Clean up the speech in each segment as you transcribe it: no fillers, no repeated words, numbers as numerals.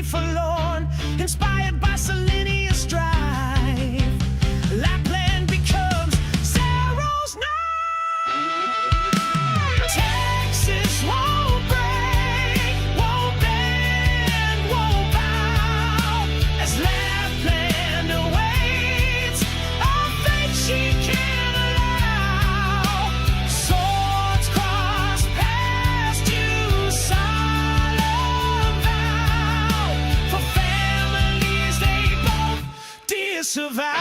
forlorn, inspired by Selenia's drive. Lapland becomes Zero's night. Texas won't break, won't bend, won't bow, as Lapland awaits a fate she can't allow. Swords cross past you, solemn vow, for families they both disavow.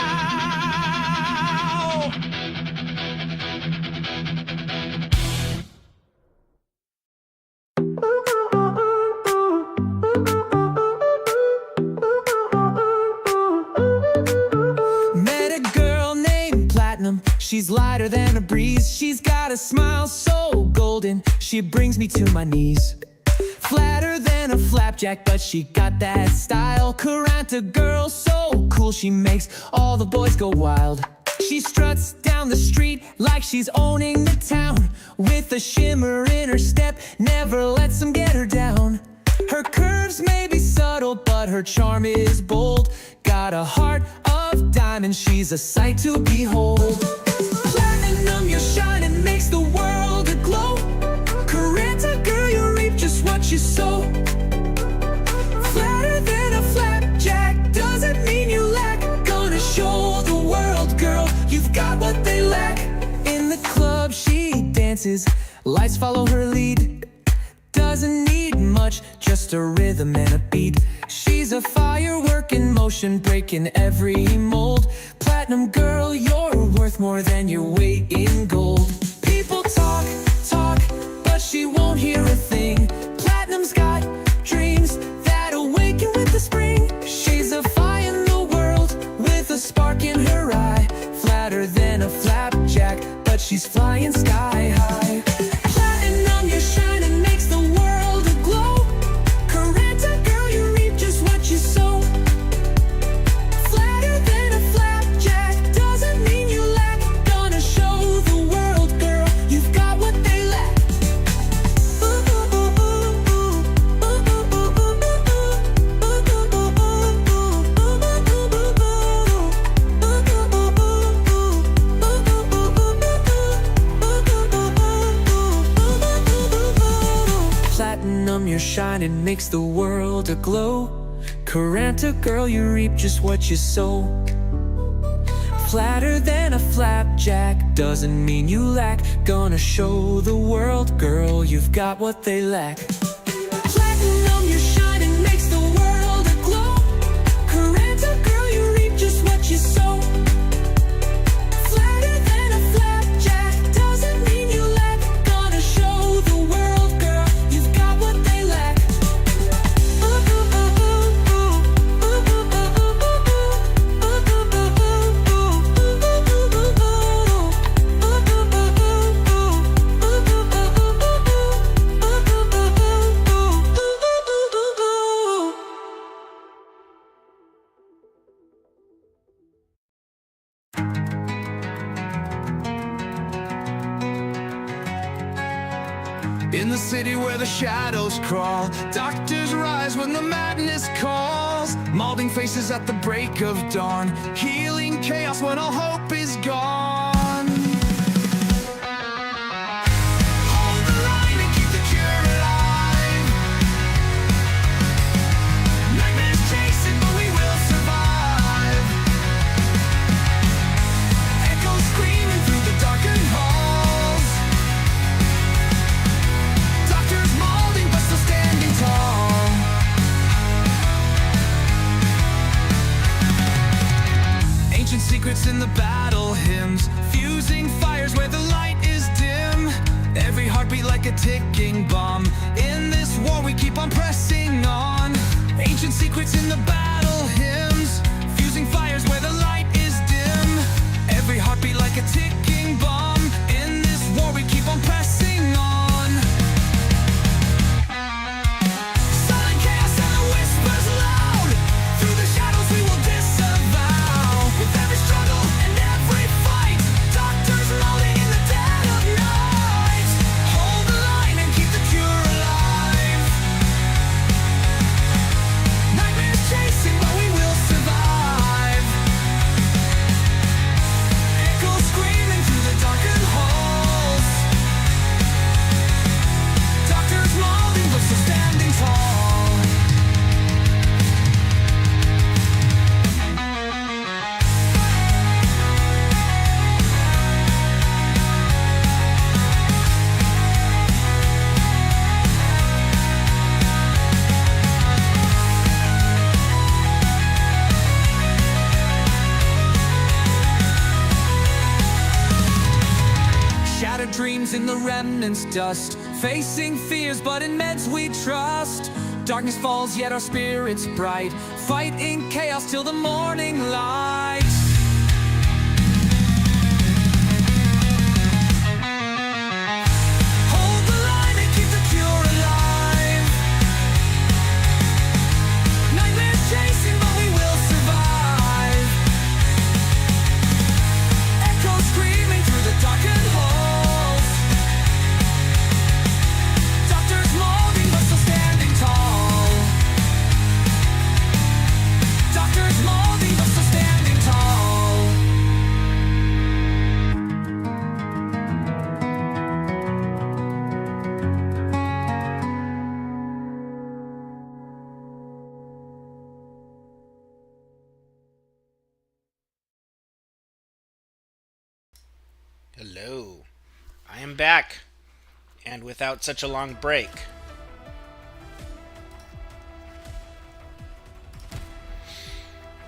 Met a girl named Platinum, she's lighter than a breeze. She's got a smile so golden, she brings me to my knees. Flatter than a flapjack, but she got that style. Curranta girl, so cool, she makes all the boys go wild. She struts down the street like she's owning the town, with a shimmer in her step, never lets them get her down. Her curves may be subtle, but her charm is bold. Got a heart of diamond, she's a sight to behold. Platinum, your shining makes the world aglow. Curranta girl, you reap just what you sow. Flatter than a flapjack doesn't mean you lack. Gonna show the world, girl, you've got what they lack. In the club she dances, lights follow her lead. Doesn't need much, just a rhythm and a beat. She's a firework in motion, breaking every mold. Platinum girl, you're worth more than your weight in gold. People talk, talk, but she won't hear a thing. Platinum's got dreams that awaken with the spring. She's a fire in the world, with a spark in her eye. Flatter than a flapjack, but she's flying sky high. Platinum, your shining makes the world aglow. Curranta girl, you reap just what you sow. Flatter than a flapjack doesn't mean you lack. Gonna show the world, girl, you've got what they lack. Platinum, your shining makes the world aglow. Curranta girl, you reap just what you sow. Flatter than a flapjack doesn't mean you lack. Gonna show the world, girl, you've got what they lack. Platinum, your shining makes the world aglow. Curranta girl, you reap just what you sow. Flatter than a flapjack doesn't mean you lack. Gonna show the world, girl, you've got what they lack. In the city where the shadows crawl, doctors rise when the madness calls. Maulding faces at the break of dawn, healing chaos when all hope is gone. Hold the line and keep the cure alive. Nightmares chasing, but we will survive. Echoes screaming through the darkened halls. Doctors molding, but still standing tall. Ancient secrets in the battle hymns, fusing fires where the light is dim. Every heartbeat like a ticking bomb. In this war we keep on pressing on. Ancient secrets in the battle hymns, fusing fires where the light is dim. Every heartbeat like a ticking bomb. In this war we keep on pressing on. Silent chaos and the whispers loud. Through the shadows we will disavow. With every struggle and every fight, doctors molding in the dead of night. Hold the line and keep the cure alive. in the remnants' dust, facing fears, but in meds we trust. Darkness falls, yet our spirits bright, fighting chaos till the morning light. Hold the line and keep the cure alive. Nightmares chasing, but we will survive. Echoes screaming through the darkened halls. Doctors molding, but still standing tall. Doctors molding, but still standing tall. Hello, I am back, and without such a long break.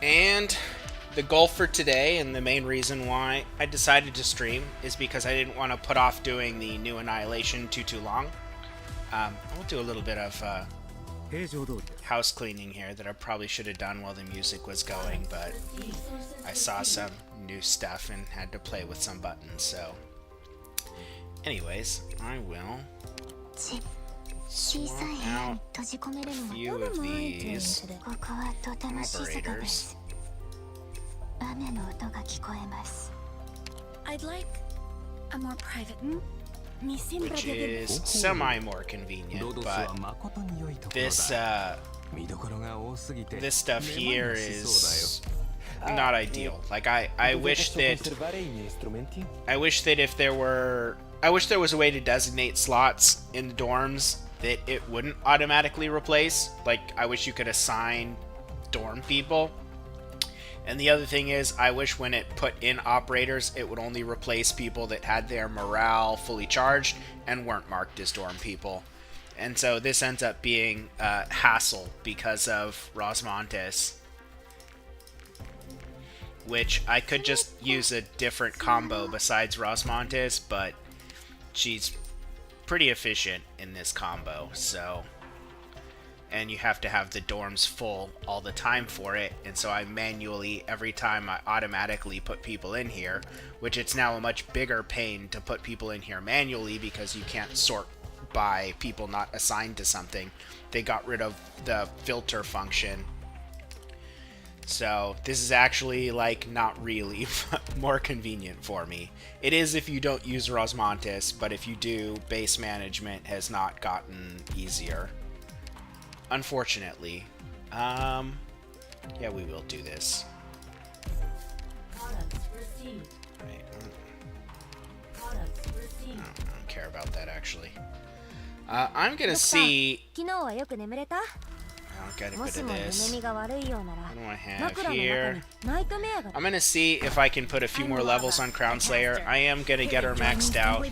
And the goal for today, and the main reason why I decided to stream, is because I didn't want to put off doing the new Annihilation too long. I'll do a little bit of house cleaning here that I probably should have done while the music was going, but I saw some new stuff and had to play with some buttons, so anyways, I will swap out a few of these operators. I'd like a more private, which is semi more convenient, but this this stuff here is not ideal. Like I wish that if there was a way to designate slots in the dorms that it wouldn't automatically replace. Like I wish you could assign dorm people. And the other thing is, I wish when it put in operators, it would only replace people that had their morale fully charged and weren't marked as dorm people. And so this ends up being a hassle because of Rosmontes, which I could just use a different combo besides Rosmontes, but she's pretty efficient in this combo, so... And you have to have the dorms full all the time for it, and so I manually, every time I automatically put people in here, which it's now a much bigger pain to put people in here manually because you can't sort by people not assigned to something. They got rid of the filter function. So this is actually, like, not really more convenient for me. It is if you don't use Rosmontes, but if you do, base management has not gotten easier. Unfortunately. Yeah, we will do this. Right. I don't care about that, actually. I'm gonna see... I'll get a bit of this. What do I have here? I'm gonna see if I can put a few more levels on Crown Slayer. I am gonna get her maxed out.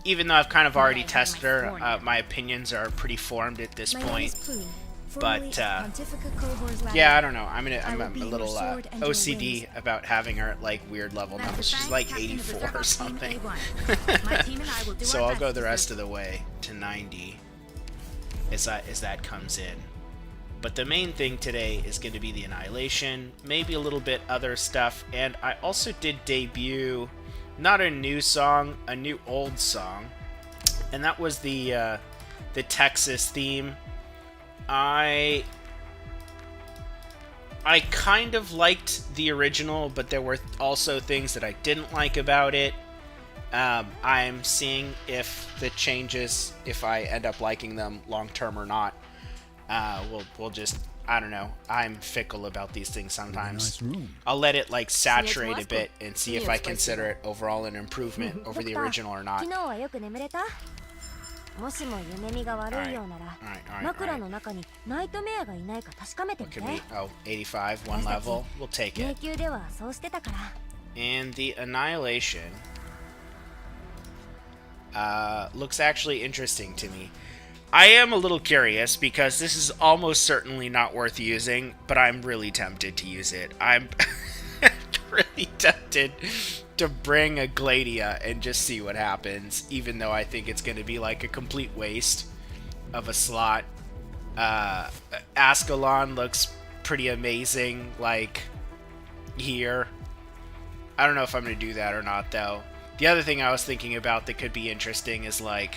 Even though I've kind of already tested her, my opinions are pretty formed at this point. But yeah, I don't know. I'm a little OCD about having her at like weird level numbers. She's like 84 or something. So I'll go the rest of the way to 90. As that comes in. But the main thing today is going to be the Annihilation, maybe a little bit other stuff, and I also did debut, not a new song, a new old song, and that was the Texas theme. I kind of liked the original, but there were also things that I didn't like about it. I'm seeing if the changes, if I end up liking them long term or not. We'll just, I don't know. I'm fickle about these things sometimes. I'll let it like saturate a bit and see if I consider it overall an improvement over the original or not. Alright. What can we, oh, 85, one level. We'll take it. And the Annihilation looks actually interesting to me. I am a little curious because this is almost certainly not worth using, but I'm really tempted to use it. I'm really tempted to bring a Gladia and just see what happens, even though I think it's going to be like a complete waste of a slot. Ascalon looks pretty amazing, like, here. I don't know if I'm going to do that or not, though. The other thing I was thinking about that could be interesting is, like,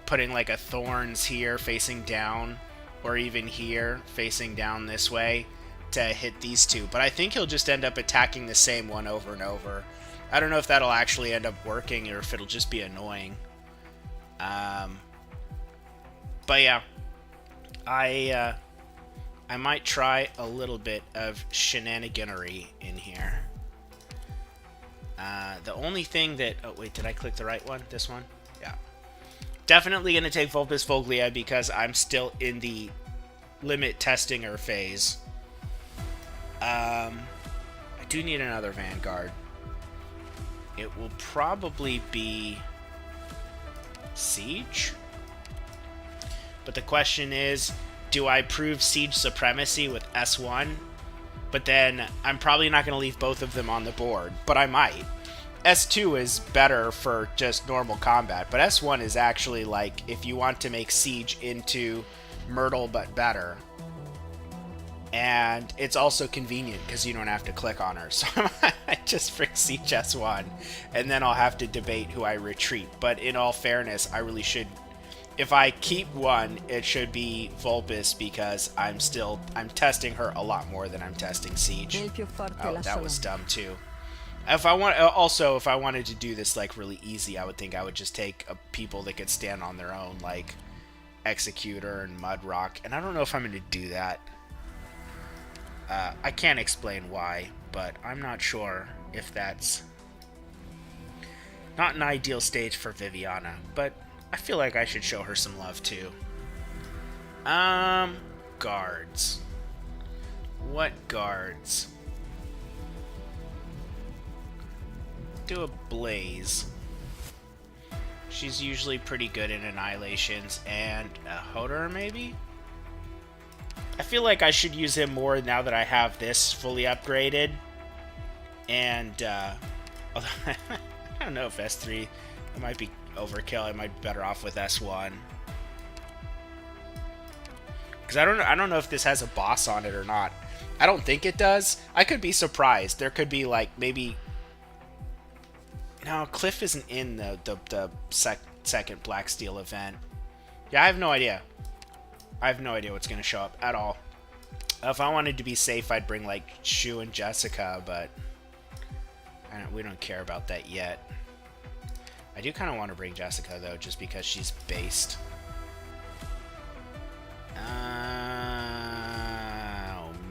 putting, like, a Thorns here facing down, or even here facing down this way to hit these two. But I think he'll just end up attacking the same one over and over. I don't know if that'll actually end up working or if it'll just be annoying. But yeah, I might try a little bit of shenaniganery in here. The only thing that... Oh, wait, did I click the right one? This one? Yeah. Definitely going to take Vulpes Foglia because I'm still in the limit testing her phase. I do need another Vanguard. It will probably be Siege. But the question is, do I prove Siege Supremacy with S1? But then I'm probably not going to leave both of them on the board, but I might. S2 is better for just normal combat, but S1 is actually like if you want to make Siege into Myrtle but better. And it's also convenient because you don't have to click on her. So I just bring Siege S1, and then I'll have to debate who I retreat. But in all fairness, I really should... If I keep one, it should be Vulpes because I'm testing her a lot more than I'm testing Siege. Oh, that was dumb too. If I wanted to do this like really easy, I would think I would just take people that could stand on their own, like Executor and Mudrock. And I don't know if I'm going to do that. I can't explain why, but I'm not sure if that's not an ideal stage for Viviana, but I feel like I should show her some love too. Guards. What guards? Do a Blaze. She's usually pretty good in Annihilations, and a Hodor maybe? I feel like I should use him more now that I have this fully upgraded. And, although I don't know if S3, it might be overkill. I might be better off with S1. Because I don't know if this has a boss on it or not. I don't think it does. I could be surprised. There could be, like, maybe... No, Cliff isn't in the second Black Steel event. Yeah, I have no idea. I have no idea what's going to show up at all. If I wanted to be safe, I'd bring, like, Shu and Jessica, but we don't care about that yet. I do kind of want to bring Jessica, though, just because she's based. Oh,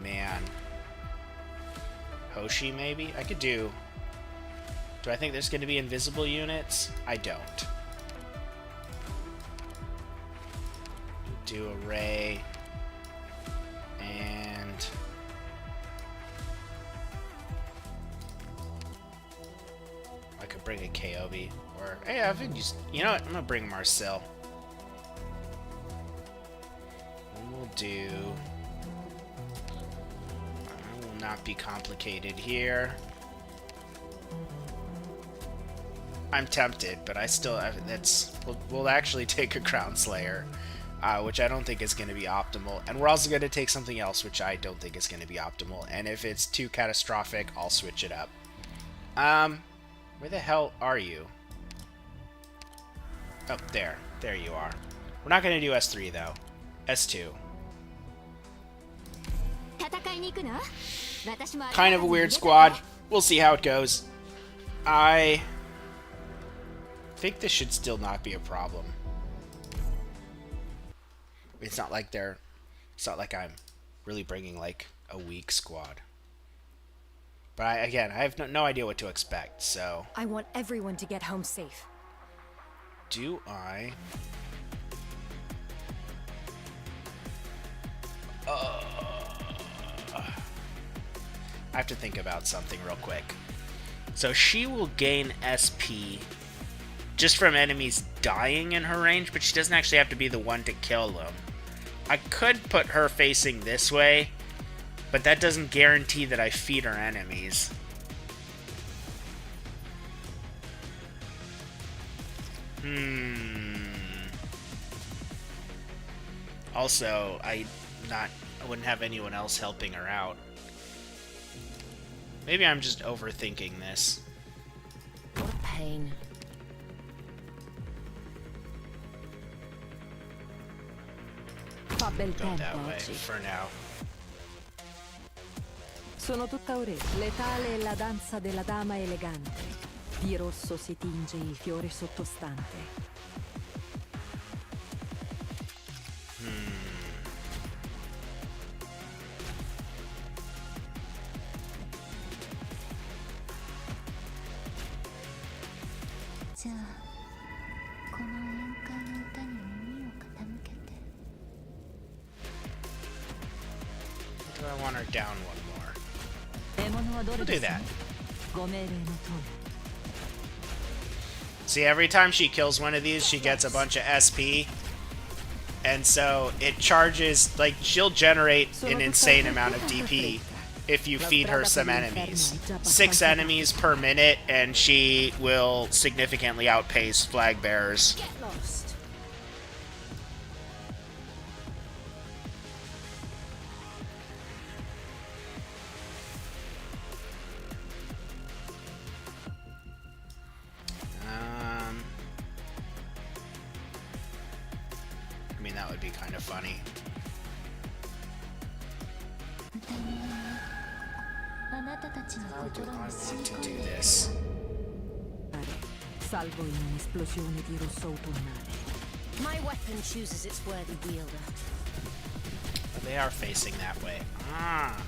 man. Hoshi, maybe? I could do... Do I think there's going to be invisible units? I don't. Do a Ray. And... I could bring a Kobe. Or, hey, I think just... You know what? I'm going to bring Marcel. And we'll do... I will not be complicated here. I'm tempted, but I still... We'll actually take a Crown Slayer, which I don't think is going to be optimal. And we're also going to take something else, which I don't think is going to be optimal. And if it's too catastrophic, I'll switch it up. Where the hell are you? Oh, there. There you are. We're not going to do S3, though. S2. Kind of a weird squad. We'll see how it goes. I think this should still not be a problem. It's not like I'm really bringing like a weak squad. But again, I have no idea what to expect, so... I want everyone to get home safe. Do I... I have to think about something real quick. So she will gain SP just from enemies dying in her range, but she doesn't actually have to be the one to kill them. I could put her facing this way, but that doesn't guarantee that I feed her enemies. Also, I wouldn't have anyone else helping her out. Maybe I'm just overthinking this. What a pain. Fa bel Go tempo that way oggi. for now. Sono tutta orecchie. Letale è la danza della dama elegante. Di rosso si tinge il fiore sottostante. Do I want her down one more? We'll do that. See, every time she kills one of these, she gets a bunch of SP. And so it charges, like, she'll generate an insane amount of DP if you feed her some enemies. 6 enemies per minute, and she will significantly outpace flag bearers. Get lost. I mean, that would be kind of funny. How do I want to do this? Salvo in un'esplosione di rosso autunnale. My weapon chooses its worthy wielder. They are facing that way. Ah.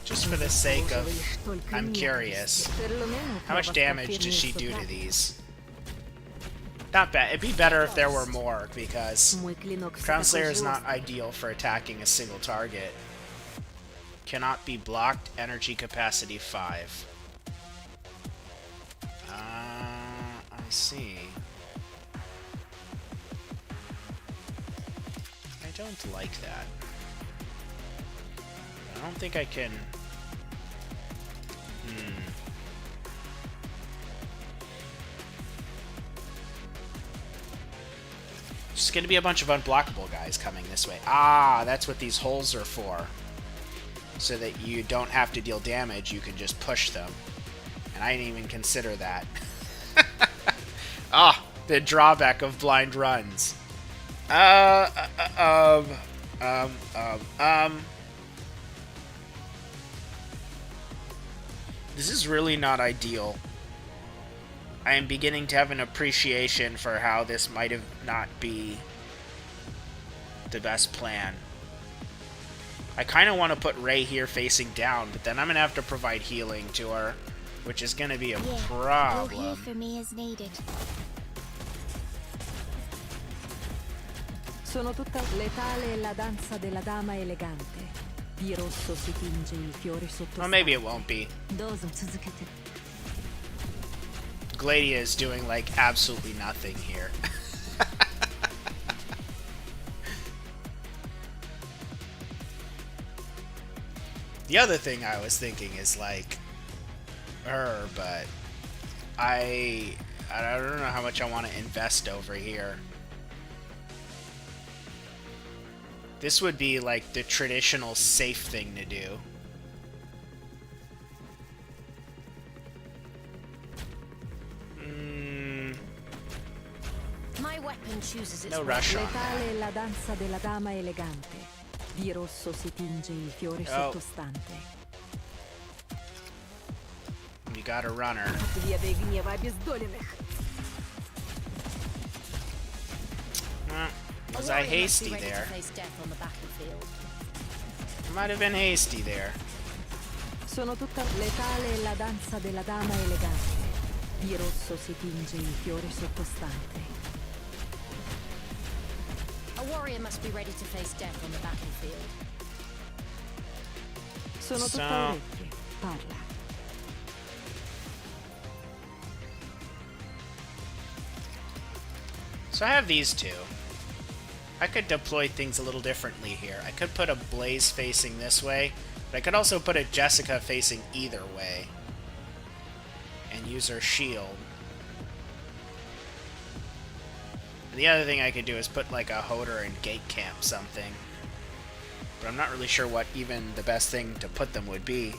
Just for the sake of, I'm curious. How much damage does she do to these? Not bad. It'd be better if there were more, because Crown Slayer is not ideal for attacking a single target. Cannot be blocked. Energy capacity 5. I see. I don't like that. I don't think I can... Just gonna be a bunch of unblockable guys coming this way. Ah, that's what these holes are for. So that you don't have to deal damage, you can just push them. And I didn't even consider that. Ah, the drawback of blind runs. This is really not ideal. I am beginning to have an appreciation for how this might have not be the best plan. I kind of want to put Rei here facing down, but then I'm going to have to provide healing to her, which is going to be a problem. All here for me is needed. Sono tutta letale è la danza della dama elegante. Di rosso si tinge il fiore sottostante. Well, maybe it won't be. Gladia is doing, like, absolutely nothing here. The other thing I was thinking is, like, her, but I don't know how much I want to invest over here. This would be, like, the traditional safe thing to do. My weapon chooses its No rush on letale è la danza della dama elegante. Di rosso si tinge il fiore sottostante. You got a runner. Две гнева обездоленных. Was I hasty there? I might have been hasty there. Sono tutta letale è la danza della dama elegante. Di rosso si tinge il fiore sottostante. A warrior must be ready to face death on the battlefield. Sono tutta orecchie. Parla. So I have these two. I could deploy things a little differently here. I could put a Blaze facing this way, but I could also put a Jessica facing either way. And use her shield. And the other thing I could do is put like a Hoder and gate camp something. But I'm not really sure what even the best thing to put them would be.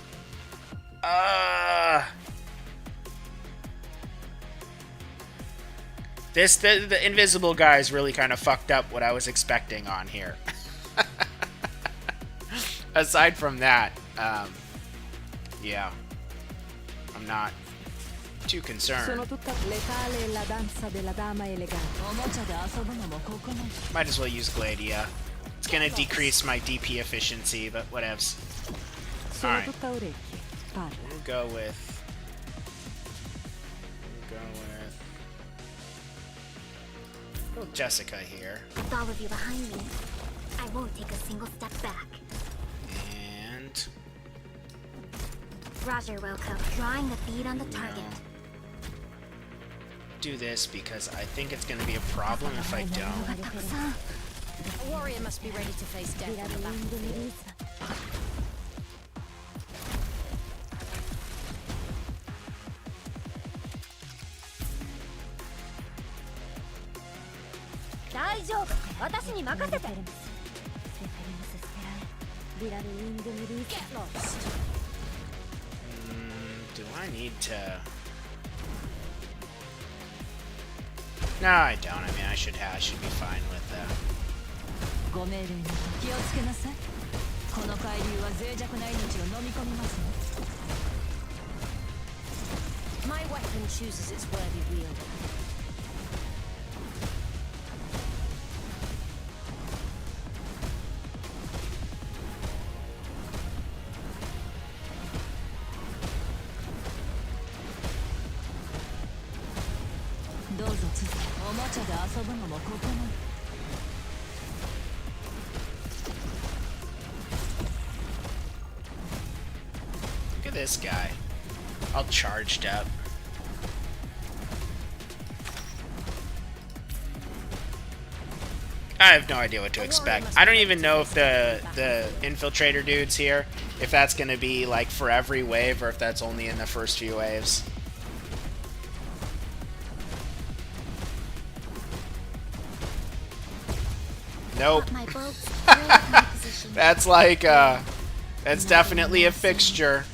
The invisible guys really kind of fucked up what I was expecting on here. Aside from that, yeah, I'm not too concerned. Might as well use Gladia. It's gonna decrease my DP efficiency, but whatevs. Alright. We'll go with... little Jessica here. With all of you behind me, I won't take a single step back. And... Roger, Wilco. Drawing the bead on the target. Do this because I think it's gonna be a problem if I don't. A warrior must be ready to face death on the battlefield. Get lost. Do I need to... No, I don't. I mean, I should be fine with that. My weapon chooses its worthy wielder. Look at this guy. All charged up. I have no idea what to expect. I don't even know if the infiltrator dudes here, if that's going to be like for every wave or if that's only in the first few waves. Nope. That's like, that's definitely a fixture.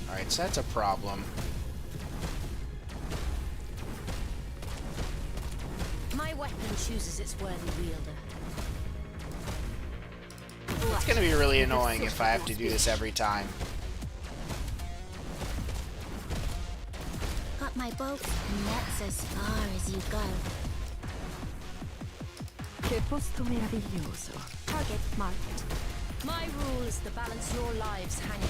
Alright, so that's a problem. My weapon chooses its worthy wielder. It's gonna be really annoying if I have to do this every time. Got my boat, and that's as far as you go. Target marked. My rule is to balance your lives hanging.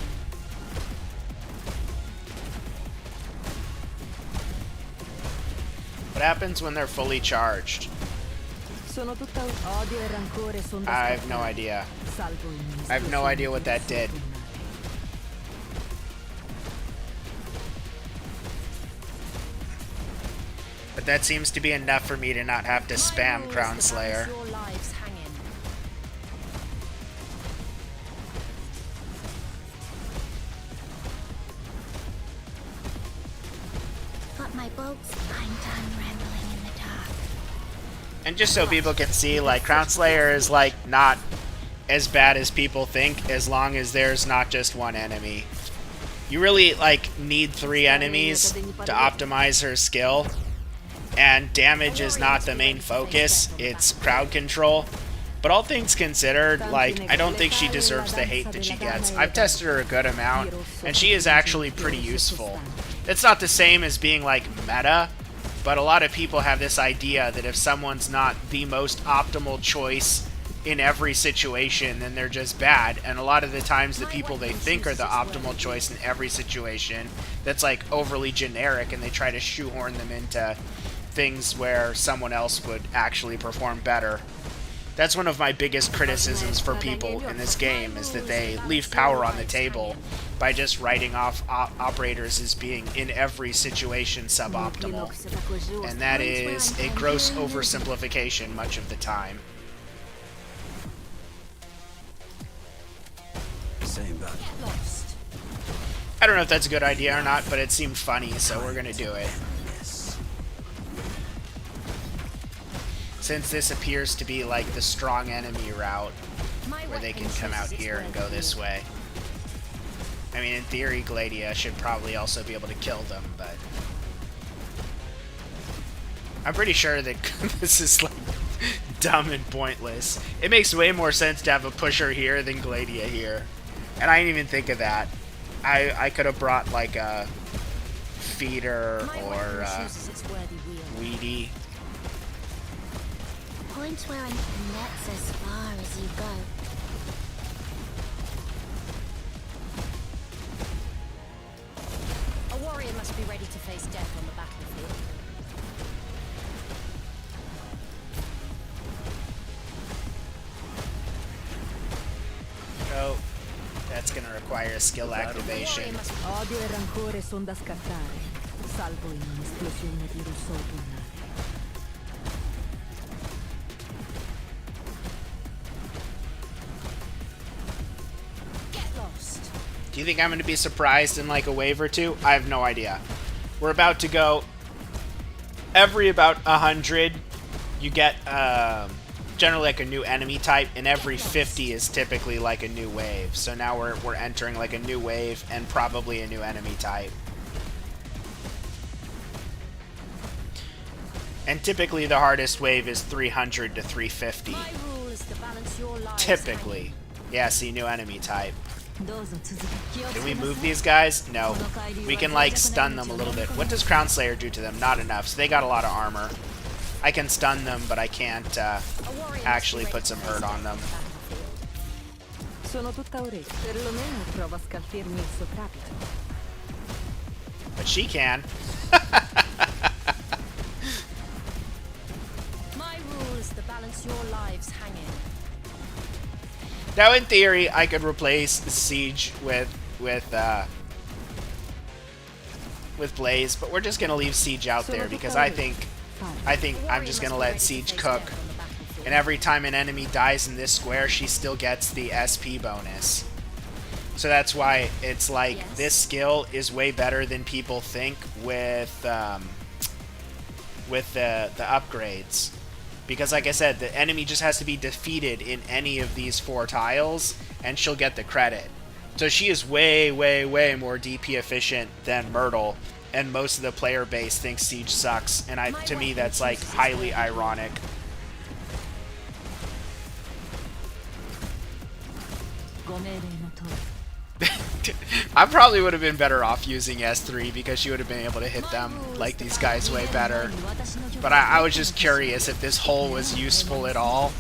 What happens when they're fully charged? I have no idea. I have no idea what that did. But that seems to be enough for me to not have to spam Crown Slayer. Your lives hanging. Got my boats. I'm done rambling in the dark. And just so people can see, like, Crown Slayer is, like, not as bad as people think as long as there's not just one enemy. You really, like, need 3 enemies to optimize her skill. And damage is not the main focus, it's crowd control. But all things considered, like, I don't think she deserves the hate that she gets. I've tested her a good amount, and she is actually pretty useful. It's not the same as being, like, meta, but a lot of people have this idea that if someone's not the most optimal choice in every situation, then they're just bad. And a lot of the times the people they think are the optimal choice in every situation, that's, like, overly generic, and they try to shoehorn them into things where someone else would actually perform better. That's one of my biggest criticisms for people in this game, is that they leave power on the table by just writing off operators as being, in every situation, suboptimal. And that is a gross oversimplification much of the time. I don't know if that's a good idea or not, but it seemed funny, so we're gonna do it. Since this appears to be like the strong enemy route, where they can come out here and go this way. I mean, in theory, Gladia should probably also be able to kill them, but... I'm pretty sure that this is, like, dumb and pointless. It makes way more sense to have a pusher here than Gladia here. And I didn't even think of that. I could have brought, like, a feeder or Weedy. Point where an net's as far as you go. A warrior must be ready to face death on the battlefield. Oh, that's gonna require a skill activation. Odio e rancore son da scattare, salvo in un'esplosione di rosso autunnale. Do you think I'm going to be surprised in like a wave or two? I have no idea. We're about to go every about 100. You get generally like a new enemy type, and every 50 is typically like a new wave. So now we're entering like a new wave and probably a new enemy type. And typically the hardest wave is 300 to 350. My rule is to balance your lives. Typically. Yeah, see, new enemy type. Can we move these guys? No. We can, like, stun them a little bit. What does Crown Slayer do to them? Not enough. So they got a lot of armor. I can stun them, but I can't actually put some hurt on them. But she can. My rule is to balance your lives hanging. Now, in theory, I could replace Siege with Blaze, but we're just gonna leave Siege out there because I think I'm just gonna let Siege cook. And every time an enemy dies in this square, she still gets the SP bonus. So that's why it's like this skill is way better than people think with the upgrades. Because, like I said, the enemy just has to be defeated in any of these 4 tiles, and she'll get the credit. So she is way, way, way more DP efficient than Myrtle, and most of the player base thinks Siege sucks, and to me that's, like, highly ironic. I probably would have been better off using S3 because she would have been able to hit them like these guys way better. But I was just curious if this hole was useful at all.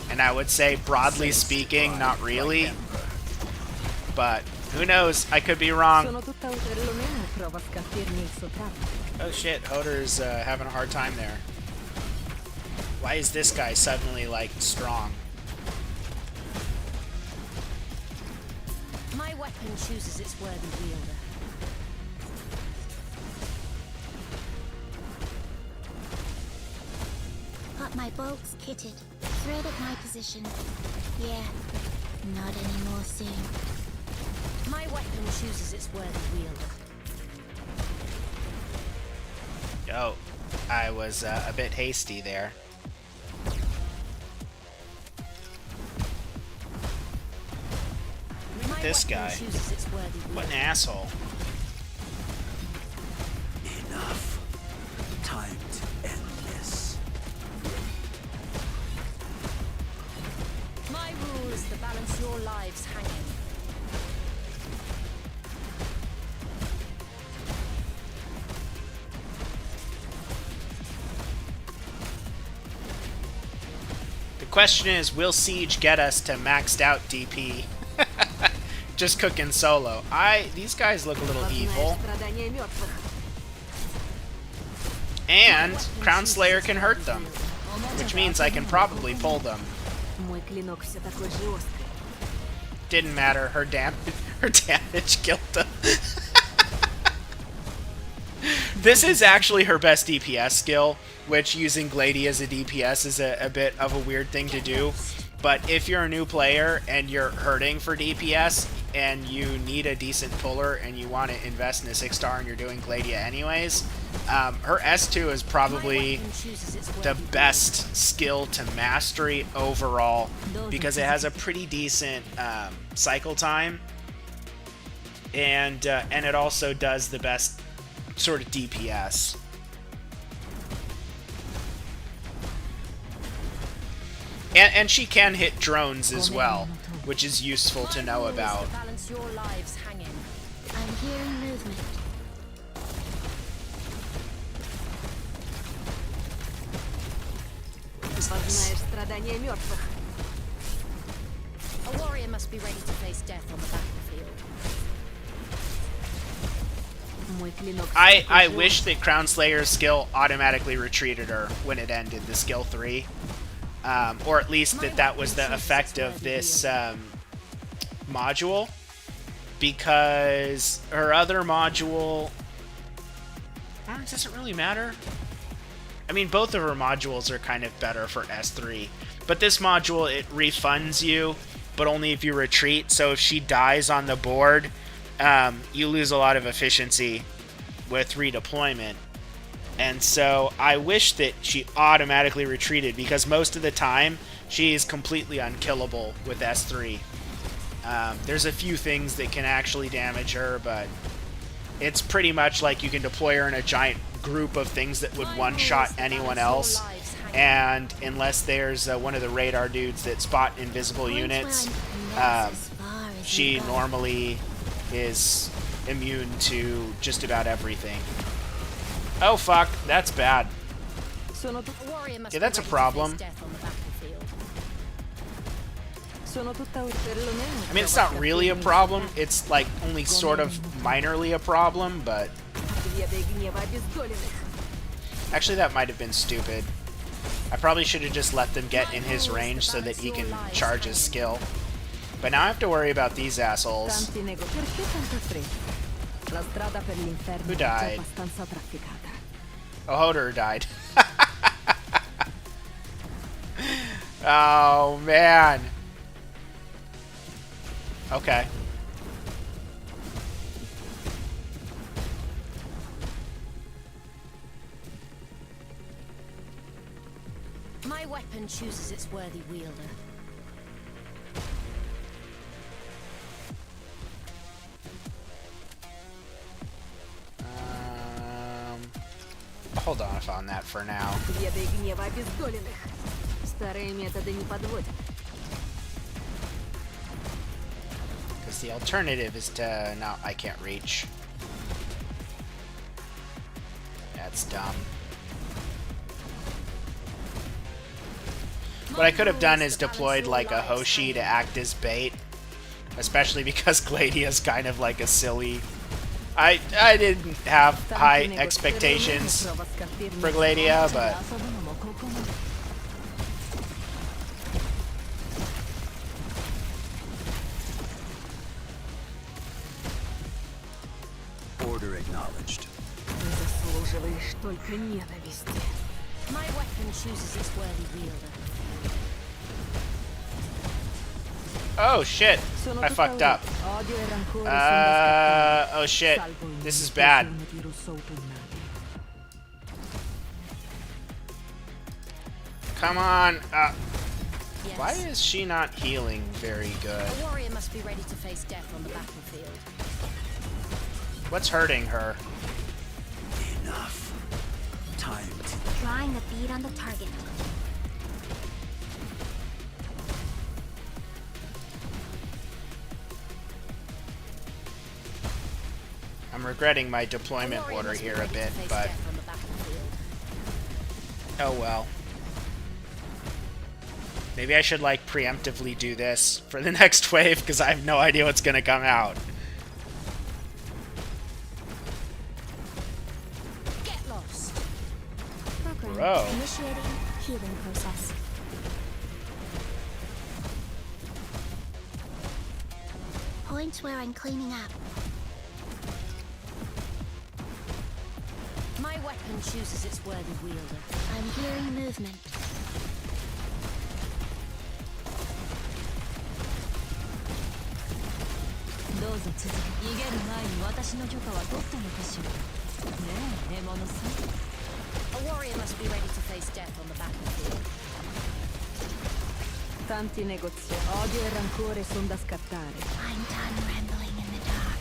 And I would say, broadly speaking, not really. But who knows? I could be wrong. Oh shit, Hoder's having a hard time there. Why is this guy suddenly, like, strong? My weapon chooses its worthy wielder. Got my bolts kitted. Thread at my position. Yeah, not anymore soon. My weapon chooses its worthy wielder. Oh, I was a bit hasty there. This guy. What an asshole. Enough. Time to end this. My rule is to balance your lives hanging. The question is, will Siege get us to maxed out DP? Just cooking solo. These guys look a little evil. And Crown Slayer can hurt them, which means I can probably pull them. клинок все такой же острый. Didn't matter. Her damage killed them. This is actually her best DPS skill, which using Glady as a DPS is a bit of a weird thing to do. But if you're a new player and you're hurting for DPS and you need a decent puller and you want to invest in a 6-star and you're doing Gladia anyways, her S2 is probably the best skill to mastery overall because it has a pretty decent cycle time, and it also does the best sort of DPS. And she can hit drones as well, which is useful to know about. I'm hearing movement. Познаешь страдания мертвых. A warrior must be ready to face death on the battlefield. Мой клинок. I wish that Crown Slayer's skill automatically retreated her when it ended, the skill 3. Or at least that was the effect of this module. Because her other module... It doesn't really matter. I mean, both of her modules are kind of better for S3. But this module, it refunds you, but only if you retreat. So if she dies on the board, you lose a lot of efficiency with redeployment. And so I wish that she automatically retreated, because most of the time she is completely unkillable with S3. There's a few things that can actually damage her, but it's pretty much like you can deploy her in a giant group of things that would one-shot anyone else. And unless there's one of the radar dudes that spot invisible units, she normally is immune to just about everything. Oh fuck, that's bad. Yeah, that's a problem. I mean, it's not really a problem. It's like only sort of minorly a problem, but... Actually, that might have been stupid. I probably should have just let them get in his range so that he can charge his skill. But now I have to worry about these assholes. Who died? Oh, Hodor died. Oh, man. Okay. My weapon chooses its worthy wielder. Hold off on that for now. Because the alternative is to... No, I can't reach. That's dumb. What I could have done is deployed like a Hoshi to act as bait. Especially because Gladia is kind of like a silly... I didn't have high expectations for Gladia, but... Order acknowledged. My weapon chooses its worthy wielder. Oh shit! I fucked up. Oh shit. This is bad. Come on. Why is she not healing very good? A warrior must be ready to face death on the battlefield. What's hurting her? Enough. Time to... Trying to beat on the target. I'm regretting my deployment order here a bit, but... Oh well. Maybe I should, like, preemptively do this for the next wave, because I have no idea what's gonna come out. Get lost. Bro. Initiating healing process. points where I'm cleaning up. My weapon chooses its worthy wielder. I'm hearing movement. A warrior must be ready to face death on the battlefield. Tanti negozi. Odio e rancore son da scattare. I'm done rambling in the dark.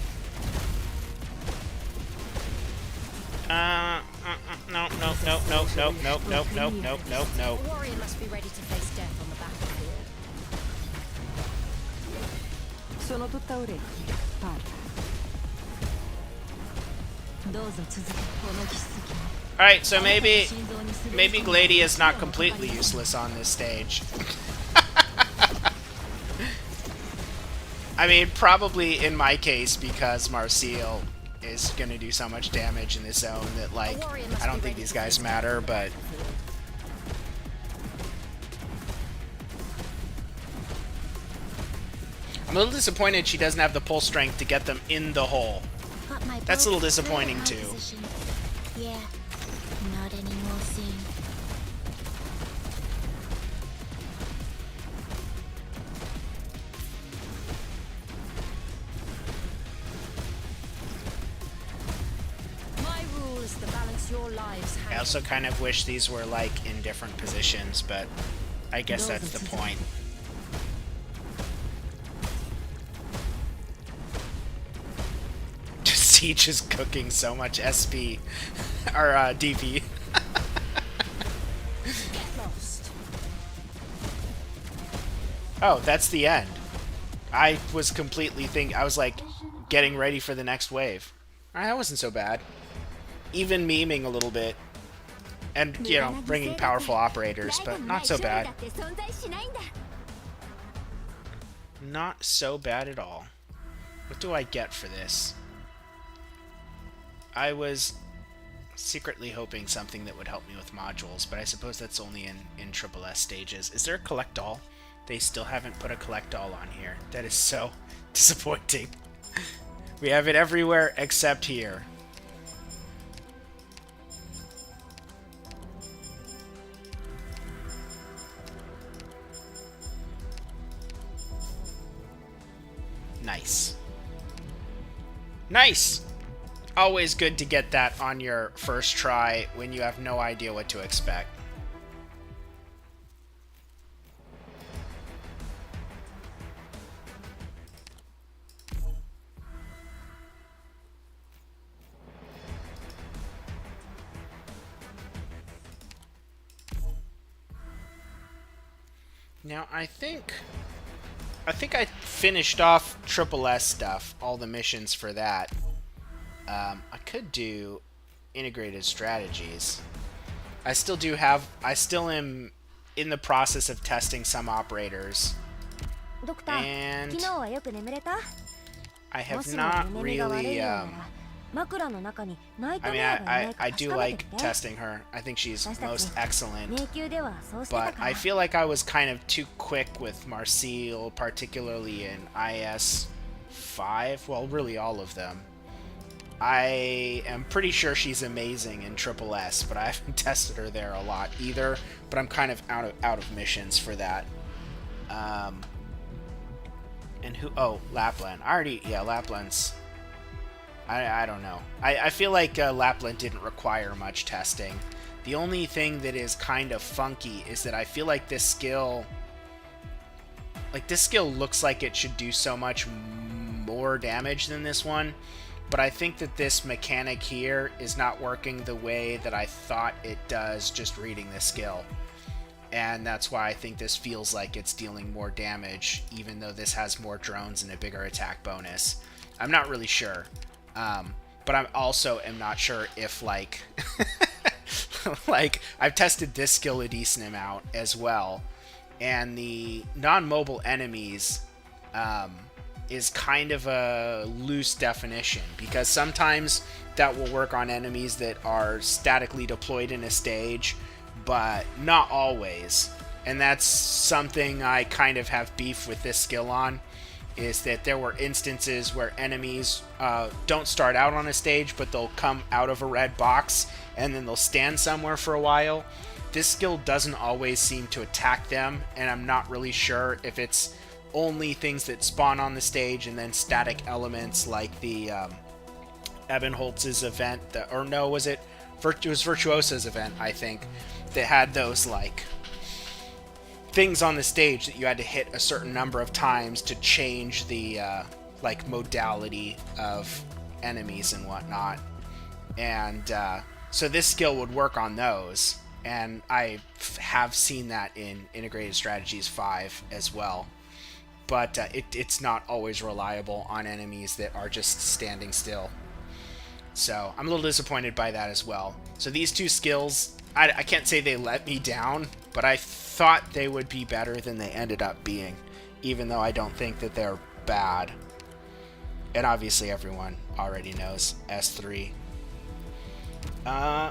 No. A warrior must be ready to face death on the battlefield. Sono tutta orecchi. Parla. Alright, so maybe Glady is not completely useless on this stage. I mean, probably in my case, because Marseille is going to do so much damage in this zone that, like, I don't think these guys matter, but... I'm a little disappointed she doesn't have the pull strength to get them in the hole. That's a little disappointing, too. Yeah, not anymore soon. My rule is to balance your lives. I also kind of wish these were, like, in different positions, but I guess that's the point. Siege is cooking so much SP, or DP. Get lost. Oh, that's the end. I was completely I was like getting ready for the next wave. That wasn't so bad. Even memeing a little bit. And, you know, bringing powerful operators, but not so bad. Not so bad at all. What do I get for this? I was secretly hoping something that would help me with modules, but I suppose that's only in triple S stages. Is there a collect all? They still haven't put a collect all on here. That is so disappointing. We have it everywhere except here. Nice. Nice! Always good to get that on your first try when you have no idea what to expect. Now, I think I finished off Triple S stuff, all the missions for that. I could do integrated strategies. I still am in the process of testing some operators. And I have not really, I mean, I do like testing her. I think she's most excellent. But I feel like I was kind of too quick with Marseille, particularly in IS-5. Well, really all of them. I am pretty sure she's amazing in Triple S, but I haven't tested her there a lot either. But I'm kind of out of missions for that. And who? Oh, Lapland. Lapland's... I don't know. I feel like Lapland didn't require much testing. The only thing that is kind of funky is that I feel like this skill... Like, this skill looks like it should do so much more damage than this one. But I think that this mechanic here is not working the way that I thought it does just reading this skill. And that's why I think this feels like it's dealing more damage, even though this has more drones and a bigger attack bonus. I'm not really sure. But I also am not sure if, like... like, I've tested this skill a decent amount as well. And the non-mobile enemies... is kind of a loose definition, because sometimes that will work on enemies that are statically deployed in a stage, but not always. And that's something I kind of have beef with this skill on, is that there were instances where enemies don't start out on a stage, but they'll come out of a red box and then they'll stand somewhere for a while. This skill doesn't always seem to attack them, and I'm not really sure if it's only things that spawn on the stage and then static elements like the Ebenholz's event, it was Virtuosa's event, I think, that had those like things on the stage that you had to hit a certain number of times to change the like modality of enemies and whatnot. And so this skill would work on those, and I have seen that in Integrated Strategies 5 as well. But it's not always reliable on enemies that are just standing still. So I'm a little disappointed by that as well. So these two skills, I can't say they let me down, but I thought they would be better than they ended up being, even though I don't think that they're bad. And obviously everyone already knows S3.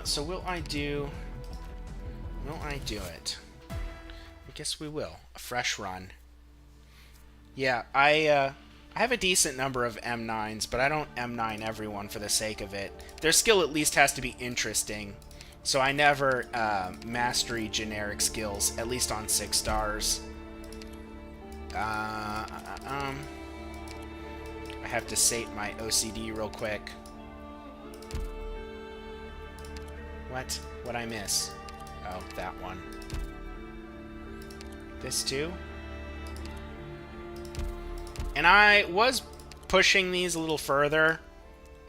So will I do it? I guess we will. A fresh run. Yeah, I have a decent number of M9s, but I don't M9 everyone for the sake of it. Their skill at least has to be interesting, so I never mastery generic skills, at least on 6 stars. I have to sate my OCD real quick. What? What'd I miss? Oh, that one. This too? And I was pushing these a little further,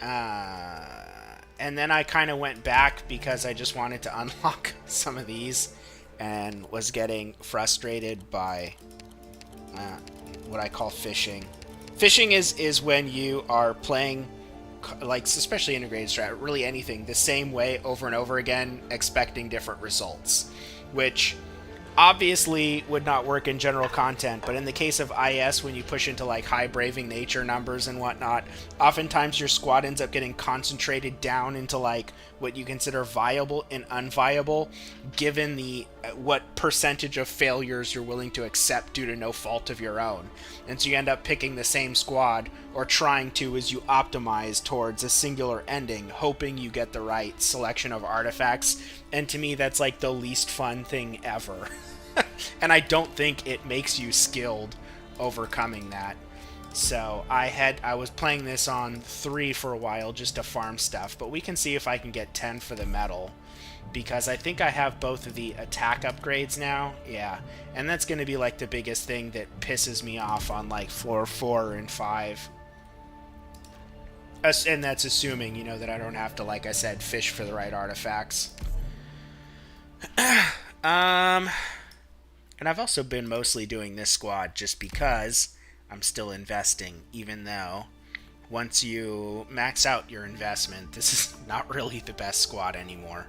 and then I kind of went back because I just wanted to unlock some of these and was getting frustrated by what I call fishing. Fishing is when you are playing, like especially integrated strat, really anything, the same way over and over again, expecting different results, which obviously would not work in general content, but in the case of IS, when you push into like high braving nature numbers and whatnot, oftentimes your squad ends up getting concentrated down into like what you consider viable and unviable, given the what percentage of failures you're willing to accept due to no fault of your own. And so you end up picking the same squad, or trying to, as you optimize towards a singular ending, hoping you get the right selection of artifacts. And to me, that's like the least fun thing ever. And I don't think it makes you skilled overcoming that. So I was playing this on 3 for a while just to farm stuff, but we can see if I can get 10 for the medal, because I think I have both of the attack upgrades now. Yeah, and that's going to be like the biggest thing that pisses me off on like floor 4 and 5. And that's assuming, you know, that I don't have to, like I said, fish for the right artifacts. And I've also been mostly doing this squad just because I'm still investing, even though once you max out your investment, this is not really the best squad anymore.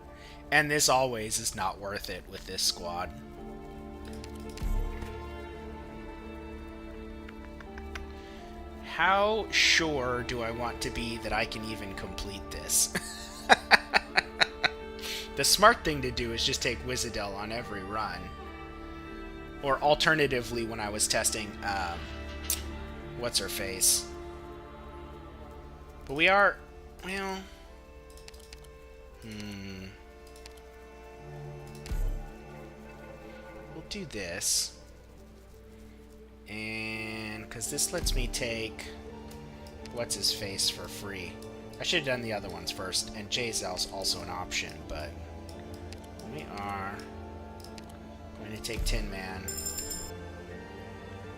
And this always is not worth it with this squad. How sure do I want to be that I can even complete this? The smart thing to do is just take Wizardel on every run. Or alternatively, when I was testing, what's-her-face? But we are, well... We'll do this. And... because this lets me take... what's-his-face for free. I should have done the other ones first, and Jayzel's also an option, but... we are... going to take Tin Man.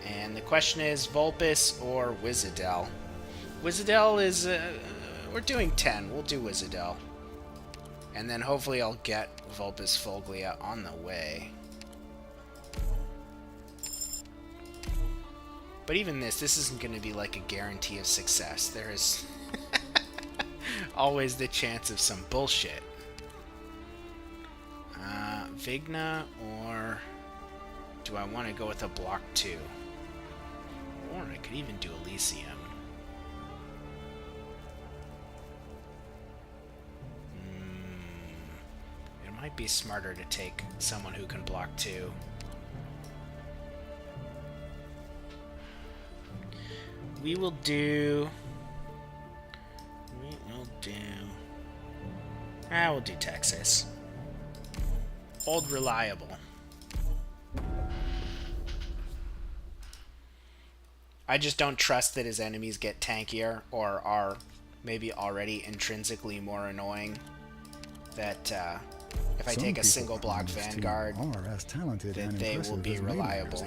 And the question is, Vulpes or Wizardel? Wizardel is... we're doing 10. We'll do Wizardel. And then hopefully I'll get Vulpes Fulglia on the way. But even this isn't going to be like a guarantee of success. There is always the chance of some bullshit. Vigna, or do I want to go with a block 2? Or I could even do Elysium. It might be smarter to take someone who can block 2. We will do... we'll do Texas. Old reliable. I just don't trust that his enemies get tankier or are maybe already intrinsically more annoying. That if I take a single block Vanguard, that they will be reliable.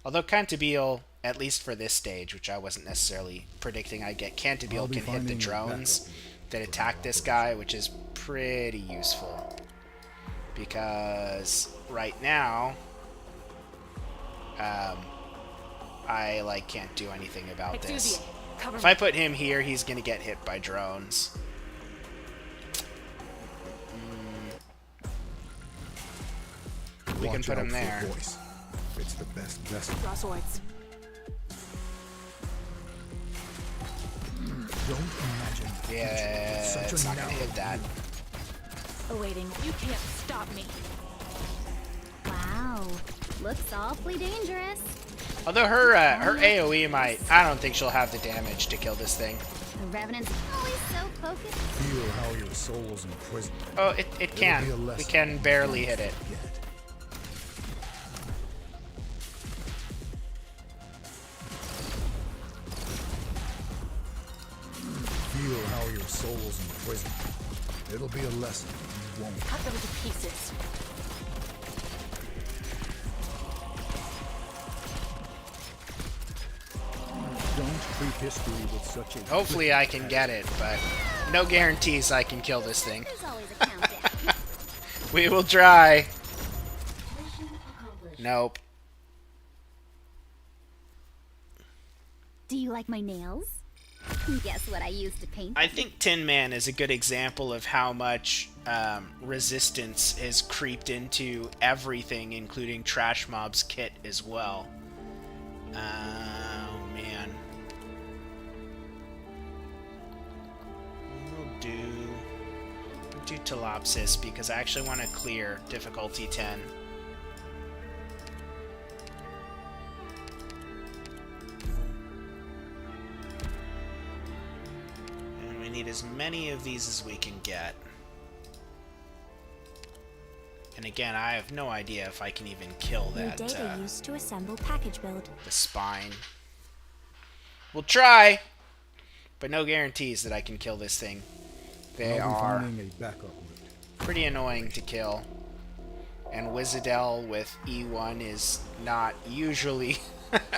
Although Cantabile, at least for this stage, which I wasn't necessarily predicting I'd get, Cantabile can hit the drones that attack this guy, which is pretty useful. Because right now, I like can't do anything about this. If I put him here, he's gonna get hit by drones. We can put him there. It's the best vessel. Don't imagine. Yeah, it's not gonna hit that. Awaiting. You can't stop me. Wow, looks awfully dangerous. Although her AoE might, I don't think she'll have the damage to kill this thing. The Revenant's always so focused. Feel how your soul's in prison. Oh, it can. We can barely hit it. Feel how your soul's in prison. It'll be a lesson you won't. Cut them to pieces. Don't treat history with such a... Hopefully I can get it, but no guarantees I can kill this thing. There's always a countdown. We will try. Nope. Do you like my nails? Guess what I used to paint? I think Tin Man is a good example of how much resistance has creeped into everything, including Trash Mob's kit as well. Oh, man. We'll do Telopsis because I actually want to clear difficulty 10. And we need as many of these as we can get. And again, I have no idea if I can even kill that. New data used to assemble package build. The spine. We'll try, but no guarantees that I can kill this thing. They are pretty annoying to kill. And Wizardel with E1 is not usually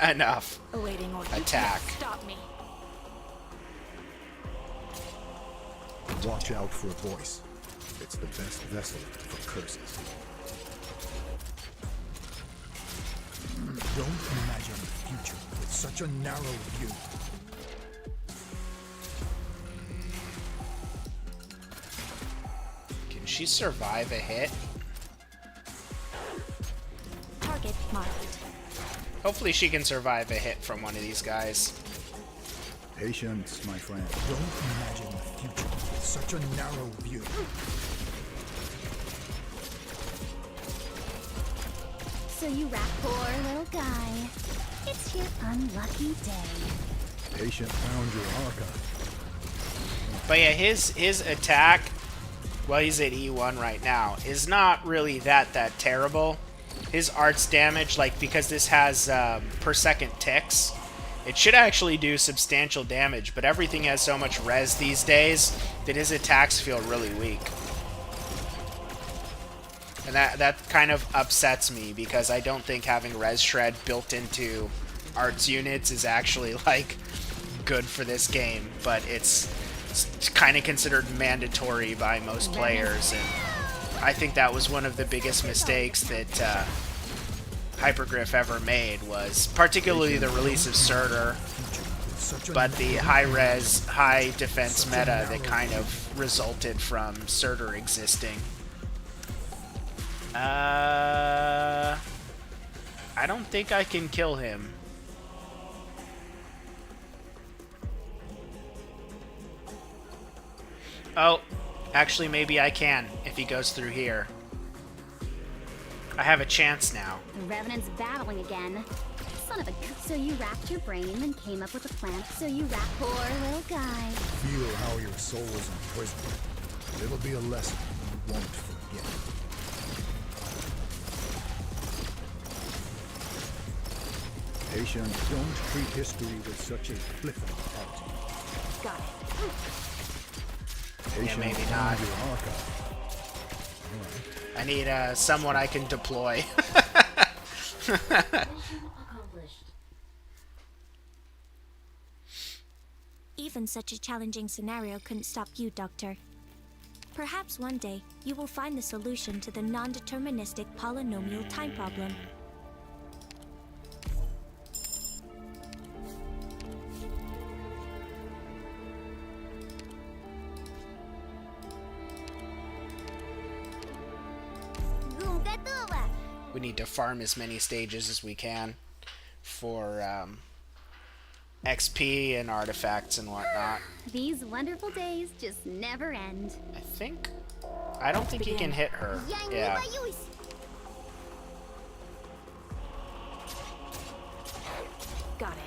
enough Awaiting order. attack. Stop me. Watch out for a voice. It's the best vessel for curses. Don't imagine the future with such a narrow view. Can she survive a hit? Target marked. Hopefully she can survive a hit from one of these guys. Patience, my friend. Don't imagine the future with such a narrow view. So you rap, poor little guy. It's your unlucky day. Patient found your archive. But yeah, his attack, well, he's at E1 right now, is not really that terrible. His arts damage, like, because this has per second ticks, it should actually do substantial damage, but everything has so much res these days that his attacks feel really weak. And that kind of upsets me, because I don't think having res shred built into arts units is actually, like, good for this game, but it's kind of considered mandatory by most players, and I think that was one of the biggest mistakes that Hypergriff ever made, was particularly the release of Surtur, but the high-res, high-defense meta that kind of resulted from Surtur existing. I don't think I can kill him. Oh, actually maybe I can if he goes through here. I have a chance now. The Revenant's battling again. son of a... So you racked your brain and came up with a plan. So you racked... Poor little guy. Feel how your soul is imprisoned. It'll be a lesson you won't forget. Patient, don't treat history with such a flippant attitude. Got it. Patient, maybe find not. your archive. I need someone I can deploy. Even such a challenging scenario couldn't stop you, Doctor. Perhaps one day, you will find the solution to the non-deterministic polynomial time problem. We need to farm as many stages as we can for XP and artifacts and whatnot. These wonderful days just never end. I don't think he can hit her. Yeah. Got it.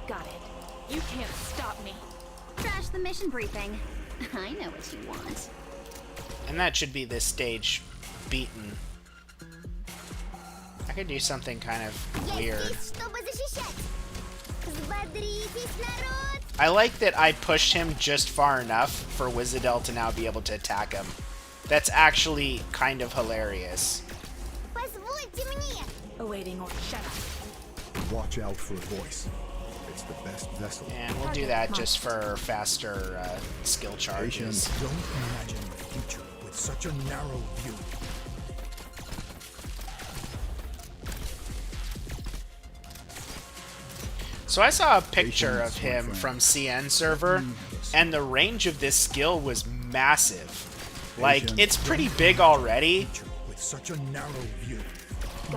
Got it. You can't stop me. Trash the mission briefing. I know what you want. And that should be this stage beaten. I could do something kind of weird. I like that I pushed him just far enough for Wizardel to now be able to attack him. That's actually kind of hilarious. Awaiting order. Shut up. Watch out for a voice. It's the best vessel. And we'll do that just for faster skill Patient, charges. don't imagine the future with such a narrow view. So I saw a picture of him from CN server, and the range of this skill was massive. Like, it's pretty big already, With such a narrow view.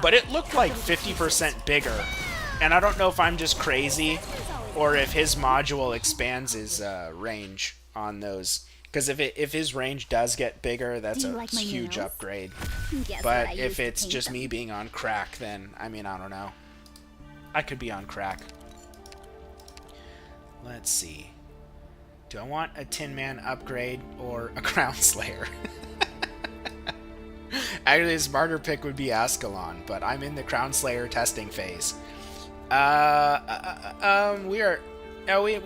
but it looked like 50% bigger. And I don't know if I'm just crazy, or if his module expands his range on those. Because if his range does get bigger, that's a huge upgrade. But if it's just me being on crack, then, I mean, I don't know. I could be on crack. Let's see. Do I want a Tin Man upgrade or a Crown Slayer? Actually, a smarter pick would be Ascalon, but I'm in the Crown Slayer testing phase. We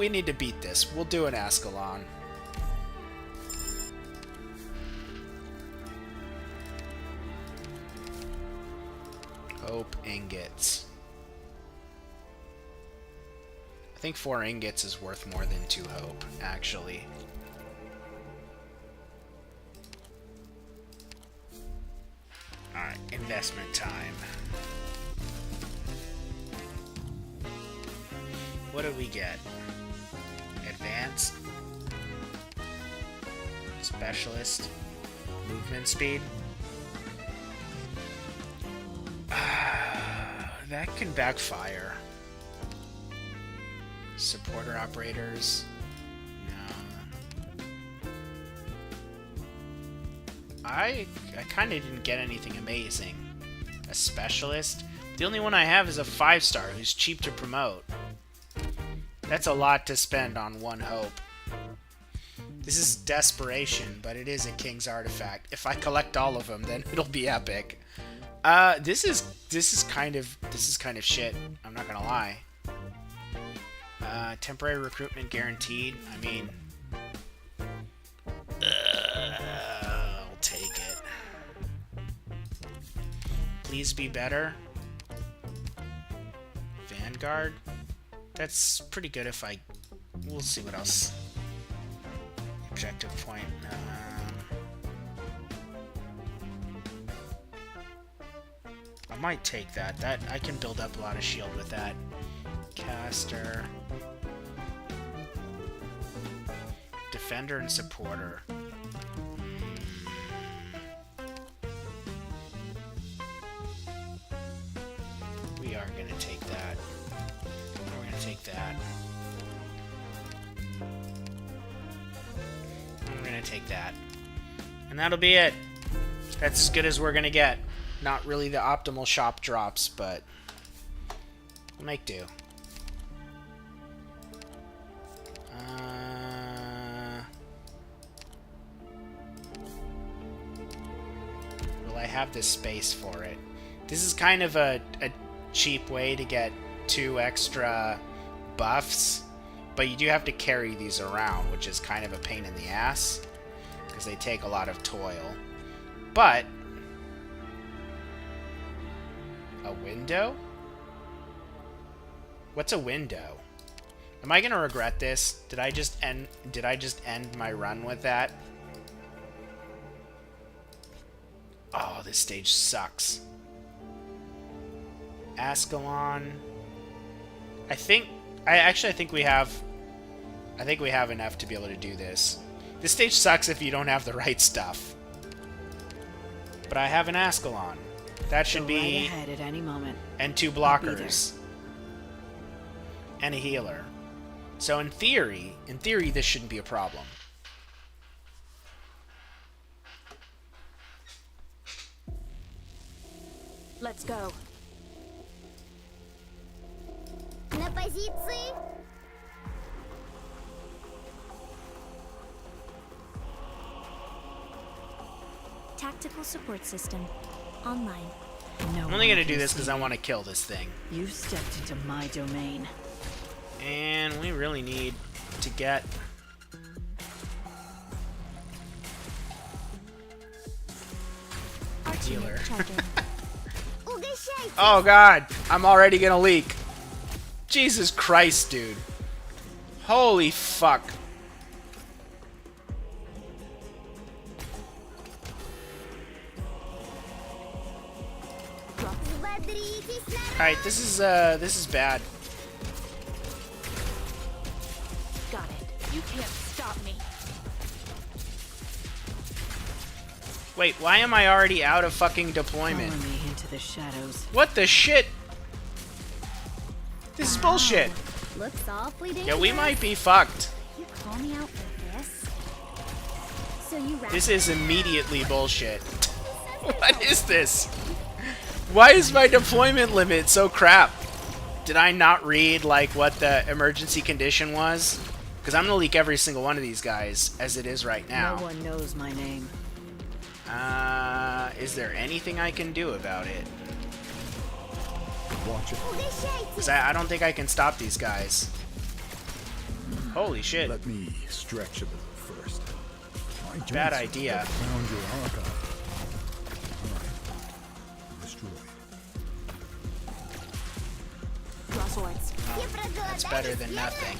need to beat this. We'll do an Ascalon. Hope ingots. I think 4 ingots is worth more than 2 hope, actually. Alright, investment time. What do we get? Advanced? Specialist? Movement speed? That can backfire. Supporter operators? No. I kind of didn't get anything amazing. A specialist? The only one I have is a 5-star who's cheap to promote. That's a lot to spend on 1 hope. This is desperation, but it is a king's artifact. If I collect all of them, then it'll be epic. This is kind of shit. I'm not gonna lie. Temporary recruitment guaranteed. I mean, I'll take it. Please be better. Vanguard. That's pretty good if I... We'll see what else. Objective point. I might take that. That I can build up a lot of shield with that. Caster. Defender and supporter. We are gonna take that. We're gonna take that. We're gonna take that. And that'll be it. That's as good as we're gonna get. Not really the optimal shop drops, but We'll make do. Will I have the space for it? This is kind of a cheap way to get 2 extra buffs, but you do have to carry these around, which is kind of a pain in the ass, because they take a lot of toil. But a window? What's a window? Am I gonna regret this? Did I just end my run with that? Oh, this stage sucks. Ascalon. I think we have enough to be able to do this. This stage sucks if you don't have the right stuff. But I have an Ascalon. That should be right ahead at any moment. And 2 blockers. And a healer. So in theory, this shouldn't be a problem. Let's go. На позиции. Tactical support system online. No I'm only gonna one do can this see because I me. want to kill this thing. You've stepped into my domain. And we really need to get... Healer. Угощайте. Oh god! I'm already gonna leak. Jesus Christ, dude. Holy fuck. Взбодритесь, народ. Alright, this is bad. Got it. You can't stop me. Wait, why am I already out of fucking Follow deployment? me into the shadows. What the shit? This is bullshit. Looks awfully Yeah, dangerous. we might be fucked. You call me out for this? So you This is immediately bullshit. What is this? Why is my deployment limit so crap? Did I not read, like, what the emergency condition was? Because I'm gonna leak every single one of these guys, as it is right No now. one knows my name. Is there anything I can do about it? Watch it. Угощайте. Because I don't think I can stop these guys. Holy shit. Let me stretch a little first. My joints Bad idea. have found your archive. Alright. Destroyed. Draw swords. That's better than nothing.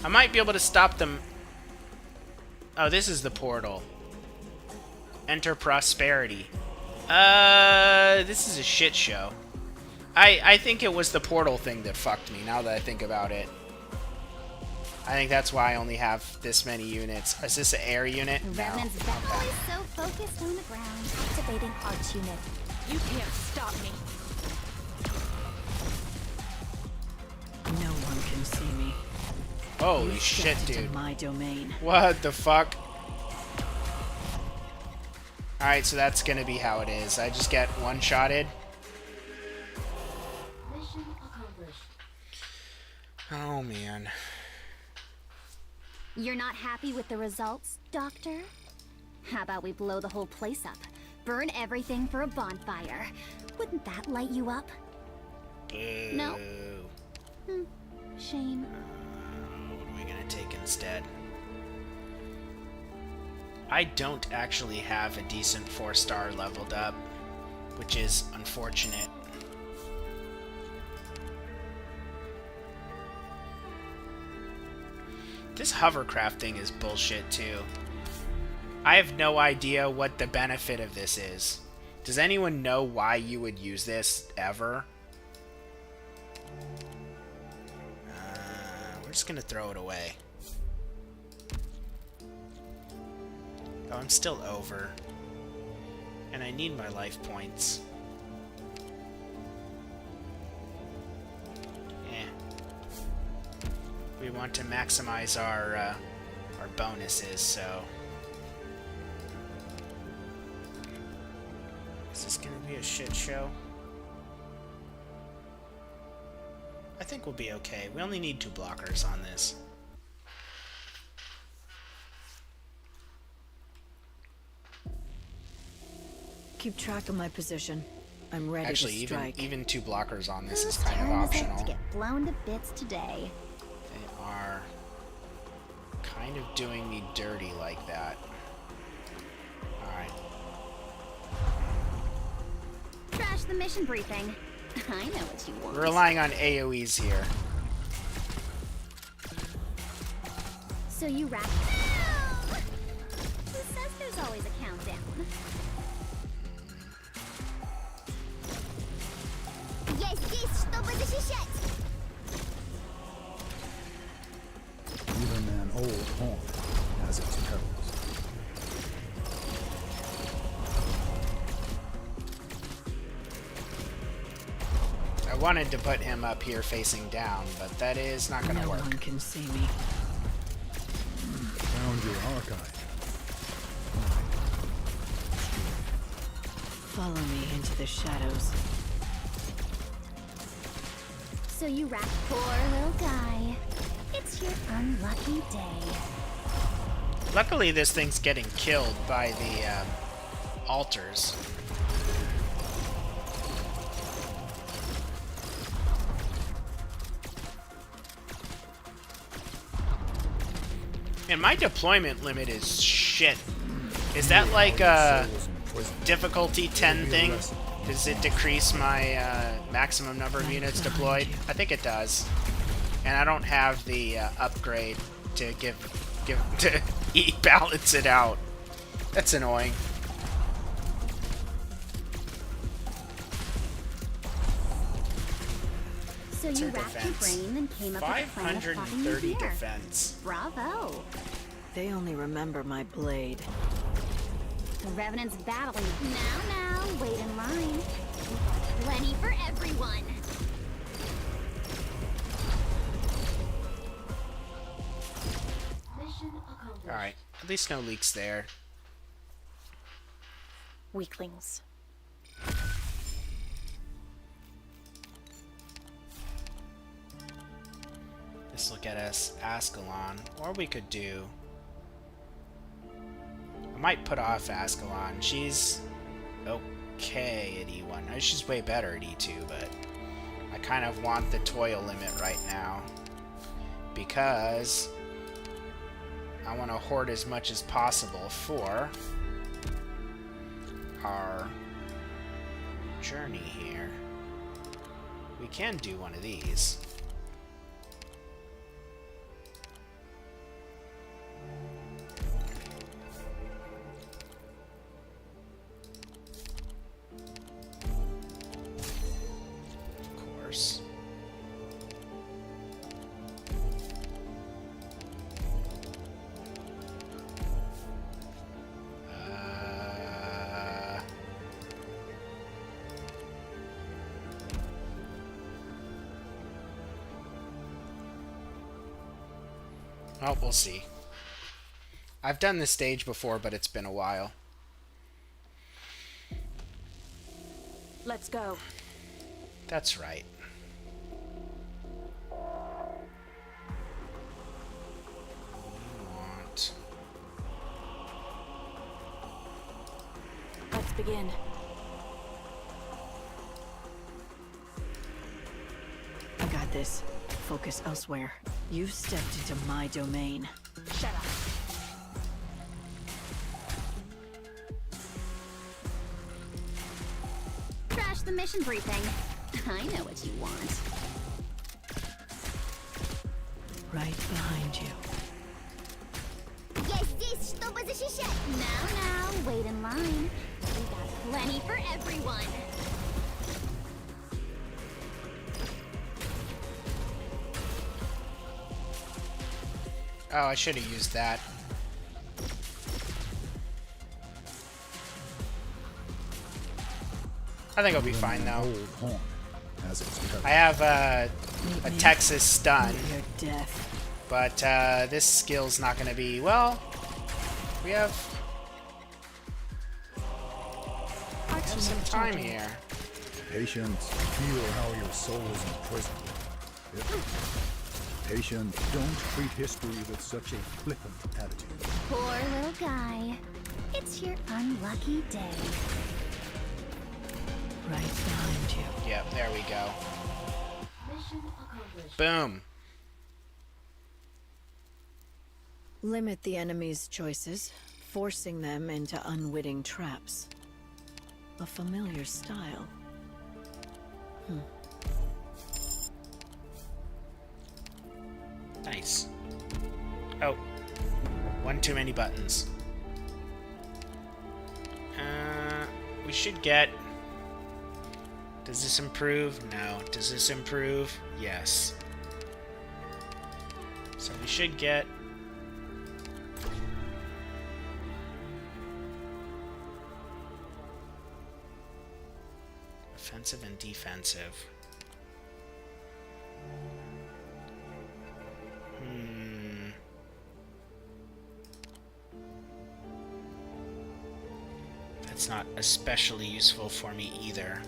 I might be able to stop them. Oh, this is the portal. Enter prosperity. This is a shit show. I think it was the portal thing that fucked me, now that I think about it. I think that's why I only have this many units. Is this an air unit? No. Redman's Okay. always so focused on the ground. Activating arch unit. You can't stop me. No one can see me. Holy You've shit, stepped into dude. my domain. What the fuck? Alright, so that's gonna be how it is. I just get one-shotted. Mission accomplished. Oh, man. You're not happy with the results, Doctor? How about we blow the whole place up? Burn everything for a bonfire. Wouldn't that light you up? Boo. No. Shame. What are we gonna take instead? I don't actually have a decent 4-star leveled up, which is unfortunate. This hovercraft thing is bullshit too. I have no idea what the benefit of this is. Does anyone know why you would use this ever? We're just gonna throw it away. Oh, I'm still over. And I need my life points. We want to maximize our bonuses, so... Is this gonna be a shit show? I think we'll be okay. We only need 2 blockers on this. Keep track of my position. I'm ready Actually, to strike. even 2 blockers on this is Whose kind of turn is it optional. to get blown to bits today? They are kind of doing me dirty like that. Alright. Trash the mission briefing. I know what you want. We're relying on AoEs here. So you wrap. Who says there's always a countdown? Yes, чтобы защищать. Even an old horn has its perils. I wanted to put him up here facing down, but that is not going to No work. one can see me. Found your archive. Follow me into the shadows. So you wrap. Poor little guy. It's your unlucky day. Luckily, this thing's getting killed by the altars. And my deployment limit is shit. Is that like a difficulty 10 thing? Does it decrease my maximum number of units deployed? I think it does. And I don't have the upgrade to to balance it out. That's annoying. So you wrapped your brain and came up with a plan of popping your 530 beer. defense. Bravo. They only remember my blade. The Revenant's battling. Now, wait in line. We've got plenty for everyone. Mission accomplished. Alright, at least no leaks there. Weaklings. This will get us Ascalon, or we could do... I might put off Ascalon. She's okay at E1. No, she's way better at E2, but I kind of want the toil limit right now because I want to hoard as much as possible for our journey here. We can do one of these. Well, we'll see. I've done this stage before, but it's been a while. Let's go. That's right. Let's begin. I got this. Focus elsewhere. You've stepped into my domain. Shut up. Trash the mission briefing. I know what you want. Right behind you. Yes, чтобы защищать. Now, wait in line. We got plenty for everyone. Oh, I should have used that. I think I'll be fine though. Old horn has its perils. I have a Texas stun, Your death. but this skill's not going to be, well, we have some time here. Patience, feel how your soul is imprisoned. Patient, don't treat history with such a flippant attitude. Poor little guy. It's your unlucky day. Right behind you. Yep, there we go. Boom. Limit the enemy's choices, forcing them into unwitting traps. A familiar style. Nice. Oh. One too many buttons. We should get... Does this improve? No. Does this improve? Yes. So we should get... Offensive and defensive. That's not especially useful for me either.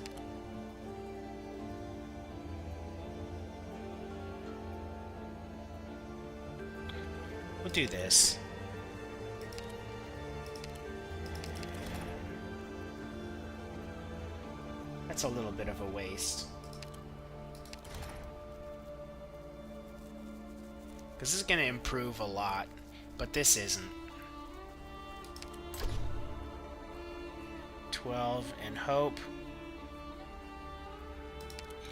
We'll do this. That's a little bit of a waste. This is going to improve a lot, but this isn't. 12 and hope.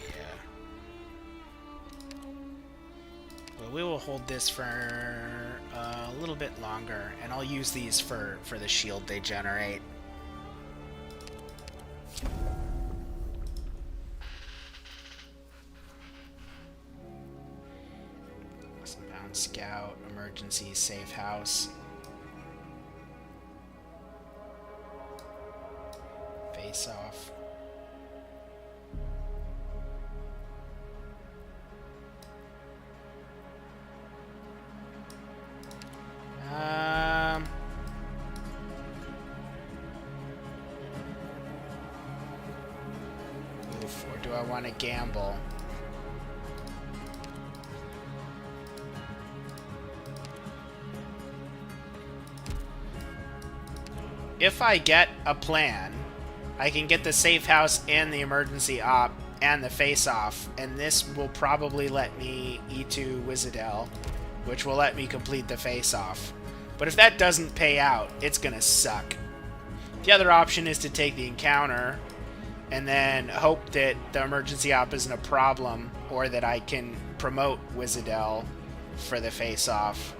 Yeah. Well, we will hold this for a little bit longer, and I'll use these for the shield they generate. Bound scout, emergency, safe house. Face off. Oof, or do I want to gamble? If I get a plan, I can get the safe house and the emergency op and the face-off, and this will probably let me E2 Wizardell, which will let me complete the face-off. But if that doesn't pay out, it's gonna suck. The other option is to take the encounter and then hope that the emergency op isn't a problem, or that I can promote Wizardell for the face-off.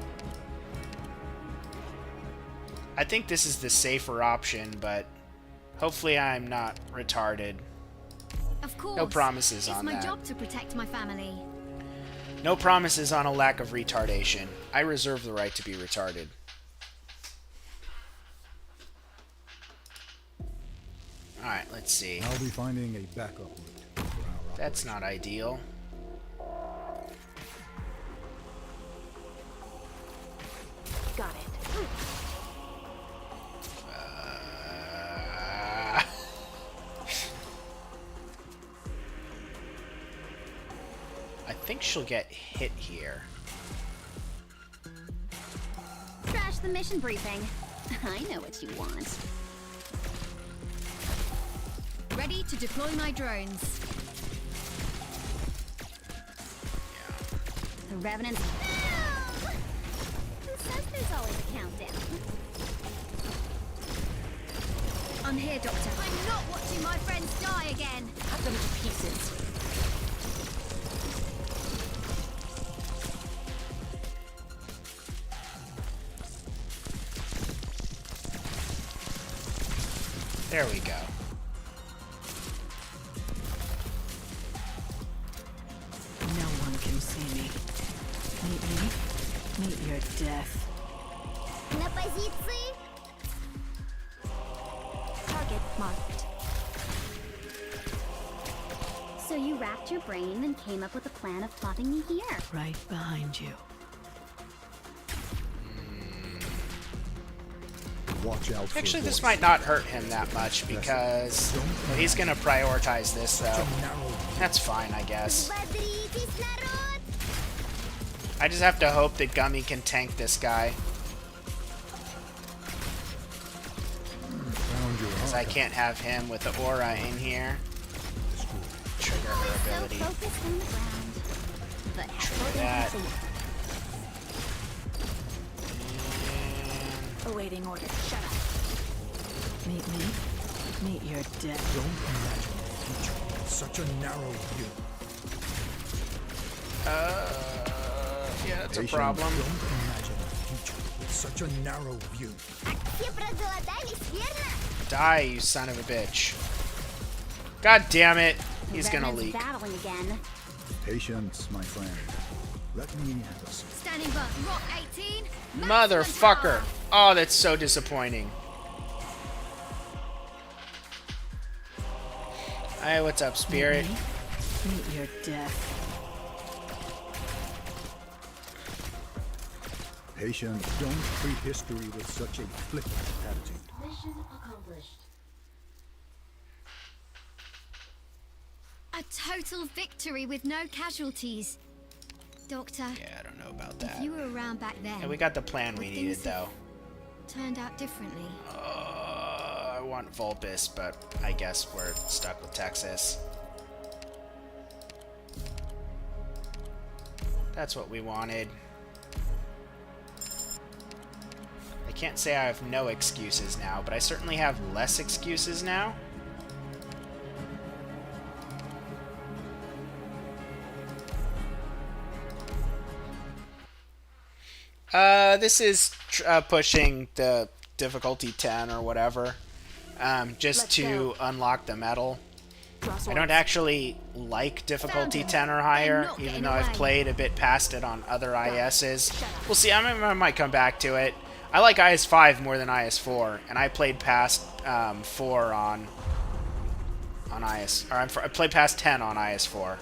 I think this is the safer option, but hopefully I'm not retarded. Of course. No promises on that. It's my job to protect my family. No promises on a lack of retardation. I reserve the right to be retarded. Alright, let's see. I'll be finding a backup route for our That's operation. not ideal. Got it. I think she'll get hit here. Trash the mission briefing. I know what you want. Ready to deploy my drones. The Revenants. No! Who says there's always a countdown? I'm here, Doctor. I'm not watching my friends die again. Cut them to pieces. There we go. No one can see me. Meet me. Meet your death. Na позиции. Target marked. So you racked your brain and came up with a plan of plotting me here. Right behind you. Watch out for Actually, this voice. might not hurt him that much because well, he's gonna prioritize this though. That's fine, I guess. I just have to hope that Gummy can tank this guy. Found your Because I can't have him with the aura in here. Trigger her ability. Focused on the ground. But Trigger that. Awaiting order. Shut up. Meet me. Meet your death. Don't imagine the future with such a narrow view. Yeah, that's a Patient, problem. Don't imagine the future with such a narrow view. Die, you son of a bitch. God damn it. He's gonna Revenant's leak. battling again. Patience, my friend. Let me handle some. Standing by. Rock 18. Motherfucker. Oh, that's so disappointing. Hey, what's up, Spirit? Meet your death. Patient, don't treat history with such a flippant attitude. Mission accomplished. A total victory with no casualties. Doctor, Yeah, I don't know about if that. you were around back then, Yeah, we got the plan we would needed, things though. turned out differently. I want Vulpes, but I guess we're stuck with Texas. That's what we wanted. I can't say I have no excuses now, but I certainly have less excuses now. This is pushing the difficulty 10 or whatever, just to unlock the medal. I don't actually like difficulty 10 or higher, even though I've played a bit past it on other ISs. We'll see, I might come back to it. I like IS 5 more than IS 4, and I played past 4 on IS, or I played past 10 on IS 4.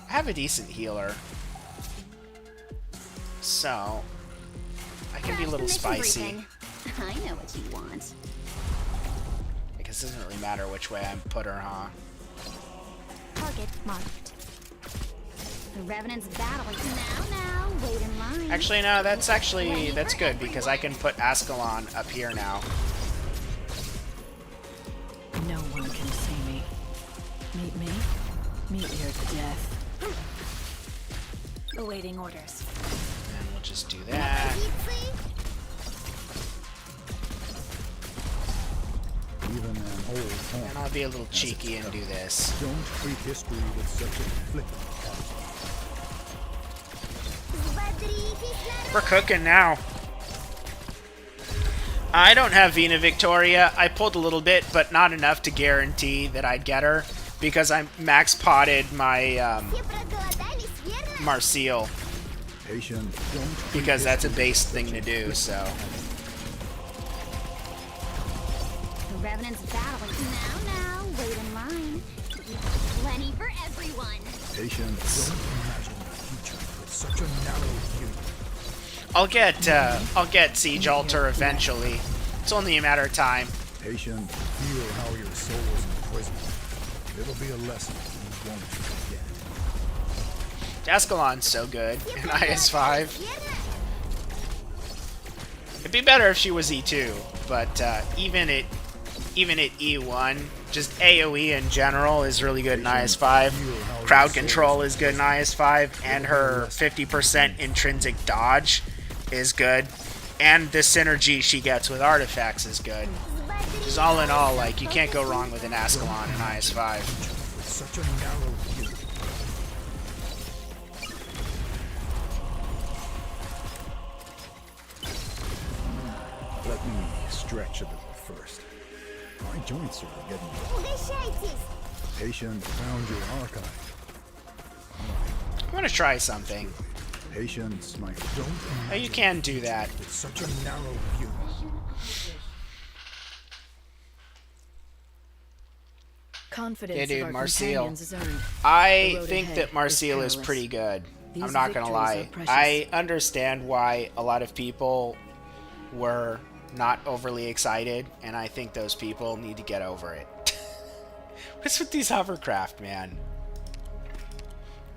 I have a decent healer, so I can be a little spicy. I know what you want. I guess it doesn't really matter which way I put her, huh? Target marked. The Revenant's battling. Now, wait in line. Actually, no, that's good because I can put Ascalon up here now. No one can see me. Meet me. Meet your death. Awaiting orders. And we'll just do that. Even an old home. And I'll be a little cheeky and do this. Don't treat history with such a flippant attitude. We're cooking now. I don't have Vina Victoria. I pulled a little bit, but not enough to guarantee that I'd get her because I max potted my Marseille Patient, don't treat because that's a history base with thing such to a do. flippant So The Revenant's battling. Now, wait in line. Plenty for everyone. Patient, don't imagine the future with such a narrow view. I'll get Siege Altar eventually. It's only a matter of time. Patient, feel how your soul is imprisoned. It'll be a lesson you won't forget. Ascalon's so good in IS5. It'd be better if she was E2, but even at E1, just AoE in general is really good in IS5. Crowd control is good in IS5, and her 50% intrinsic dodge is good. And the synergy she gets with artifacts is good. Just all in all, like, you can't go wrong with an Ascalon in IS5. With such a narrow view. Let me stretch a little first. My joints are getting Patient, found your archive. I'm gonna try something. Patience, my don't Oh, you can do that. with such a narrow view. Confidence Yeah, dude, of our Marseille. companions is earned. I The road think ahead that Marseille is perilous. pretty good. These I'm not gonna victories lie. are precious. I understand why a lot of people were not overly excited, and I think those people need to get over it. What's with these hovercraft, man?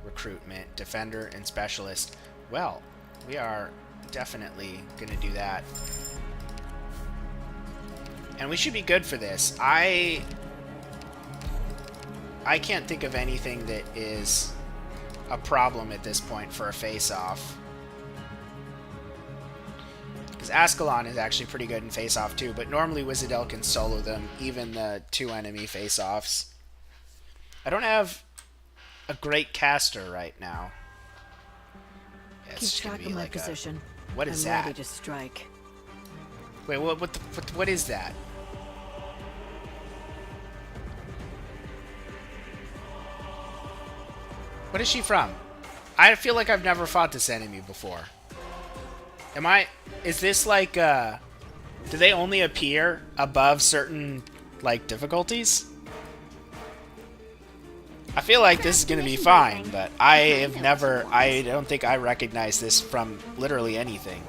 Recruitment, defender, and specialist. Well, we are definitely gonna do that. And we should be good for this. I can't think of anything that is a problem at this point for a face-off. Because Ascalon is actually pretty good in face-off too, but normally Wizardel can solo them, even the 2 enemy face-offs. I don't have a great caster right now. Yeah, it's Keep just gonna track be of my like position. what is I'm that? ready to strike. Wait, what is that? What is she from? I feel like I've never fought this enemy before. Is this like, do they only appear above certain, like, difficulties? I feel like this is gonna be fine, but I don't think I recognize this from literally anything.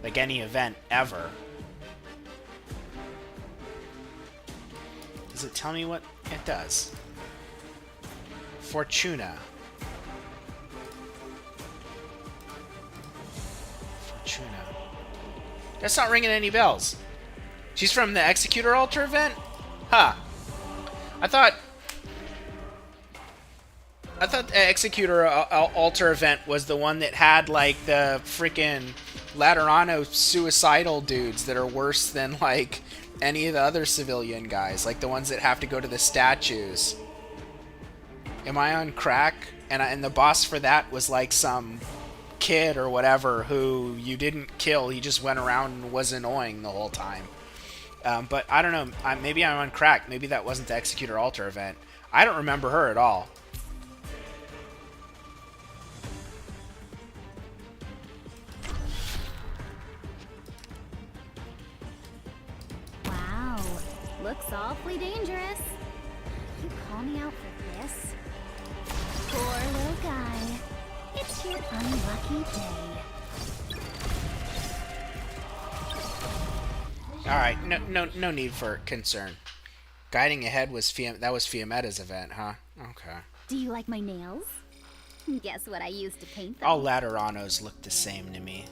Like any event ever. Does it tell me what it does? Fortuna. Fortuna. That's not ringing any bells. She's from the Executor Altar event? Huh. I thought the Executor Altar event was the one that had, like, the freaking Laterano suicidal dudes that are worse than, like, any of the other civilian guys. Like, the ones that have to go to the statues. Am I on crack? And the boss for that was, like, some kid or whatever who you didn't kill. He just went around and was annoying the whole time. But I don't know. Maybe I'm on crack. Maybe that wasn't the Executor Altar event. I don't remember her at all. Wow, looks awfully dangerous. You call me out for this? Poor little guy. It's your unlucky day. Alright, no need for concern. Guiding ahead was that was Fiametta's event, huh? Okay. Do you like my nails? Guess what I used to paint them? All Lateranos look the same to me.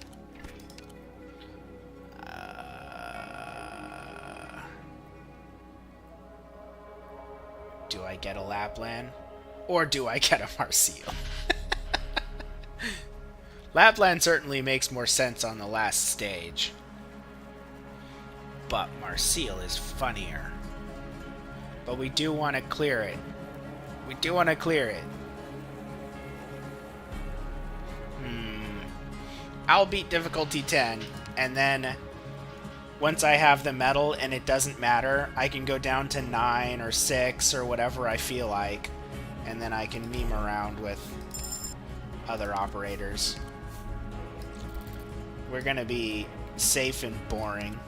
Do I get a Lapland? Or do I get a Marseille? Lapland certainly makes more sense on the last stage. But Marseille is funnier. But we do want to clear it. We do want to clear it. I'll beat difficulty 10, and then once I have the medal and it doesn't matter, I can go down to 9 or 6 or whatever I feel like, and then I can meme around with other operators. We're gonna be safe and boring.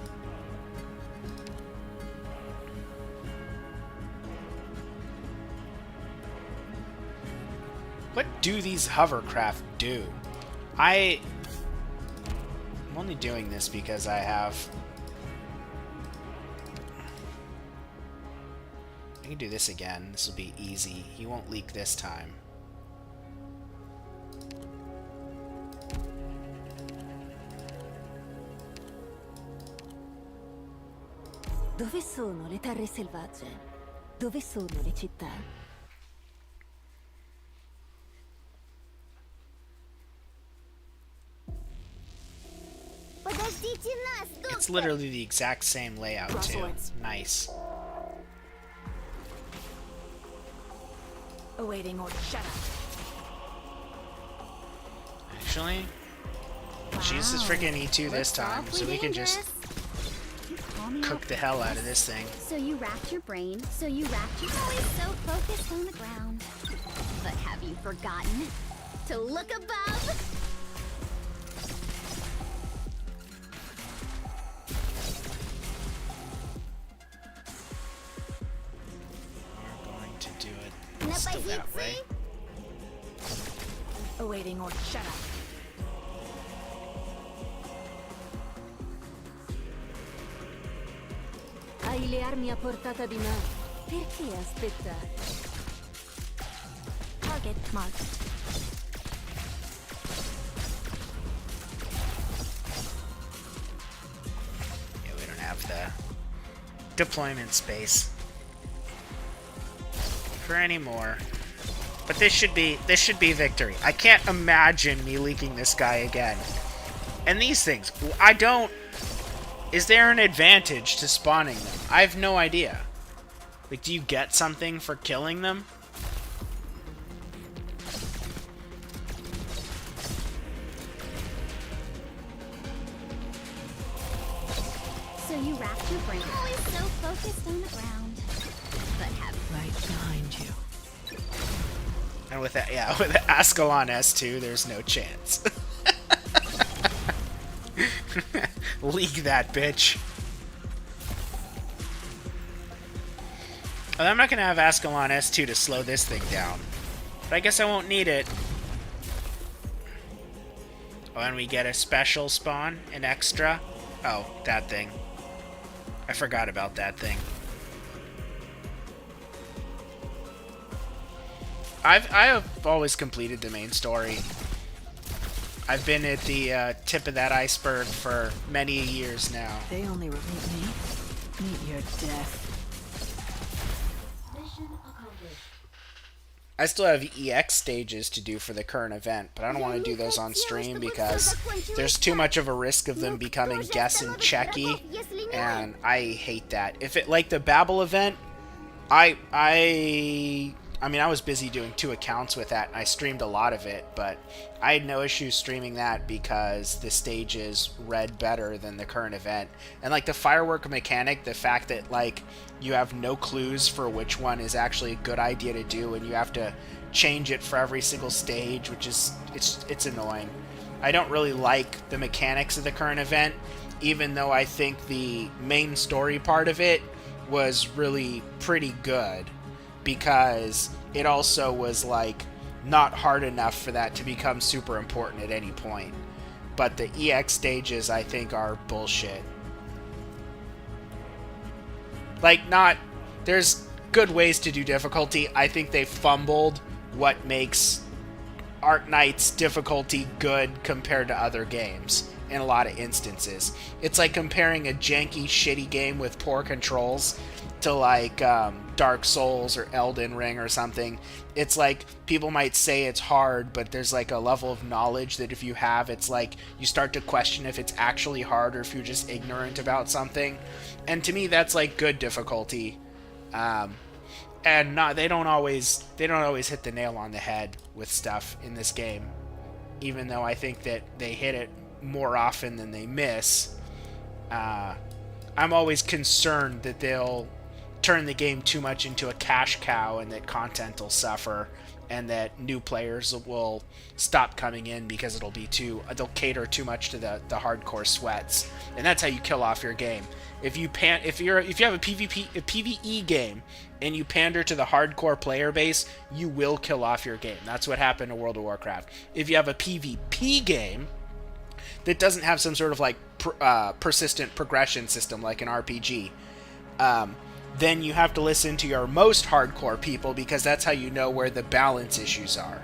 What do these hovercraft do? I'm only doing this because I can do this again. This will be easy. He won't leak this time. Dove sono le terre selvagge? Dove sono le città? It's literally the exact same layout too. Nice. Awaiting order. Shut up. Actually, she's just freaking E2 this time, so we can just cook the hell out of this thing. So you racked your brain, so you racked your always so focused on the ground. But have you forgotten to look above? We're going to do it still that way. Awaiting order. Shut up. Hai le armi a portata di mano. Perché aspettare? Target marked. Yeah, we don't have the deployment space for any more. But this should be victory. I can't imagine me leaking this guy again. And these things, I don't... Is there an advantage to spawning them? I have no idea. Like, do you get something for killing them? So you wrapped your brain. Always so focused on the ground. But have Right behind you. And with that, yeah, with the Ascalon S2, there's no chance. Leak that bitch. Well, I'm not gonna have Ascalon S2 to slow this thing down. But I guess I won't need it. Oh, and we get a special spawn, an extra. Oh, that thing. I forgot about that thing. I have always completed the main story. I've been at the tip of that iceberg for many years now. They only relieve me. Meet your death. I still have EX stages to do for the current event, but I don't want to do those on stream because there's too much of a risk of them becoming guess and checky, and I hate that. If it, like the Babel event, I mean, I was busy doing 2 accounts with that, and I streamed a lot of it, but I had no issue streaming that because the stages read better than the current event. And, like, the firework mechanic, the fact that, like, you have no clues for which one is actually a good idea to do, and you have to change it for every single stage, which is, it's annoying. I don't really like the mechanics of the current event, even though I think the main story part of it was really pretty good. Because it also was, like, not hard enough for that to become super important at any point. But the EX stages, I think, are bullshit. Like, there's good ways to do difficulty. I think they fumbled what makes Arknights difficulty good compared to other games in a lot of instances. It's like comparing a janky, shitty game with poor controls to, like, Dark Souls or Elden Ring or something. It's like, people might say it's hard, but there's, like, a level of knowledge that if you have, it's like, you start to question if it's actually hard or if you're just ignorant about something. And to me, that's, like, good difficulty. And they don't always hit the nail on the head with stuff in this game. Even though I think that they hit it more often than they miss. I'm always concerned that they'll turn the game too much into a cash cow and that content will suffer and that new players will stop coming in because they'll cater too much to the hardcore sweats. And that's how you kill off your game. If you have a PvE game and you pander to the hardcore player base, you will kill off your game. That's what happened to World of Warcraft. If you have a PvP game that doesn't have some sort of, like, persistent progression system like an RPG, then you have to listen to your most hardcore people because that's how you know where the balance issues are.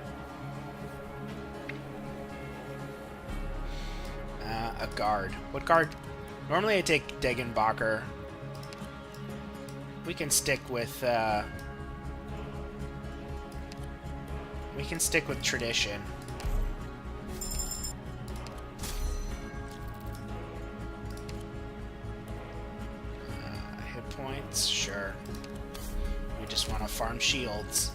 A guard. What guard? Normally I take Degenbacher. We can stick with tradition. Hit points, sure. We just want to farm shields.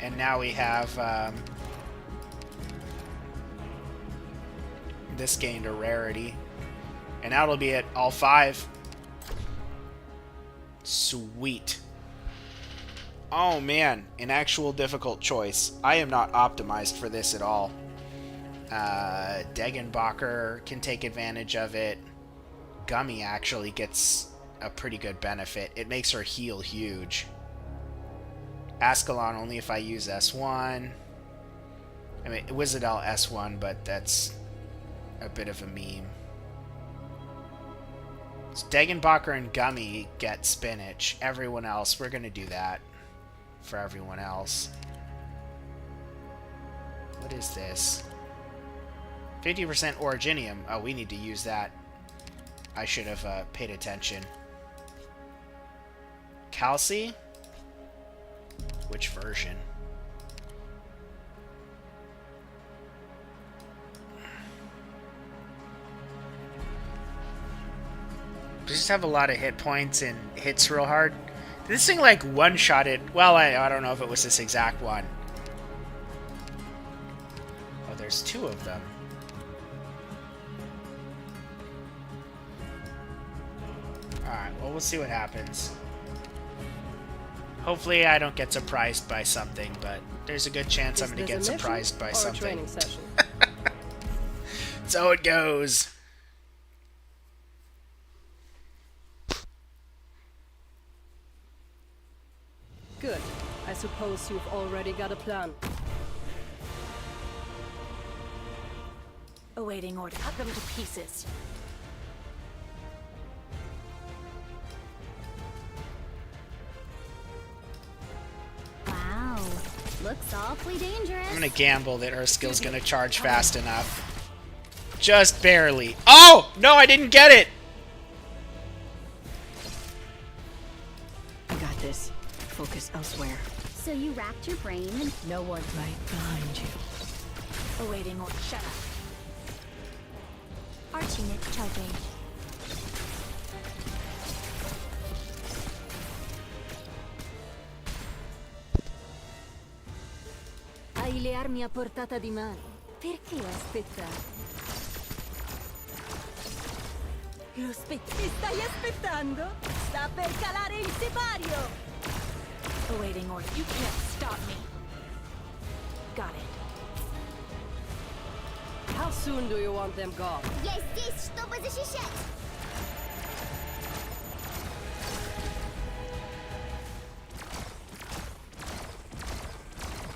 And now we have this gained a rarity. And now it'll be at all 5. Sweet. Oh man, an actual difficult choice. I am not optimized for this at all. Degenbacher can take advantage of it. Gummy actually gets a pretty good benefit. It makes her heal huge. Ascalon only if I use S1. I mean, Wizardel S1, but that's a bit of a meme. So Degenbacher and Gummy get spinach. Everyone else, we're going to do that for everyone else. What is this? 50% Originium. Oh, we need to use that. I should have paid attention. Calci? Which version? Just have a lot of hit points and hits real hard. This thing like one-shotted. Well, I don't know if it was this exact one. Oh, there's two of them. Alright, well, we'll see what happens. Hopefully I don't get surprised by something, but there's a good chance I'm going to get surprised by something. That's how it goes. Good. I suppose you've already got a plan. Awaiting order. Cut them to pieces. Wow. Looks awfully dangerous. I'm going to gamble that Erskill's going to charge fast enough. Just barely. Oh! No, I didn't get it! I got this. Focus elsewhere. So you racked your brain and No one right behind you. Awaiting order. Shut up. Arch unit charging. Hai le armi a portata di mano. Perché aspettare? Lo mi stai aspettando? Sta per calare il sipario! Awaiting order. You can't stop me. Got it. How soon do you want them gone? Я здесь, чтобы защищать.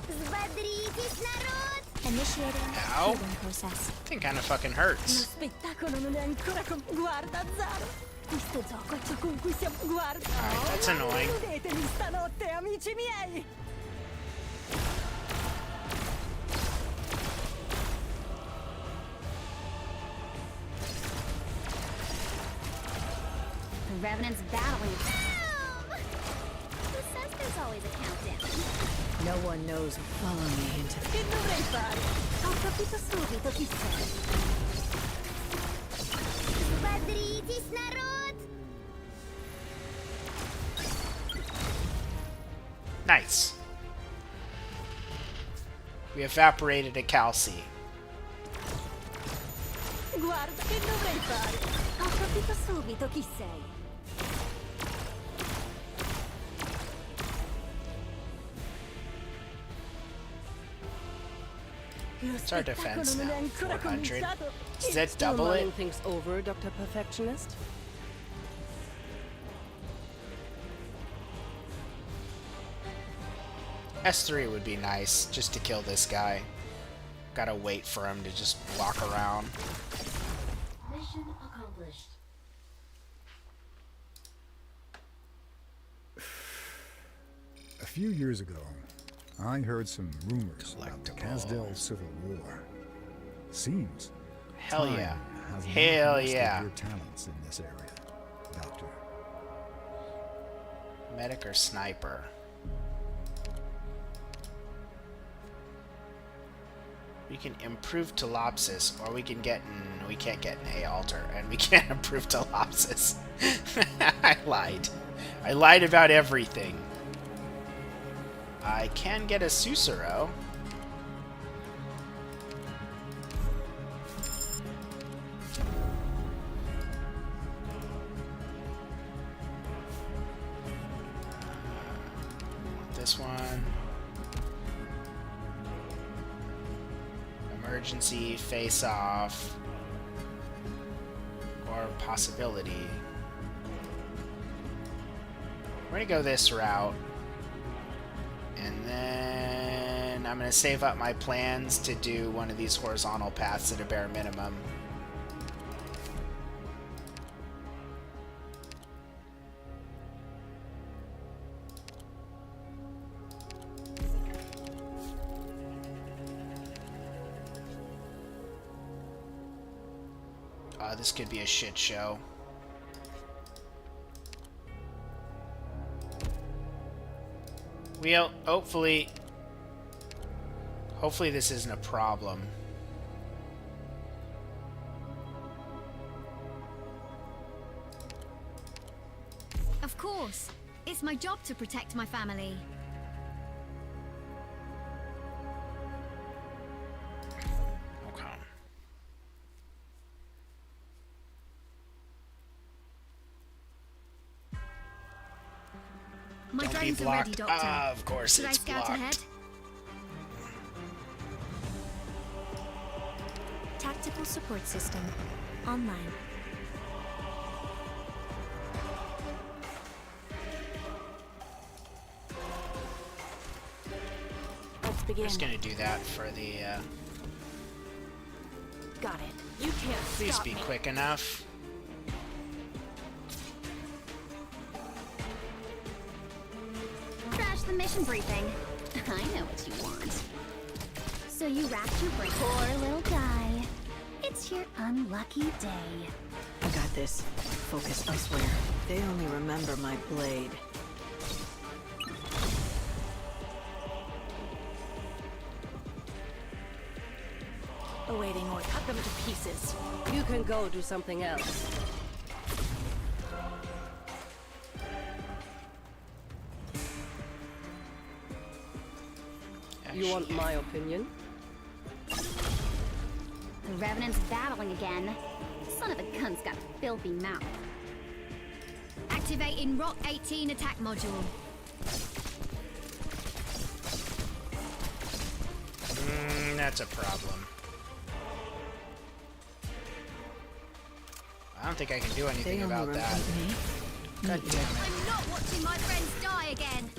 Взбодритесь, народ! Initiating Ow. healing process. Thing kind of fucking Lo hurts. spettacolo non è ancora Guarda, Zaro! Questo gioco è ciò con cui siamo... Guarda! Alright, that's annoying. Illudetemi stanotte, amici miei! The Revenant's battling. Who says there's always a countdown? No one knows. Follow me into... Che dovrei fare? Ho capito subito chi sei. Взбодритесь, народ! Nice. We evaporated a Calci. Guarda, che dovrei fare? Ho capito subito chi sei. What's our defense now? 400. Does that Still double mulling it? things over, Dr. Perfectionist? S3 would be nice, just to kill this guy. Gotta wait for him to just walk around. Mission accomplished. A few years ago, I heard some rumors about the Kazdel Civil War. Seems Hell time yeah. has not Hell wasted yeah. your talents in this area, Doctor. Medic or sniper? We can improve Telopsis, or we can get an... We can't get an A-alter, and we can't improve Telopsis. I lied. I lied about everything. I can get a Susuro. This one. Emergency, face off, or possibility. We're gonna go this route And then I'm going to save up my plans to do one of these horizontal paths at a bare minimum. This could be a shit show. Well, hopefully this isn't a problem. Of course. It's my job to protect my family. Okay. My Don't be drones are ready, blocked. Doctor. Ah, of course Should I it's scout blocked. ahead? Tactical support system online. Let's I'm begin. just gonna do that for the. Got it. You can't Please stop be me. quick enough. Trash the mission briefing. I know what you want. So you racked your brain. Poor little guy. It's your unlucky day. I got this. Focus elsewhere. They only remember my blade. Awaiting order. Cut them to pieces. You can go do something else. You want my opinion? The Revenant's battling again. Son of a gun's got a filthy mouth. Activating Rock 18 attack module. That's a problem. I don't think I can do anything They only about that. remember me. God damn it. I'm not watching my friends die again.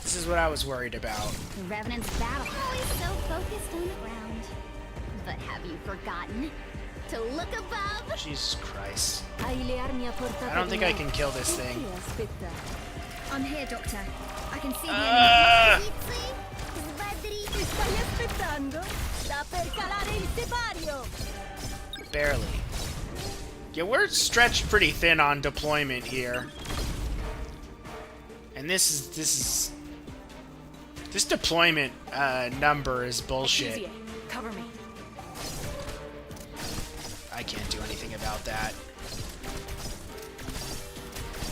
This is what I was worried about. The Revenant's battle. Always so focused on the ground. But have you forgotten to look above? Jesus Christ. Hai le armi a portata I don't think di I mano. can kill this thing. Perché aspetta? I'm here, Doctor. I can see the Ah! Sbadri. Ti stai aspettando? Sta per calare il sipario! Barely. Yeah, we're stretched pretty thin on deployment here. And this deployment number is bullshit. Easier. Cover me. I can't do anything about that.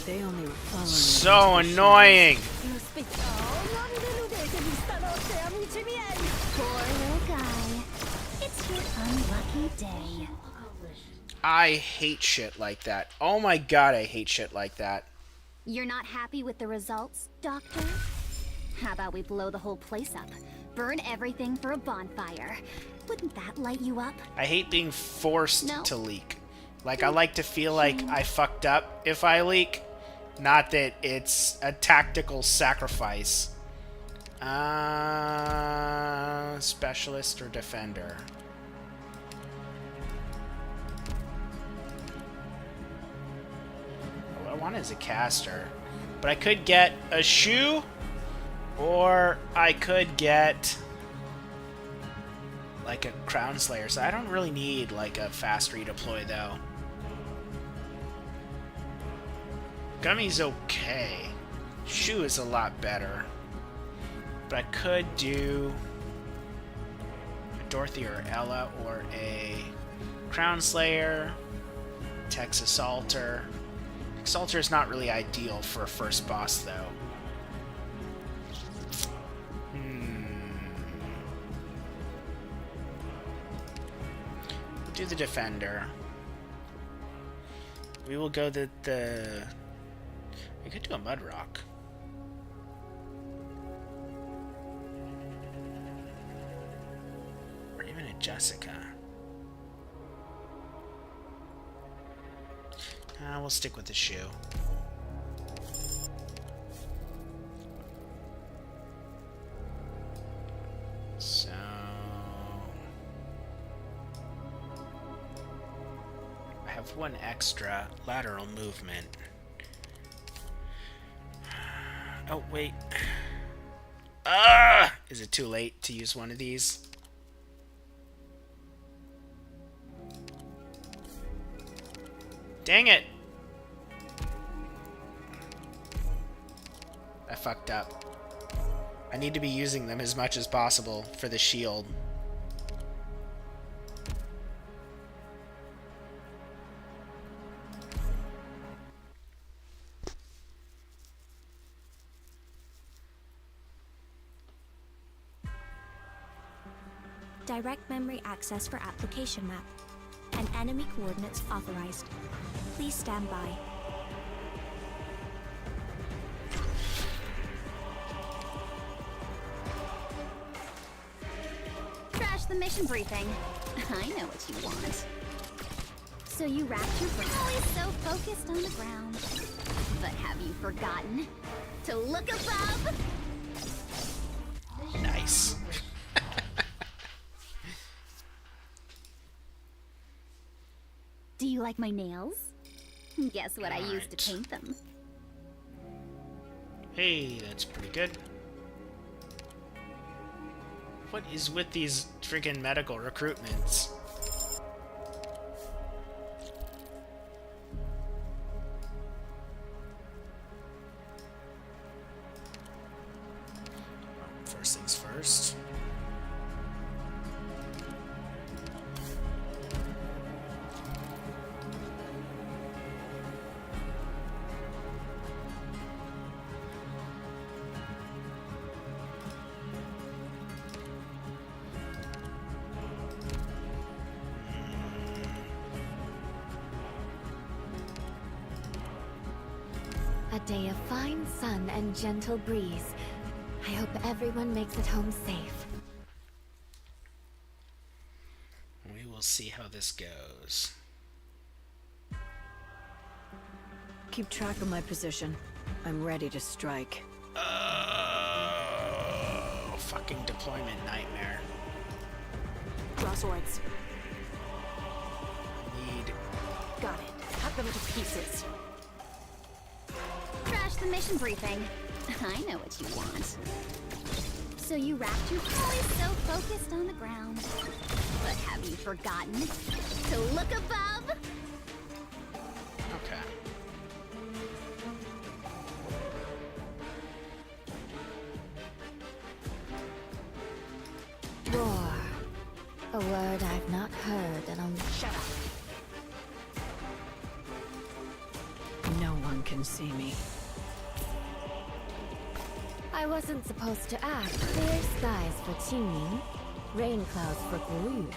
They only follow me. So annoying. Lo Oh, non deludetevi stanotte, amici miei! Poor little guy. It's your unlucky day. I hate shit like that. Oh my god, I hate shit like that. You're not happy with the results, Doctor? How about we blow the whole place up? Burn everything for a bonfire. Wouldn't that light you up? I hate being forced No. to leak. Like, I like to feel like I fucked up if I leak. Not that it's a tactical sacrifice. Specialist or defender? What I want is a caster. But I could get a shoe, or I could get like a Crown Slayer. So I don't really need like a fast redeploy though. Gummy's okay. Shoe is a lot better. But I could do a Dorothy or Ella or a Crown Slayer, Tex Assaulter. Assaulter is not really ideal for a first boss though. Do the defender. We will go the we could do a mud rock. Or even a Jessica. We'll stick with the shoe. have one extra lateral movement. Oh, wait. Ah! Is it too late to use one of these? Dang it! I fucked up. I need to be using them as much as possible for the shield. Direct memory access for application map. And enemy coordinates authorized. Please stand by. Trash the mission briefing. I know what you want. So you wrapped your brain. Always so focused on the ground. But have you forgotten to look above? Nice. Do you like my nails? Guess what I used to paint them? Hey, that's pretty good. What is with these friggin' medical recruitments? First things first. A day of fine sun and gentle breeze. I hope everyone makes it home safe. We will see how this goes. Keep track of my position. I'm ready to strike. Oh, fucking deployment nightmare. Draw swords. Need. Got it. Cut them to pieces. Trash the mission briefing. I know what you want. So you wrapped your always so focused on the ground. But have you forgotten to look above? Okay. Roar. A word I've not heard in a... Shut up. No one can see me. I wasn't supposed to act. Clear skies for Qingming, rain clouds for Gu.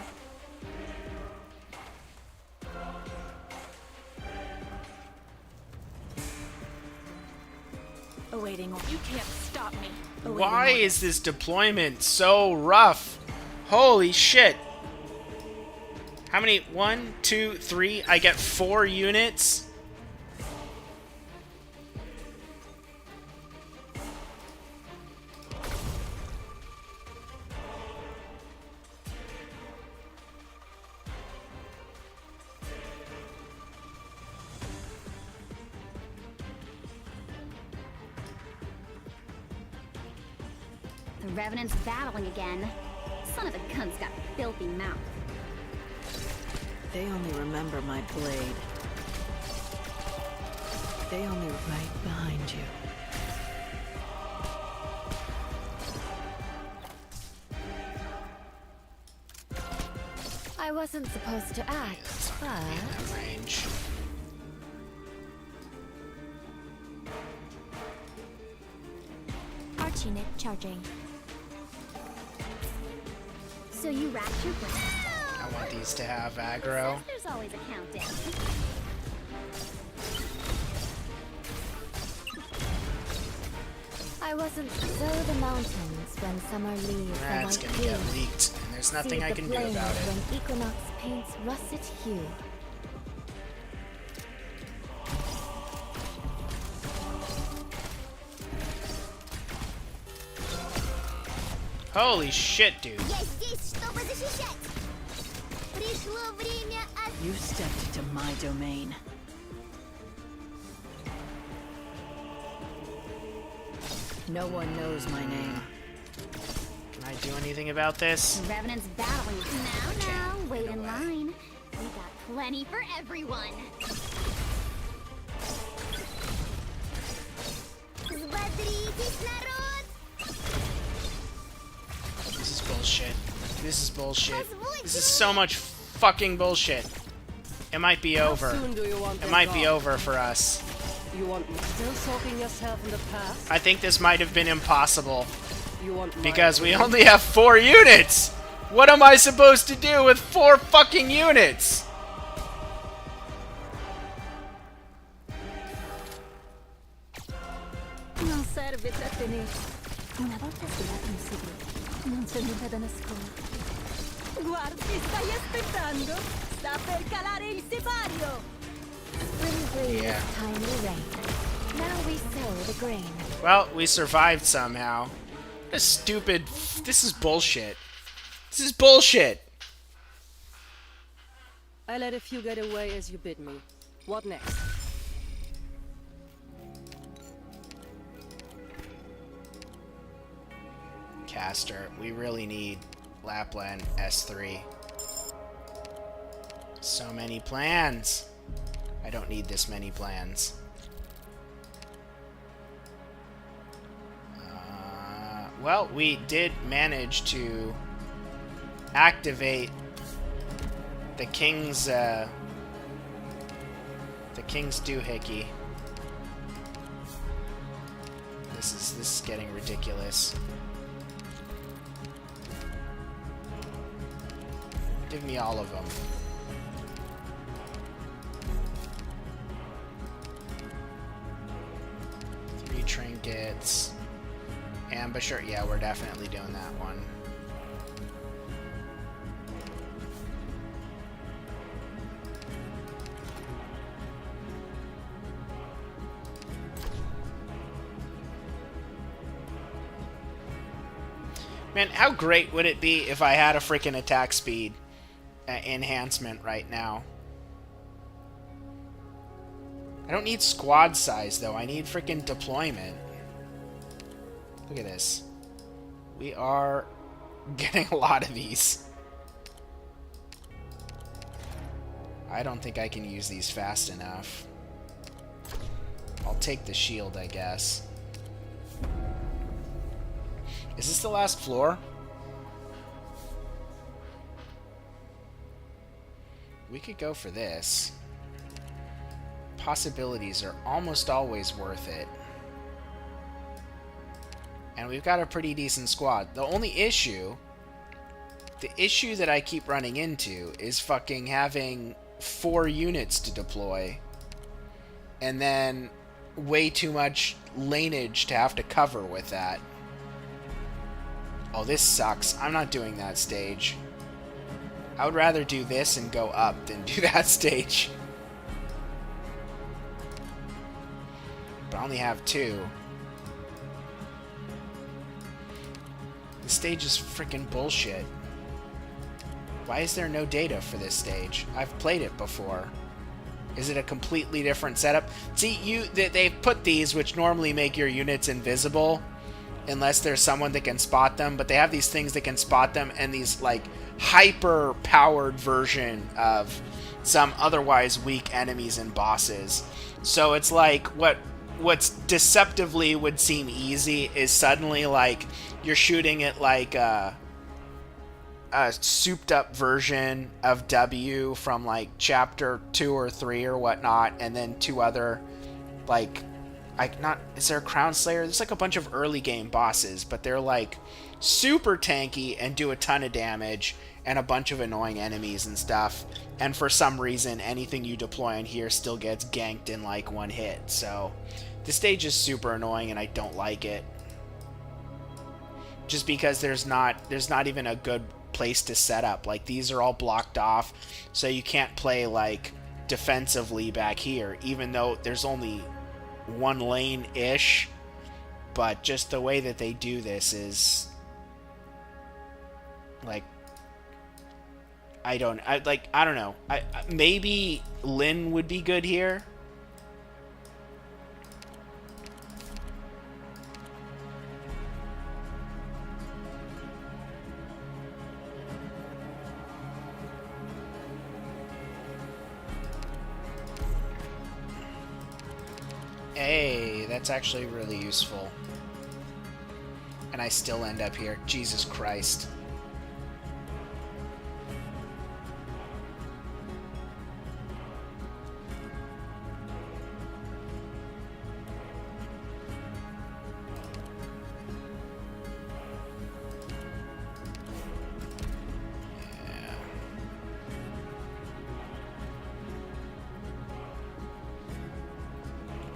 Awaiting. You can't stop me. Why is this deployment so rough? Holy shit. How many? 1, 2, 3? I get 4 units? The Revenant's battling again. Son of a gun's got a filthy mouth. They only remember my blade. They only right behind you. I wasn't supposed to act, but... That range. Arch unit charging. So you wrapped your brain. I want these to have aggro. There's always a countdown. I wasn't so the mountains when summer leaves the That's white gonna get hue. leaked, and there's nothing See I the can do flames about it. when equinox paints russet hue. Holy shit, dude. Я здесь, чтобы защищать! Пришло время You've stepped into my domain. No one knows my name. Can I do anything about this? Revenant's battling. Now, wait in line. We got plenty for everyone. This is bullshit. This is bullshit. This is so much fucking bullshit. It might be over. It might be over for us. You want me still soaking yourself in the past? I think this might have been impossible. You want Because we only have 4 units! What am I supposed to do with 4 fucking units? Non serve trattenersi. Una volta svelato un segreto, non c'è nulla da nascondere. Guardi, stai aspettando? Sta per calare il sipario! Spring breeze, timely rain. Now we sow the grain. Well, we survived somehow. This stupid... This is bullshit. This is bullshit! I let a few get away as you bid me. What next? Caster. We really need Lapland S3. So many plans. I don't need this many plans. Well, we did manage to activate the King's doohickey. This is getting ridiculous. Give me all of them. Three trinkets. Ambusher. Yeah, we're definitely doing that one. Man, how great would it be if I had a freaking attack speed enhancement right now? I don't need squad size, though. I need freaking deployment. Look at this. We are getting a lot of these. I don't think I can use these fast enough. I'll take the shield, I guess. Is this the last floor? We could go for this. Possibilities are almost always worth it. And we've got a pretty decent squad. The only issue... The issue that I keep running into is fucking having 4 units to deploy. And then way too much laneage to have to cover with that. Oh, this sucks. I'm not doing that stage. I would rather do this and go up than do that stage. But I only have 2. The stage is freaking bullshit. Why is there no data for this stage? I've played it before. Is it a completely different setup? See, they put these, which normally make your units invisible, unless there's someone that can spot them, but they have these things that can spot them, and these, like, hyper-powered version of some otherwise weak enemies and bosses. So it's like, what's deceptively would seem easy is suddenly, like, you're shooting at, like, a souped-up version of W from, like, chapter 2 or 3 or whatnot, and then 2 other, like... is there a Crown Slayer? There's like a bunch of early game bosses, but they're like super tanky and do a ton of damage and a bunch of annoying enemies and stuff. And for some reason, anything you deploy in here still gets ganked in like 1 hit. So the stage is super annoying and I don't like it. Just because there's not even a good place to set up. Like these are all blocked off, so you can't play like defensively back here, even though there's only 1 lane-ish, but just the way that they do this is like, I don't know. Maybe Lynn would be good here. Hey, that's actually really useful. And I still end up here. Jesus Christ.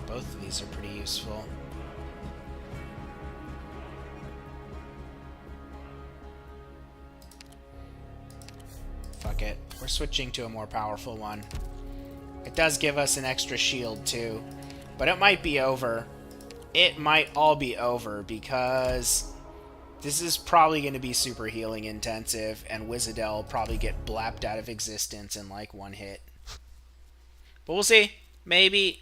Both of these are pretty useful. Fuck it. We're switching to a more powerful one. It does give us an extra shield too. But it might be over. It might all be over because this is probably going to be super healing intensive and Wizardel will probably get blapped out of existence in like one hit. But we'll see. Maybe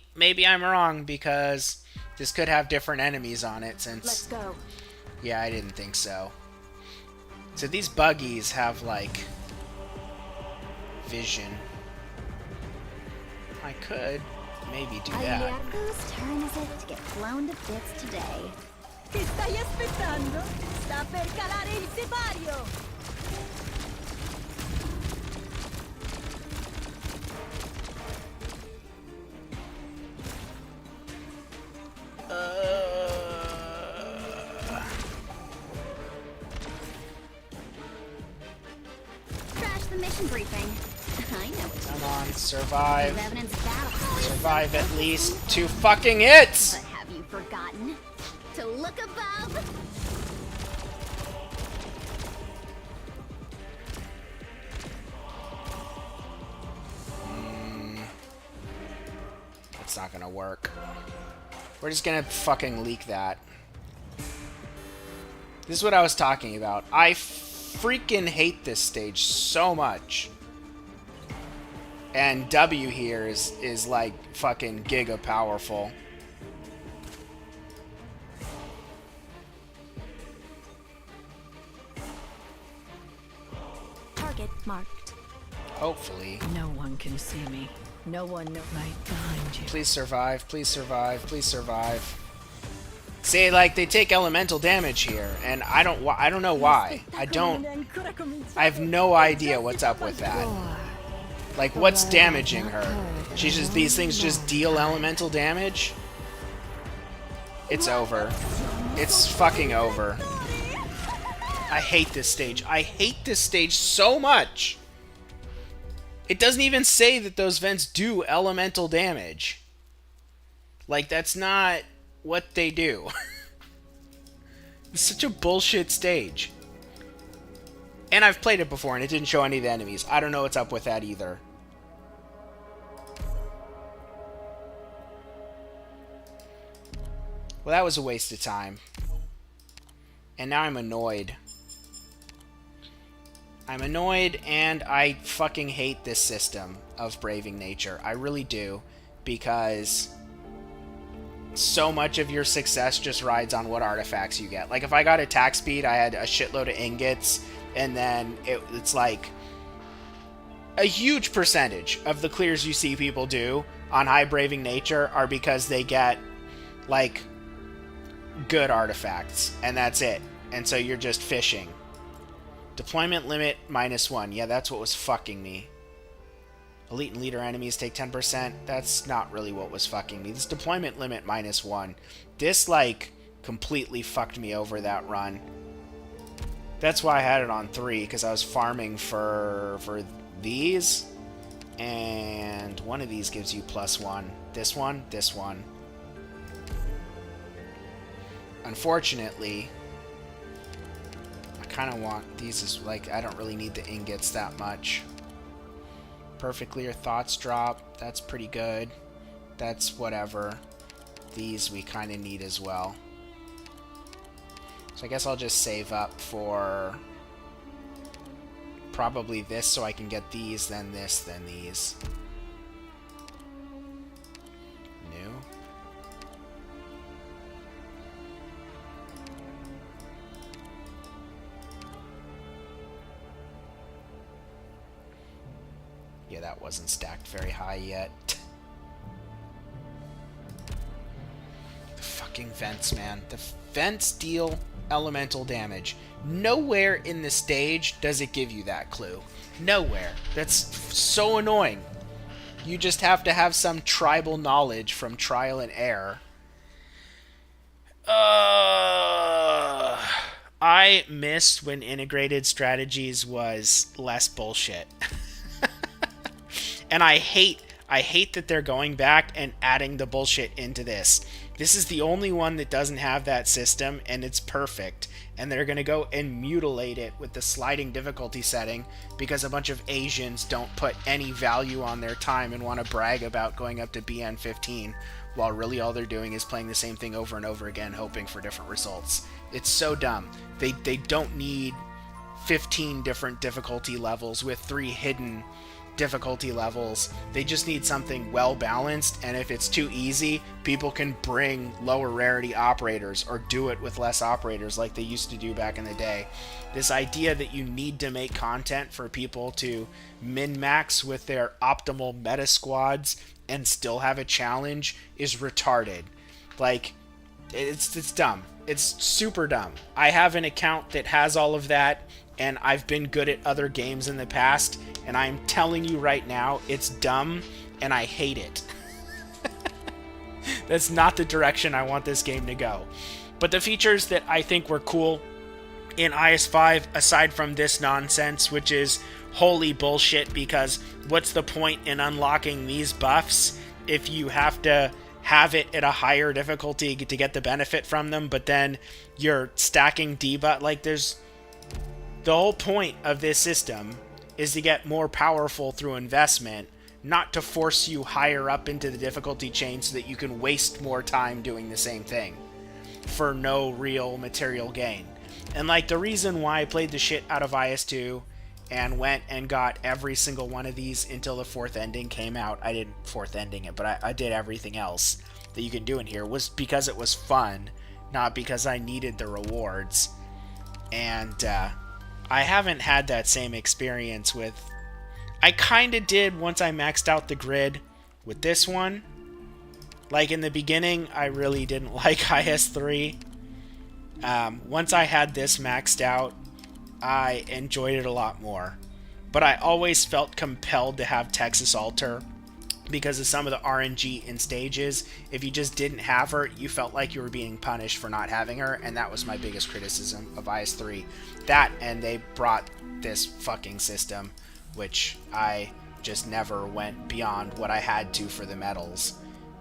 I'm wrong because this could have different enemies on it since... Let's go. Yeah, I didn't think so. So these buggies have, like, vision. I could maybe do that. Whose turn is it to get blown to bits today? Ti stai aspettando? Sta per calare il sipario! Crash the mission briefing. I know what Come on, survive. Revenant's battle. Survive at least 2 fucking hits! But have you forgotten to look above? It's not gonna work. We're just gonna fucking leak that. This is what I was talking about. I freaking hate this stage so much. And W here is like fucking giga powerful. Target marked. Hopefully. No one can see me. No one knows right behind you. Please survive, please survive, please survive. See, like, they take elemental damage here, and I don't know why. I have no idea what's up with that. Like, what's damaging her? These things just deal elemental damage? It's over. It's fucking over. I hate this stage. I hate this stage so much. It doesn't even say that those vents do elemental damage. Like, that's not what they do. It's such a bullshit stage. And I've played it before and it didn't show any of the enemies. I don't know what's up with that either. Well, that was a waste of time. And now I'm annoyed. I'm annoyed and I fucking hate this system of braving nature. I really do. Because so much of your success just rides on what artifacts you get. Like, if I got attack speed, I had a shitload of ingots, and then it's like a huge percentage of the clears you see people do on high braving nature are because they get, like, good artifacts, and that's it. And so you're just fishing. Deployment limit -1. Yeah, that's what was fucking me. Elite and leader enemies take 10%. That's not really what was fucking me. This deployment limit -1. This, like, completely fucked me over that run. That's why I had it on 3, because I was farming for these. And one of these gives you +1. This one, this one. Unfortunately, I kind of want these as, like, I don't really need the ingots that much. Perfect clear thoughts drop. That's pretty good. That's whatever. These we kind of need as well. So I guess I'll just save up for Probably this so I can get these, then this, then these. New. Yeah, that wasn't stacked very high yet. The fucking vents, man. The vents deal elemental damage. Nowhere in the stage does it give you that clue. Nowhere. That's so annoying. You just have to have some tribal knowledge from trial and error. I missed when integrated strategies was less bullshit. And I hate that they're going back and adding the bullshit into this. This is the only one that doesn't have that system, and it's perfect. And they're going to go and mutilate it with the sliding difficulty setting because a bunch of Asians don't put any value on their time and want to brag about going up to BN 15, while really all they're doing is playing the same thing over and over again, hoping for different results. It's so dumb. They don't need 15 different difficulty levels with 3 hidden difficulty levels. They just need something well balanced, and if it's too easy, people can bring lower rarity operators or do it with less operators like they used to do back in the day. This idea that you need to make content for people to min-max with their optimal meta squads and still have a challenge is retarded. Like, it's dumb. It's super dumb. I have an account that has all of that, and I've been good at other games in the past, and I'm telling you right now, it's dumb, and I hate it. That's not the direction I want this game to go. But the features that I think were cool in IS-5, aside from this nonsense, which is holy bullshit, because what's the point in unlocking these buffs if you have to have it at a higher difficulty to get the benefit from them, but then you're stacking debuff? Like, there's... The whole point of this system is to get more powerful through investment, not to force you higher up into the difficulty chain so that you can waste more time doing the same thing for no real material gain. And like, the reason why I played the shit out of IS-2 and went and got every single one of these until the 4th ending came out — I didn't 4th ending it, but I did everything else that you can do in here — was because it was fun, not because I needed the rewards. And I haven't had that same experience with... I kind of did once I maxed out the grid with this one. Like, in the beginning, I really didn't like IS-3. Once I had this maxed out, I enjoyed it a lot more. But I always felt compelled to have Texas Alter because of some of the RNG in stages. If you just didn't have her, you felt like you were being punished for not having her, and that was my biggest criticism of IS-3. That, and they brought this fucking system, which I just never went beyond what I had to for the medals,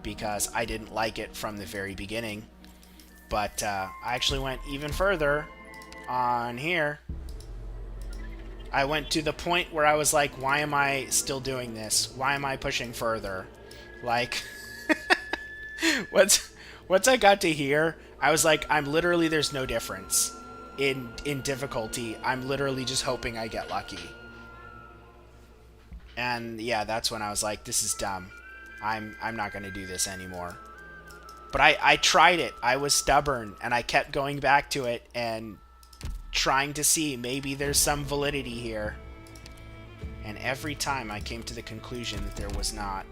because I didn't like it from the very beginning. But I actually went even further on here. I went to the point where I was like, why am I still doing this? Why am I pushing further? Like, once I got to here, I was like, I'm literally, there's no difference in difficulty. I'm literally just hoping I get lucky. And yeah, that's when I was like, this is dumb. I'm not going to do this anymore. But I tried it. I was stubborn, and I kept going back to it and trying to see maybe there's some validity here. And every time I came to the conclusion that there was not.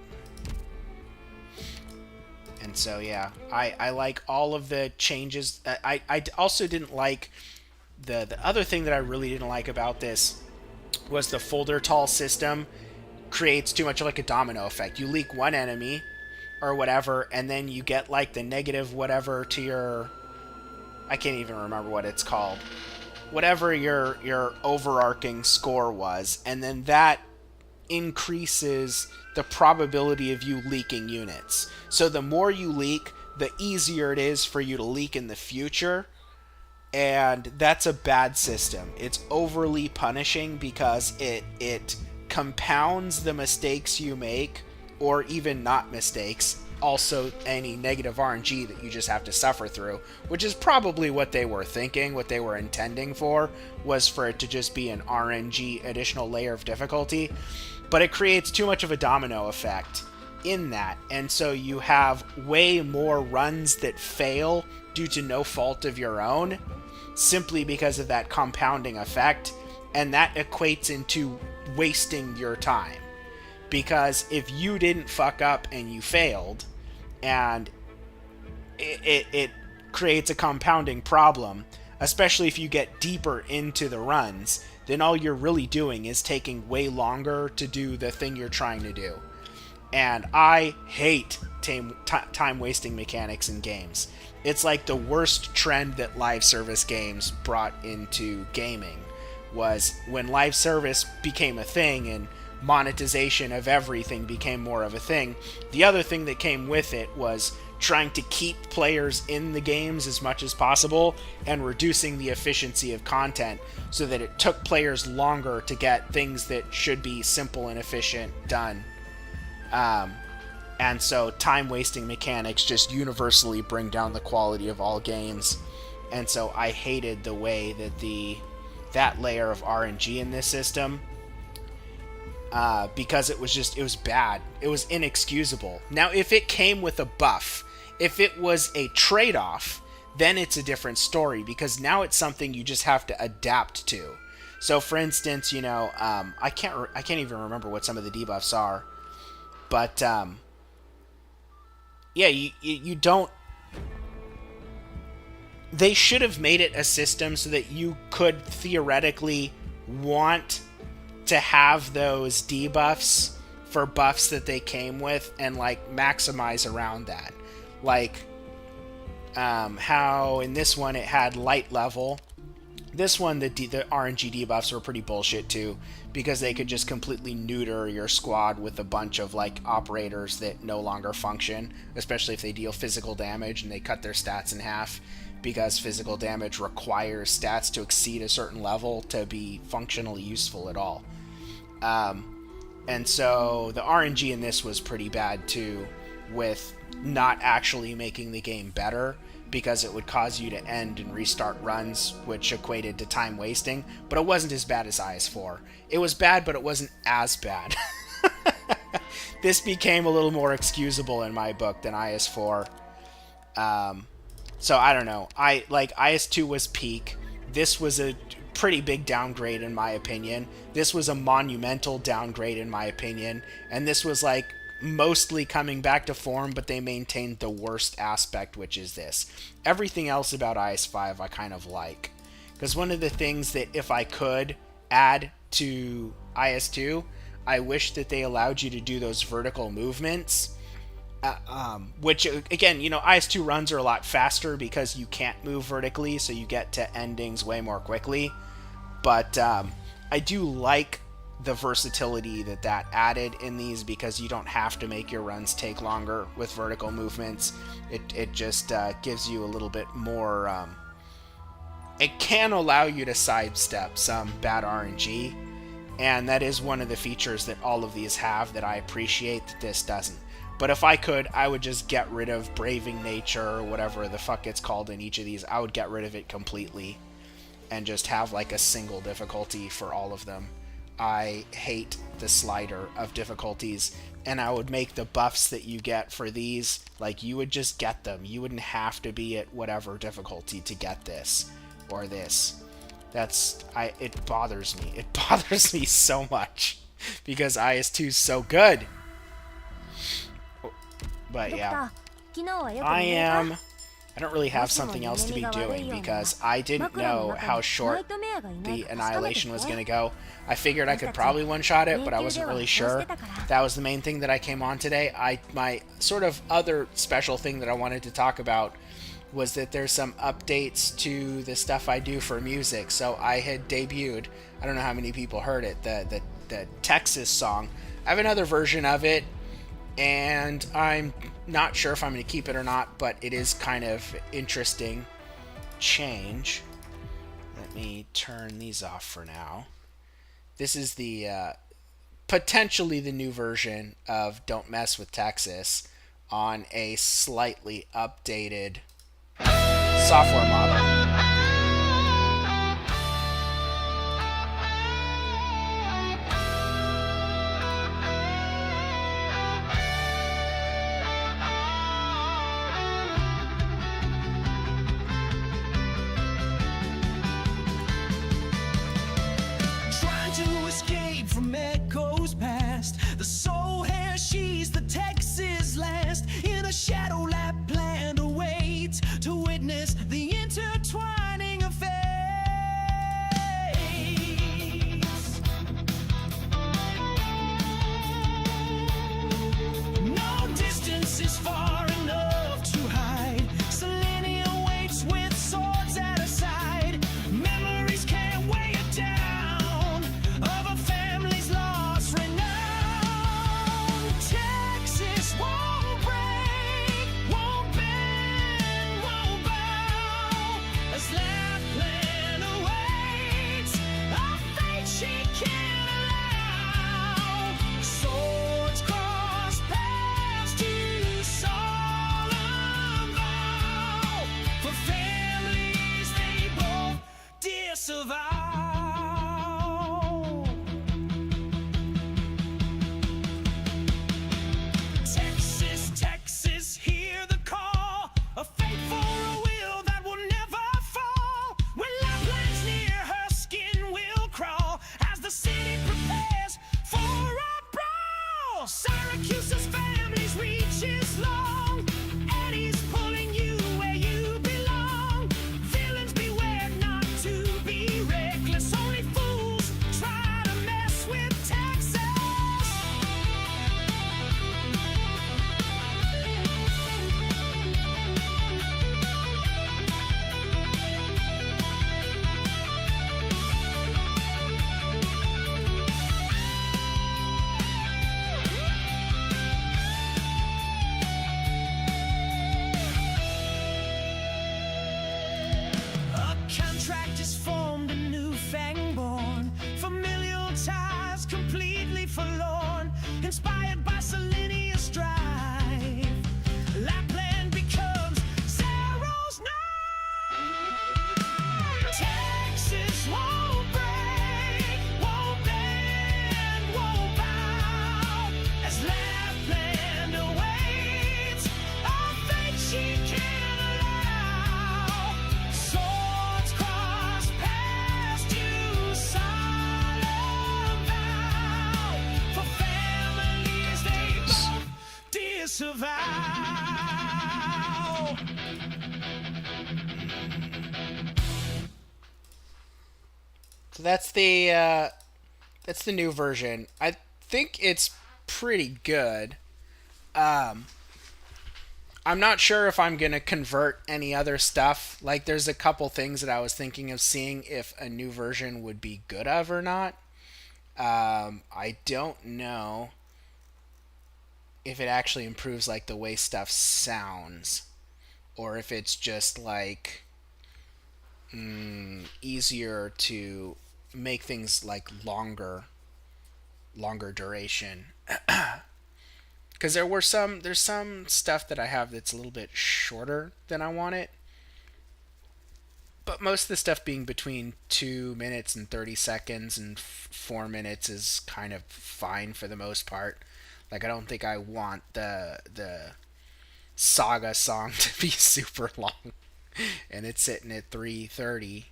And so yeah, I like all of the changes. I also didn't like the other thing that I really didn't like about this was the folder tall system creates too much like a domino effect. You leak one enemy or whatever, and then you get like the negative whatever to your, I can't even remember what it's called, whatever your overarching score was, and then that increases the probability of you leaking units. So the more you leak, the easier it is for you to leak in the future, and that's a bad system. It's overly punishing because it compounds the mistakes you make, or even not mistakes, also any negative RNG that you just have to suffer through, which is probably what they were thinking, what they were intending for, was for it to just be an RNG additional layer of difficulty. But it creates too much of a domino effect in that, and so you have way more runs that fail due to no fault of your own, simply because of that compounding effect, and that equates into wasting your time. Because if you didn't fuck up and you failed, and it creates a compounding problem, especially if you get deeper into the runs, then all you're really doing is taking way longer to do the thing you're trying to do. And I hate time-wasting mechanics in games. It's like the worst trend that live service games brought into gaming was when live service became a thing and monetization of everything became more of a thing. The other thing that came with it was trying to keep players in the games as much as possible and reducing the efficiency of content so that it took players longer to get things that should be simple and efficient done. And so time-wasting mechanics just universally bring down the quality of all games. And so I hated the way that that layer of RNG in this system, because it was bad. It was inexcusable. Now, if it came with a buff, if it was a trade-off, then it's a different story, because now it's something you just have to adapt to. So, for instance, I can't even remember what some of the debuffs are, but yeah, you don't. They should have made it a system so that you could theoretically want to have those debuffs for buffs that they came with and like maximize around that. Like how in this one it had light level. This one, the RNG debuffs were pretty bullshit too, because they could just completely neuter your squad with a bunch of like operators that no longer function, especially if they deal physical damage and they cut their stats in half, because physical damage requires stats to exceed a certain level to be functionally useful at all. And so the RNG in this was pretty bad too, with not actually making the game better, because it would cause you to end and restart runs, which equated to time wasting. But it wasn't as bad as IS-4. It was bad, but it wasn't as bad. This became a little more excusable in my book than IS-4. So I don't know. IS-2 was peak. This was a pretty big downgrade in my opinion. This was a monumental downgrade in my opinion. And this was like mostly coming back to form, but they maintained the worst aspect, which is this. Everything else about IS-5 I kind of like. Because one of the things that if I could add to IS-2, I wish that they allowed you to do those vertical movements. Which, again, IS-2 runs are a lot faster because you can't move vertically, so you get to endings way more quickly. But I do like the versatility that added in these, because you don't have to make your runs take longer with vertical movements. It just gives you a little bit more. It can allow you to sidestep some bad RNG, and that is one of the features that all of these have that I appreciate that this doesn't. But if I could, I would just get rid of Braving Nature, or whatever the fuck it's called in each of these. I would get rid of it completely and just have like a single difficulty for all of them. I hate the slider of difficulties, and I would make the buffs that you get for these, like, you would just get them. You wouldn't have to be at whatever difficulty to get this or this. It bothers me. It bothers me so much because IS-2 is so good. But yeah, I don't really have something else to be doing because I didn't know how short the Annihilation was going to go. I figured I could probably one-shot it, but I wasn't really sure. That was the main thing that I came on today. My sort of other special thing that I wanted to talk about was that there's some updates to the stuff I do for music. So I had debuted, I don't know how many people heard it, the Texas song. I have another version of it, and I'm not sure if I'm going to keep it or not, but it is kind of interesting change. Let me turn these off for now. This is the potentially the new version of Don't Mess with Texas, on a slightly updated software model. Trying to escape from echoes past. The soul hair, she's the Texas last. In a shadow lab plan to wait to witness the intertwining of fates. No distance is far enough to hide. Selenia waits with swords at her side. Memories can't weigh it down of a family's lost renown. Texas won't break, won't bend, won't bow. As Lapland awaits a fate she can't allow. Swords cross paths to solemn vow. For families they both disavow. Texas, Texas, hear the call. A fate for a will that will never fall. When Lapland's near, her skin will crawl as the city prepares for a brawl. Syracuse's family's reach is long. Eddie's pulling you where you belong. Villains beware not to be reckless. Only fools try to mess with Texas. A contract is formed, a new fangborn. Familial ties completely forlorn. Inspired by Selenia's strife, Lapland becomes Zero's knife. Texas won't break, won't bend, won't bow. As Lapland awaits a fate she can't allow. Swords cross paths to solemn vow. For families they both disavow. So that's the new version. I think it's pretty good. I'm not sure if I'm gonna convert any other stuff. Like, there's a couple things that I was thinking of seeing if a new version would be good of or not. I don't know if it actually improves like the way stuff sounds, or if it's just like easier to make things like longer duration. Because there's some stuff that I have that's a little bit shorter than I want it, but most of the stuff being between 2 minutes and 30 seconds and 4 minutes is kind of fine for the most part. Like, I don't think I want the Saga song to be super long, and it's sitting at 3:30.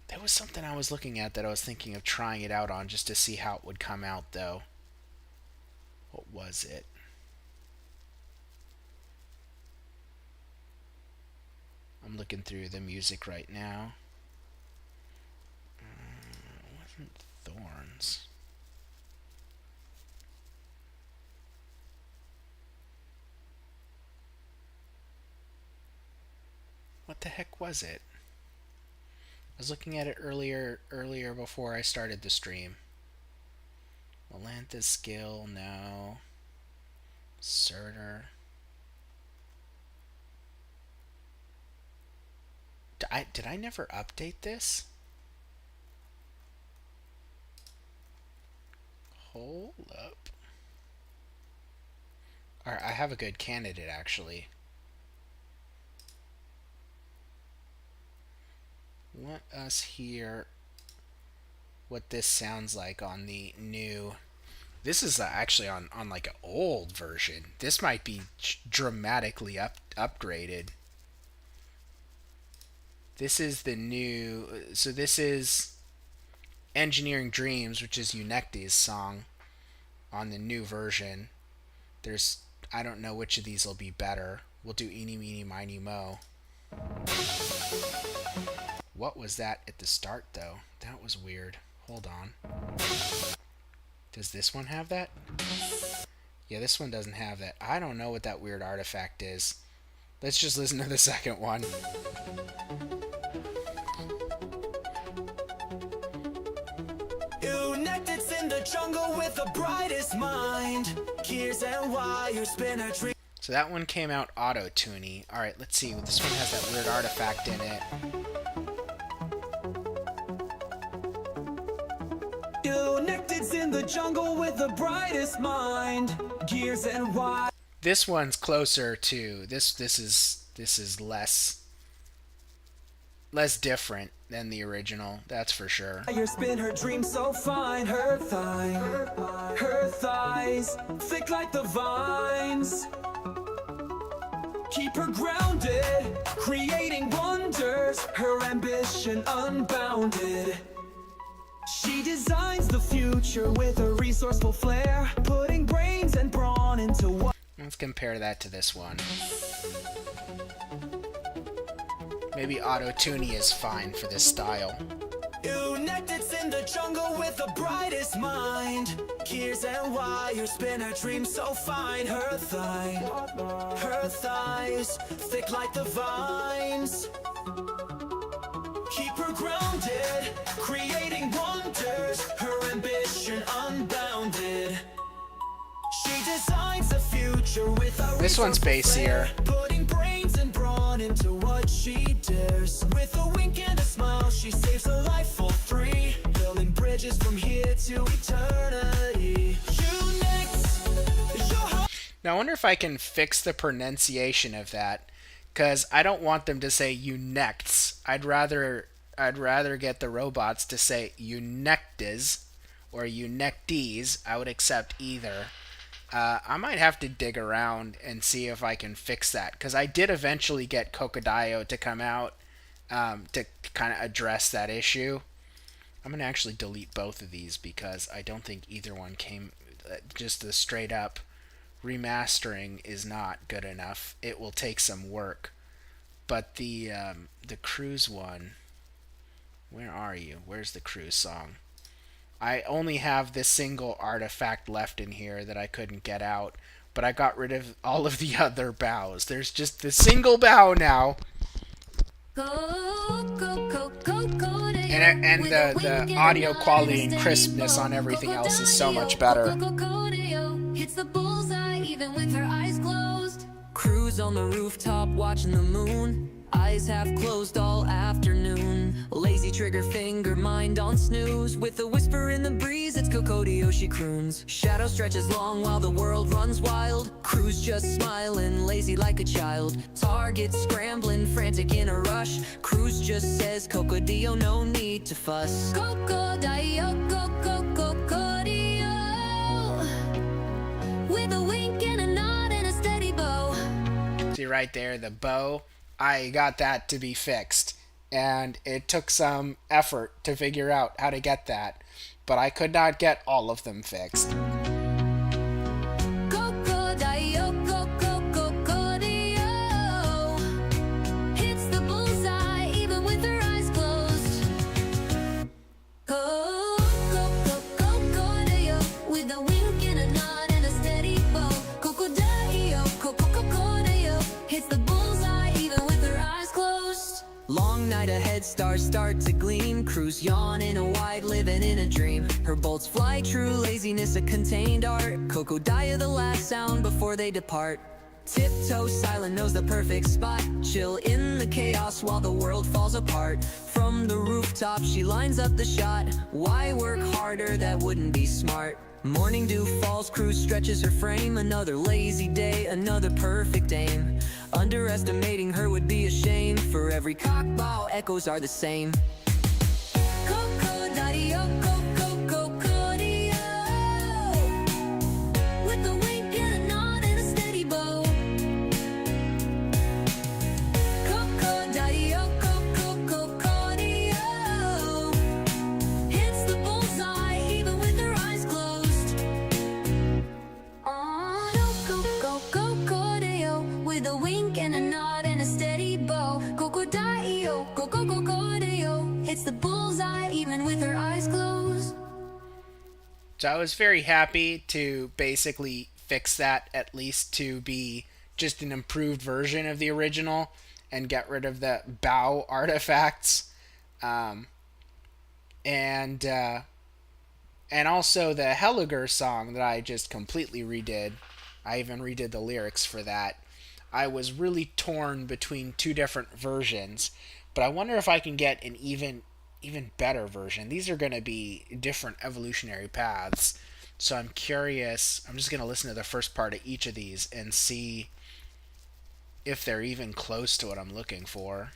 There was something I was looking at that I was thinking of trying it out on just to see how it would come out, though. What was it? I'm looking through the music right now. It wasn't Thorns. What the heck was it? I was looking at it earlier before I started the stream. Melantha's skill, no. Surtur. Did I never update this? Hold up. Alright, I have a good candidate, actually. Let us hear what this sounds like on the new... This is actually on like an old version. This might be dramatically upgraded. This is the new... So this is Engineering Dreams, which is Unecti's song on the new version. There's... I don't know which of these will be better. We'll do Eeny, Meeny, Miny, Mo. What was that at the start, though? That was weird. Hold on. Does this one have that? Yeah, this one doesn't have that. I don't know what that weird artifact is. Let's just listen to the second one. Unected's in the jungle with the brightest mind. Gears and wires spin a tree. So that one came out auto-tuney. Alright, let's see. This one has that weird artifact in it. Unected's in the jungle with the brightest mind. Gears and wires. This one's closer to this is less different than the original, that's for sure. You spin her dreams so fine, her thighs thick like the vines. Keep her grounded, creating wonders, her ambition unbounded. She designs the future with a resourceful flair, putting brains and brawn into what. Let's compare that to this one. Maybe auto-tuney is fine for this style. Unected's in the jungle with the brightest mind. Gears and wires spin her dreams so fine. Her thighs thick like the vines. Keep her grounded, creating wonders, her ambition unbounded. She designs the future with a This one's bassier. putting brains and brawn into what she dares. With a wink and a smile, she saves a life for free, building bridges from here to eternity. Now I wonder if I can fix the pronunciation of that, because I don't want them to say Unects. I'd rather get the robots to say Unectes or Unectes. I would accept either. I might have to dig around and see if I can fix that, because I did eventually get Crocodile to come out to kind of address that issue. I'm going to actually delete both of these because I don't think either one came. Just the straight up remastering is not good enough. It will take some work. But the cruise one, where are you? Where's the cruise song? I only have this single artifact left in here that I couldn't get out, but I got rid of all of the other bows. There's just the single bow now. And the audio quality and crispness on everything else is so much better. Hits the bullseye even with her eyes closed. Cruise on the rooftop watching the moon. Eyes half closed all afternoon. Lazy trigger finger, mind on snooze. With a whisper in the breeze, it's Kokodio she croons. Shadow stretches long while the world runs wild. Cruise just smiling, lazy like a child. Target scrambling, frantic in a rush. Cruise just says, Kokodio, no need to fuss. Kokodio, Kokodio. With a wink and a nod and a steady bow. See right there, the bow. I got that to be fixed, and it took some effort to figure out how to get that, but I could not get all of them fixed. Hits the bullseye even with her eyes closed. With a wink and a nod and a steady bow. Hits the bullseye even with her eyes closed. Long night ahead, stars start to gleam. Cruise yawning a wide, living in a dream. Her bolts fly true, laziness a contained art. Crocodile the last sound before they depart. Tiptoe silent knows the perfect spot. Chill in the chaos while the world falls apart. From the rooftop she lines up the shot. Why work harder? That wouldn't be smart. Morning dew falls, crew stretches her frame. Another lazy day, another perfect aim. Underestimating her would be a shame. For every cockball, echoes are the same. Coco-daddy-o, coco-coco-dio. With the wink and a nod and a steady bow. Coco-daddy-o, coco-coco-dio. Hits the bullseye even with her eyes closed. Oh, no, coco-coco-dio. With a wink and a nod and a steady bow. Coco-dio, coco-coco-dio. Hits the bullseye even with her eyes closed. So I was very happy to basically fix that, at least to be just an improved version of the original and get rid of the bow artifacts. And also the Helliger song that I just completely redid. I even redid the lyrics for that. I was really torn between two different versions, but I wonder if I can get an even better version. These are going to be different evolutionary paths, so I'm curious. I'm just going to listen to the first part of each of these and see if they're even close to what I'm looking for.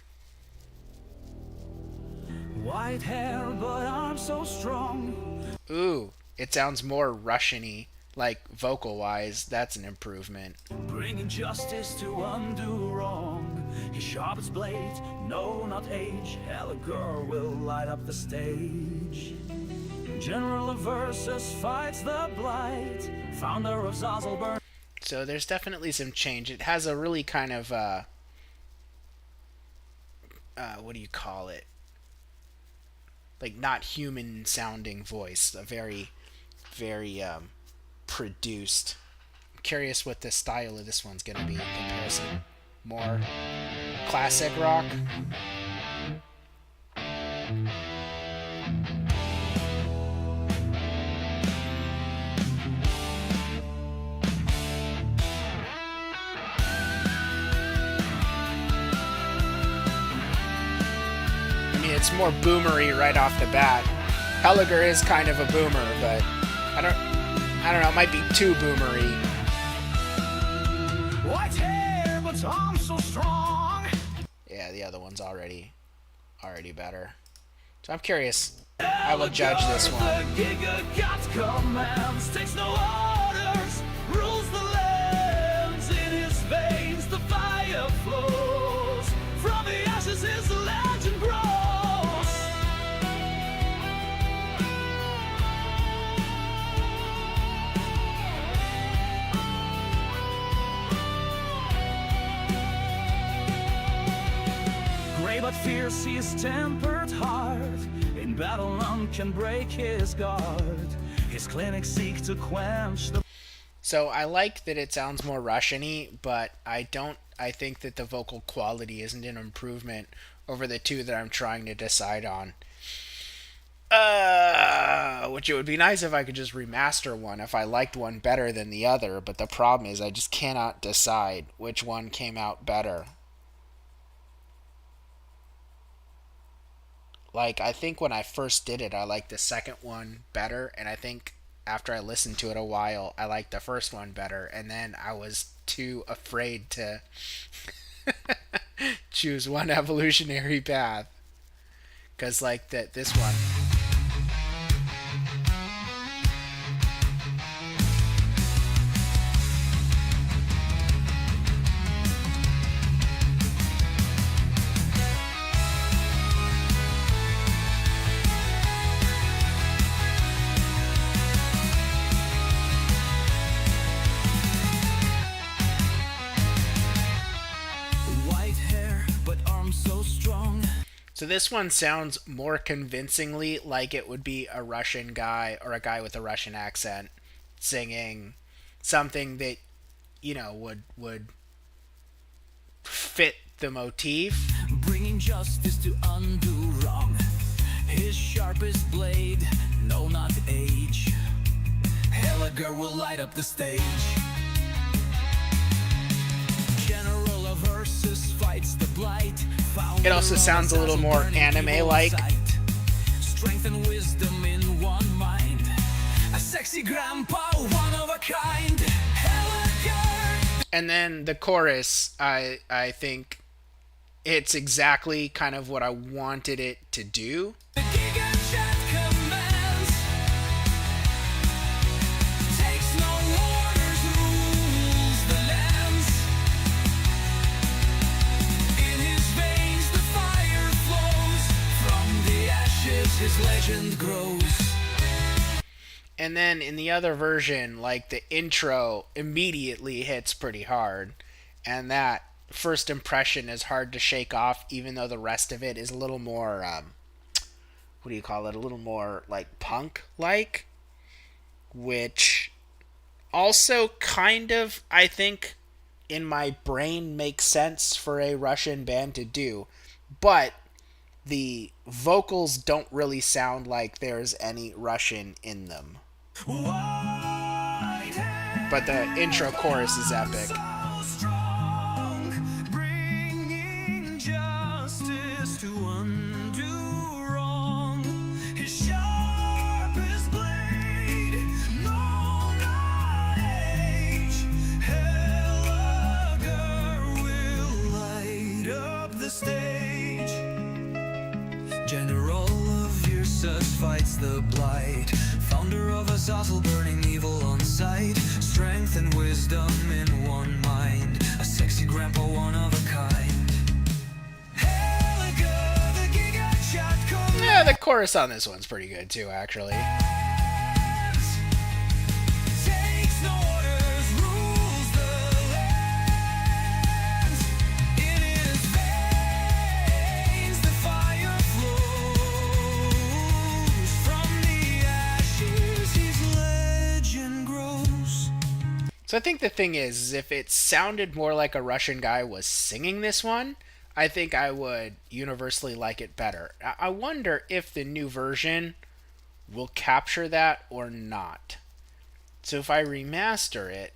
White hair, but I'm so strong. Ooh, it sounds more Russian-y, like vocal-wise. That's an improvement. Bringing justice to undo wrong. His sharpest blade, no, not age. Helliger will light up the stage. General of Versus fights the blight. Founder of Zazelburn. So there's definitely some change. It has a really kind of what do you call it? Like not human sounding voice. A very, very produced. I'm curious what the style of this one's gonna be in comparison. More classic rock. I mean, it's more boomery right off the bat. Helliger is kind of a boomer, but I don't know, it might be too boomery. White hair, but I'm so strong. Yeah, the other one's already better. So I'm curious. I will judge this one. The Giga got commands, takes no orders, rules the lands. In his veins the fire flows. From the ashes his legend grows. Gray but fierce, his tempered heart. In battle none can break his guard. His clinics seek to quench the... So I like that it sounds more Russian-y, but I think that the vocal quality isn't an improvement over the two that I'm trying to decide on. Which it would be nice if I could just remaster one if I liked one better than the other, but the problem is I just cannot decide which one came out better. Like, I think when I first did it, I liked the second one better, and I think after I listened to it a while, I liked the first one better, and then I was too afraid to choose one evolutionary path. Because, like, this one... So this one sounds more convincingly like it would be a Russian guy or a guy with a Russian accent singing something that, you know, would fit the motif. Bringing justice to undo wrong. His sharpest blade, no, not age. Helliger will light up the stage. fights the blight. It also sounds a little more anime-like. Strength and wisdom in one mind. A sexy grandpa, one of a kind. Elegant. And then the chorus, I think it's exactly kind of what I wanted it to do. The Giga Chat commands. Takes no orders, rules the lands. In his veins the fire flows. From the ashes his legend grows. And then in the other version, like, the intro immediately hits pretty hard. And that first impression is hard to shake off, even though the rest of it is a little more, what do you call it? A little more, like, punk-like. Which also kind of, I think, in my brain makes sense for a Russian band to do. But the vocals don't really sound like there's any Russian in them. But the intro chorus is epic. So strong, bringing justice to undo wrong. His sharpest blade, no not age. Helliger will light up the stage. General of Ursus fights the blight. Founder of a Zazzle, burning evil on sight. Strength and wisdom in one mind. A sexy grandpa, one of a kind. Helliger, the Giga Chat commands. Yeah, the chorus on this one's pretty good too, actually. Takes no orders, rules the lands. In his veins the fire flows. From the ashes his legend grows. So I think the thing is, if it sounded more like a Russian guy was singing this one, I think I would universally like it better. I wonder if the new version will capture that or not. So if I remaster it,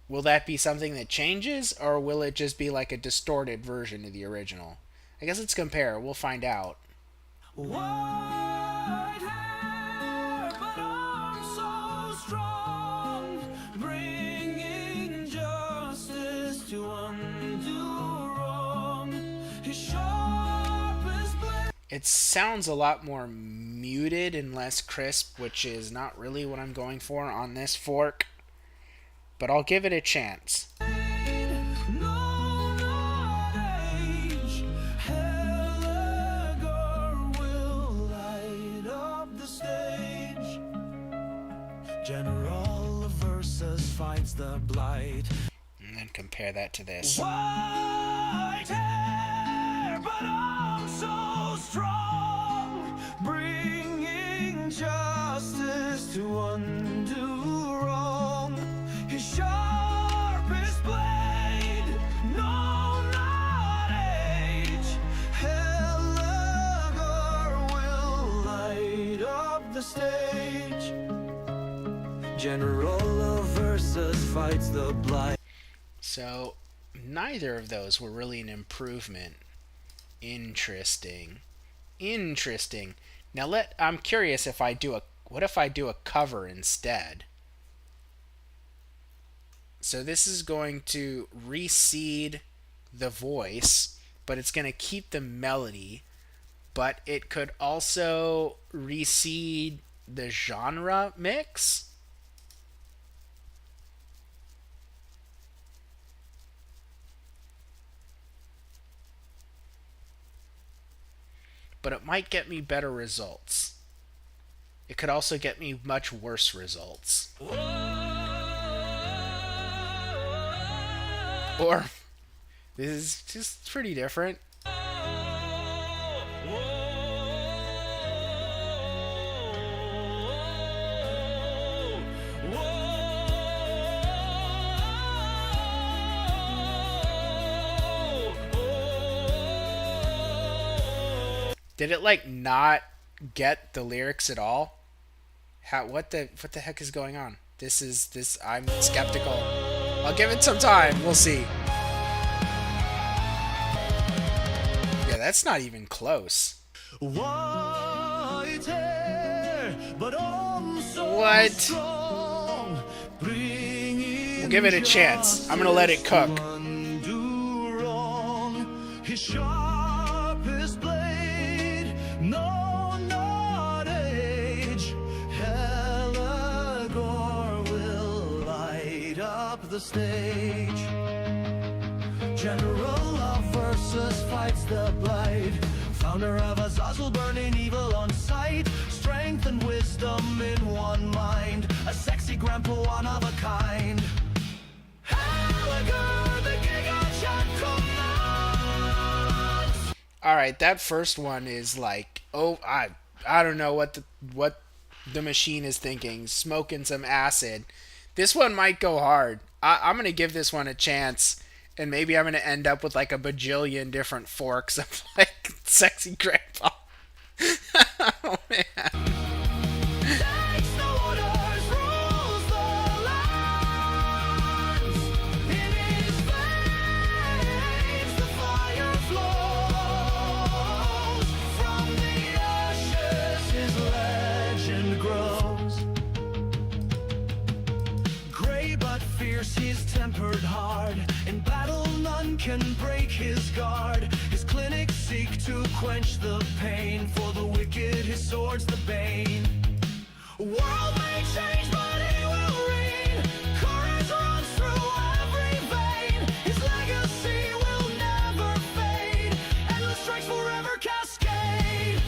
will that be something that changes, or will it just be like a distorted version of the original? I guess let's compare. We'll find out. White hair, but arms so strong, bringing justice to undo wrong. His sharpest blade. It sounds a lot more muted and less crisp, which is not really what I'm going for on this fork. But I'll give it a chance. No, not age. Helliger will light up the stage. General of Versus fights the blight. And then compare that to this. White hair, but arms so strong, bringing justice to undo wrong. His sharpest blade, no not age. Helliger will light up the stage. General of Versus fights the blight. So neither of those were really an improvement. Interesting. Now I'm curious if I do what if I do a cover instead? So this is going to reseed the voice, but it's going to keep the melody, but it could also reseed the genre mix. But it might get me better results. It could also get me much worse results. Or, this is just pretty different. Did it like not get the lyrics at all? What the heck is going on? I'm skeptical. I'll give it some time. We'll see. Yeah, that's not even close. White hair, but also What? strong, We'll give it a chance. I'm gonna let it cook. undo wrong. His sharpest blade, no, not age. Helagor will light up the stage. General of versus fights the blight. Founder of Azazel, burning evil on sight. Strength and wisdom in one mind. A sexy grandpa, one of a kind. Halagur, the Gigachad commands. All right, that first one is like, oh, I don't know what the machine is thinking. Smoking some acid. This one might go hard. I'm gonna give this one a chance. And maybe I'm going to end up with like a bajillion different forks of like sexy grandpa. Oh man. Takes no orders, rules the lands. In his veins, the fire flows. From the ashes, his legend grows. Gray but fierce, he's tempered hard. In battle, none can break his guard. His clinics seek to quench the pain. For the wicked, his sword's the bane. World may change, but he will reign. Courage runs through every vein. His legacy will never fade. Endless strikes forever cascade.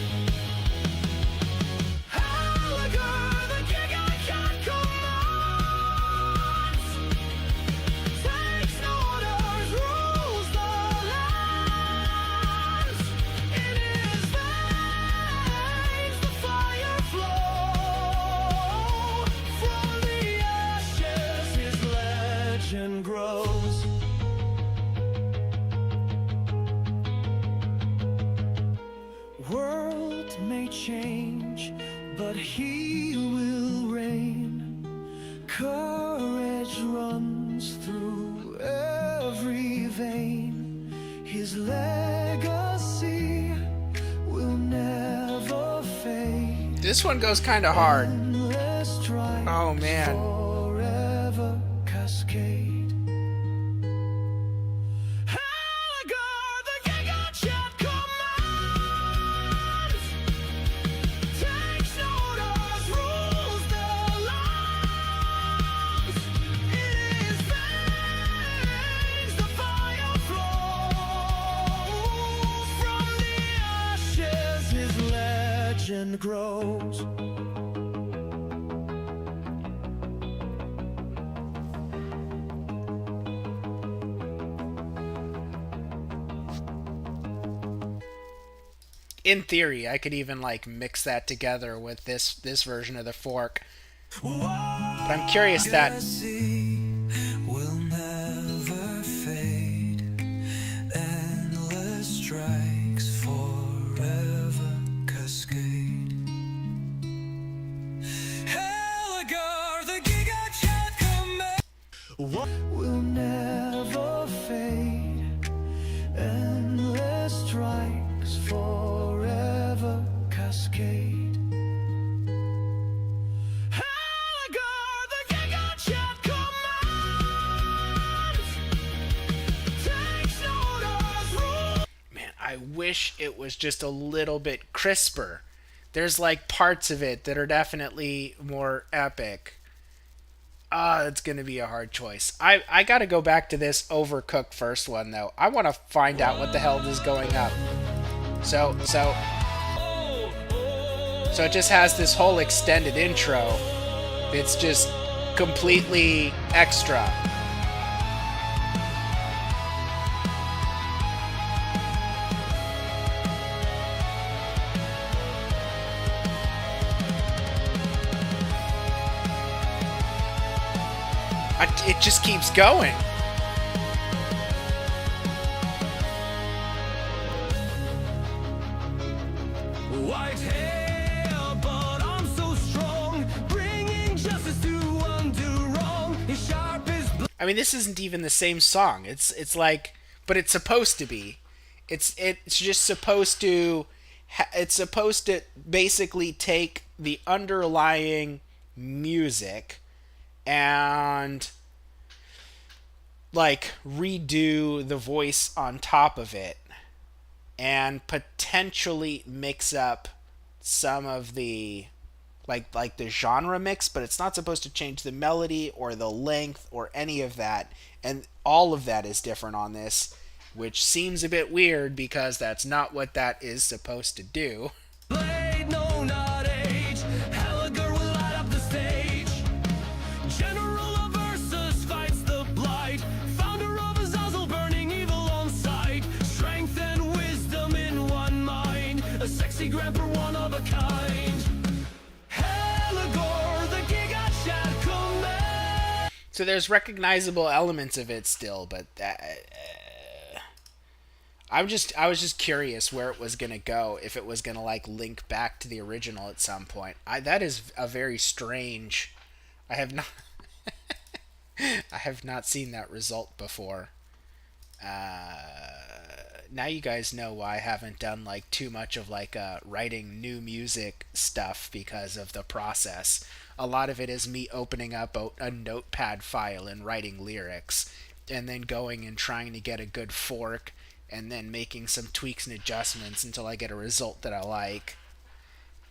Halagur, the Gigachad commands. Takes no orders, rules the lands. In his veins, the fire flows. From the ashes, his legend grows. World may change, but he will reign. Courage runs through every vein. His legacy will never fade. This one goes kind of hard. Endless strikes Oh man. forever cascade. Halagur, the Gigachad commands. Takes no orders, rules the lands. In his veins, the fire flows. From the ashes, his legend grows. In theory, I could even like mix that together with this version of the fork. But I'm curious that will never fade. Endless strikes forever cascade. Halagur, the Gigachad command. Will never fade. Endless strikes forever cascade. Halagur, the Gigachad commands. Takes no orders, rules. man, I wish it was just a little bit crisper. There's like parts of it that are definitely more epic. It's gonna be a hard choice. I gotta go back to this overcooked first one though. I want to find out what the hell is going up. So it just has this whole extended intro. It's just completely extra. It just keeps going. White hair, but I'm so strong, bringing justice to undo wrong. His sharp is I mean, this isn't even the same song. It's like, but it's supposed to be. It's just supposed to. It's supposed to basically take the underlying music and like redo the voice on top of it and potentially mix up some of the like the genre mix, but it's not supposed to change the melody or the length or any of that. And all of that is different on this, which seems a bit weird because that's not what that is supposed to do. Blade, no, not age. Helliger will light up the stage. General of Ursus fights the blight. Founder of Azazel, burning evil on sight. Strength and wisdom in one mind. A sexy grandpa, one of a kind. Helliger, the Giga Chad command. So there's recognizable elements of it still, but I was just curious where it was gonna go, if it was gonna like link back to the original at some point. That is a very strange. I have not I have not seen that result before. Now you guys know why I haven't done like too much of like writing new music stuff, because of the process. A lot of it is me opening up a notepad file and writing lyrics, and then going and trying to get a good fork, and then making some tweaks and adjustments until I get a result that I like.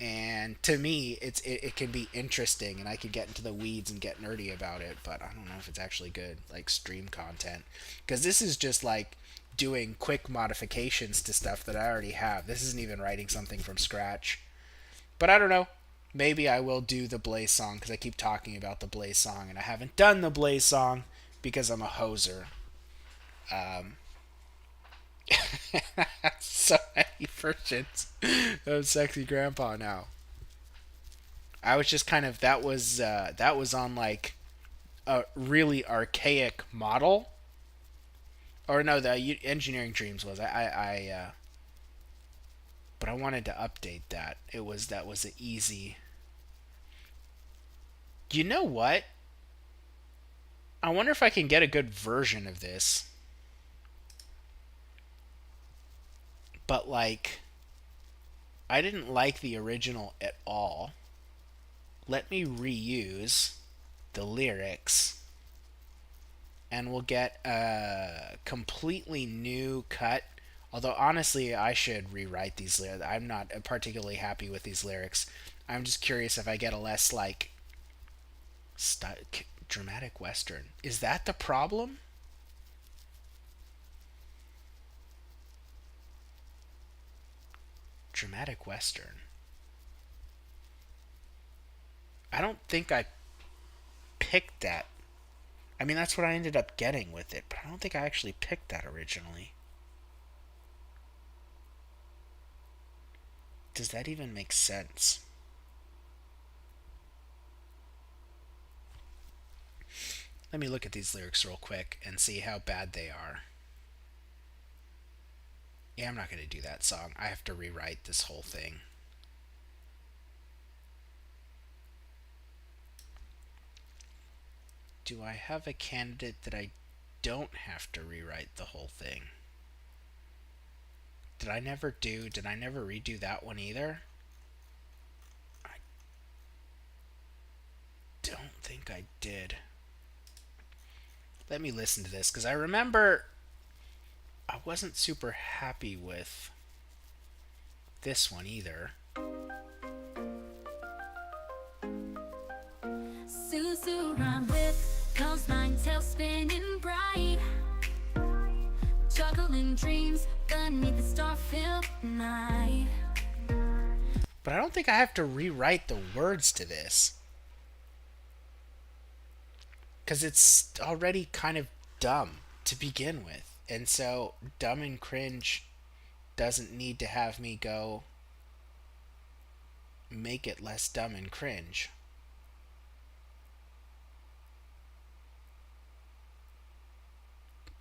And to me, it can be interesting, and I could get into the weeds and get nerdy about it, but I don't know if it's actually good, like stream content. Because this is just like doing quick modifications to stuff that I already have. This isn't even writing something from scratch. But I don't know. Maybe I will do the Blaze song, because I keep talking about the Blaze song, and I haven't done the Blaze song because I'm a hoser. So many versions of Sexy Grandpa now. I was just kind of, that was on like a really archaic model. Or no, the Engineering Dreams was. But I wanted to update that. That was an easy. You know what? I wonder if I can get a good version of this. But like, I didn't like the original at all. Let me reuse the lyrics, and we'll get a completely new cut. Although honestly, I should rewrite these lyrics. I'm not particularly happy with these lyrics. I'm just curious if I get a less like dramatic Western. Is that the problem? Dramatic Western. I don't think I picked that. I mean, that's what I ended up getting with it, but I don't think I actually picked that originally. Does that even make sense? Let me look at these lyrics real quick and see how bad they are. Yeah, I'm not going to do that song. I have to rewrite this whole thing. Do I have a candidate that I don't have to rewrite the whole thing? Did I never redo that one either? I don't think I did. Let me listen to this, because I remember I wasn't super happy with this one either. Susu run with close nine tails spinning bright, juggling dreams beneath the star-filled night. But I don't think I have to rewrite the words to this, because it's already kind of dumb to begin with. And so dumb and cringe doesn't need to have me go make it less dumb and cringe.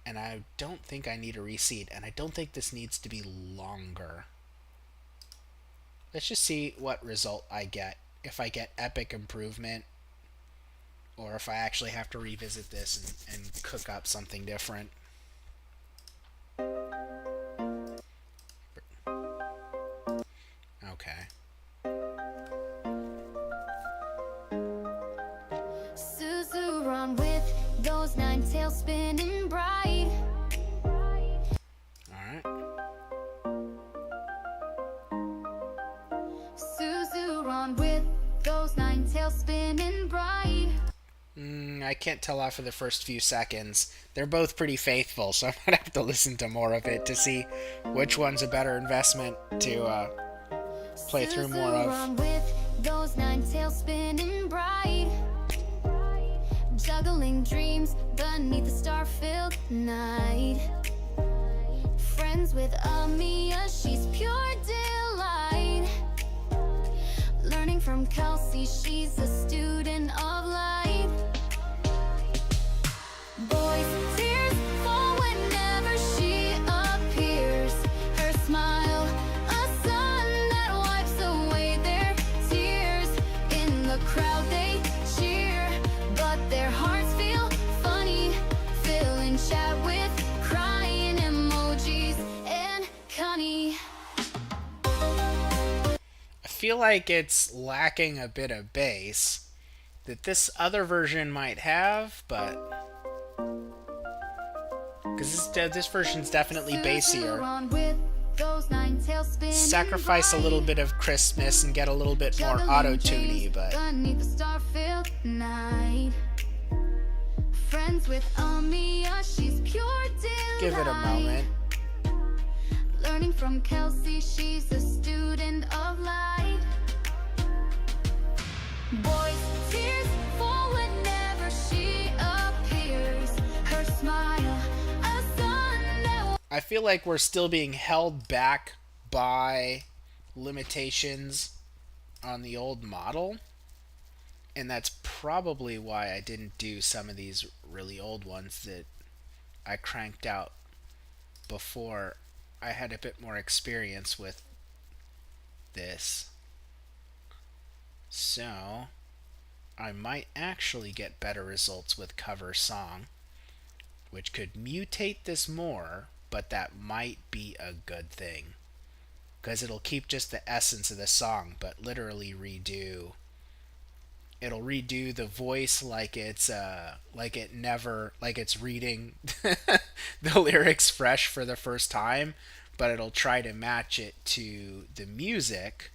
And I don't think I need a reseed, and I don't think this needs to be longer. Let's just see what result I get. If I get epic improvement, or if I actually have to revisit this and cook up something different. Okay. Suzu run with those nine tails spinning bright. Alright. Suzu run with those nine tails spinning bright. I can't tell off of the first few seconds. They're both pretty faithful, so I might have to listen to more of it to see which one's a better investment to play through more of. Run with those nine tails spinning bright. Juggling dreams beneath the star-filled night. Friends with Amia, she's pure delight. Learning from Kelsey, she's a student of light. Boys' tears fall whenever she appears. Her smile, a sun that wipes away their tears. In the crowd they cheer, but their hearts feel funny, filling chat with crying emojis and Connie. I feel like it's lacking a bit of bass that this other version might have, but because this version's definitely bassier. Sacrifice a little bit of crispness and get a little bit more auto-tuney, but give it a moment. Learning from Kelsey, she's a student of light. Boys' tears fall whenever she appears. Her smile, a sun that... I feel like we're still being held back by limitations on the old model, and that's probably why I didn't do some of these really old ones that I cranked out before I had a bit more experience with this. So I might actually get better results with cover song, which could mutate this more, but that might be a good thing, because it'll keep just the essence of the song, but literally it'll redo the voice like it's reading the lyrics fresh for the first time, but it'll try to match it to the music,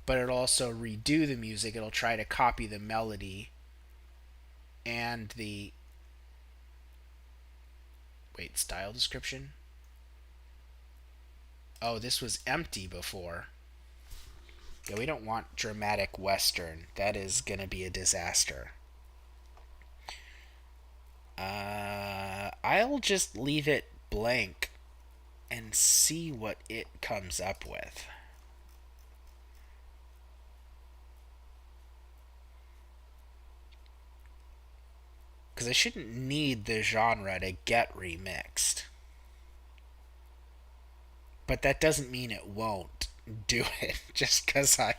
but it'll also redo the music. It'll try to copy the melody and the style description. Oh, this was empty before. Yeah, we don't want dramatic Western. That is going to be a disaster. I'll just leave it blank and see what it comes up with. Because I shouldn't need the genre to get remixed. But that doesn't mean it won't do it just because I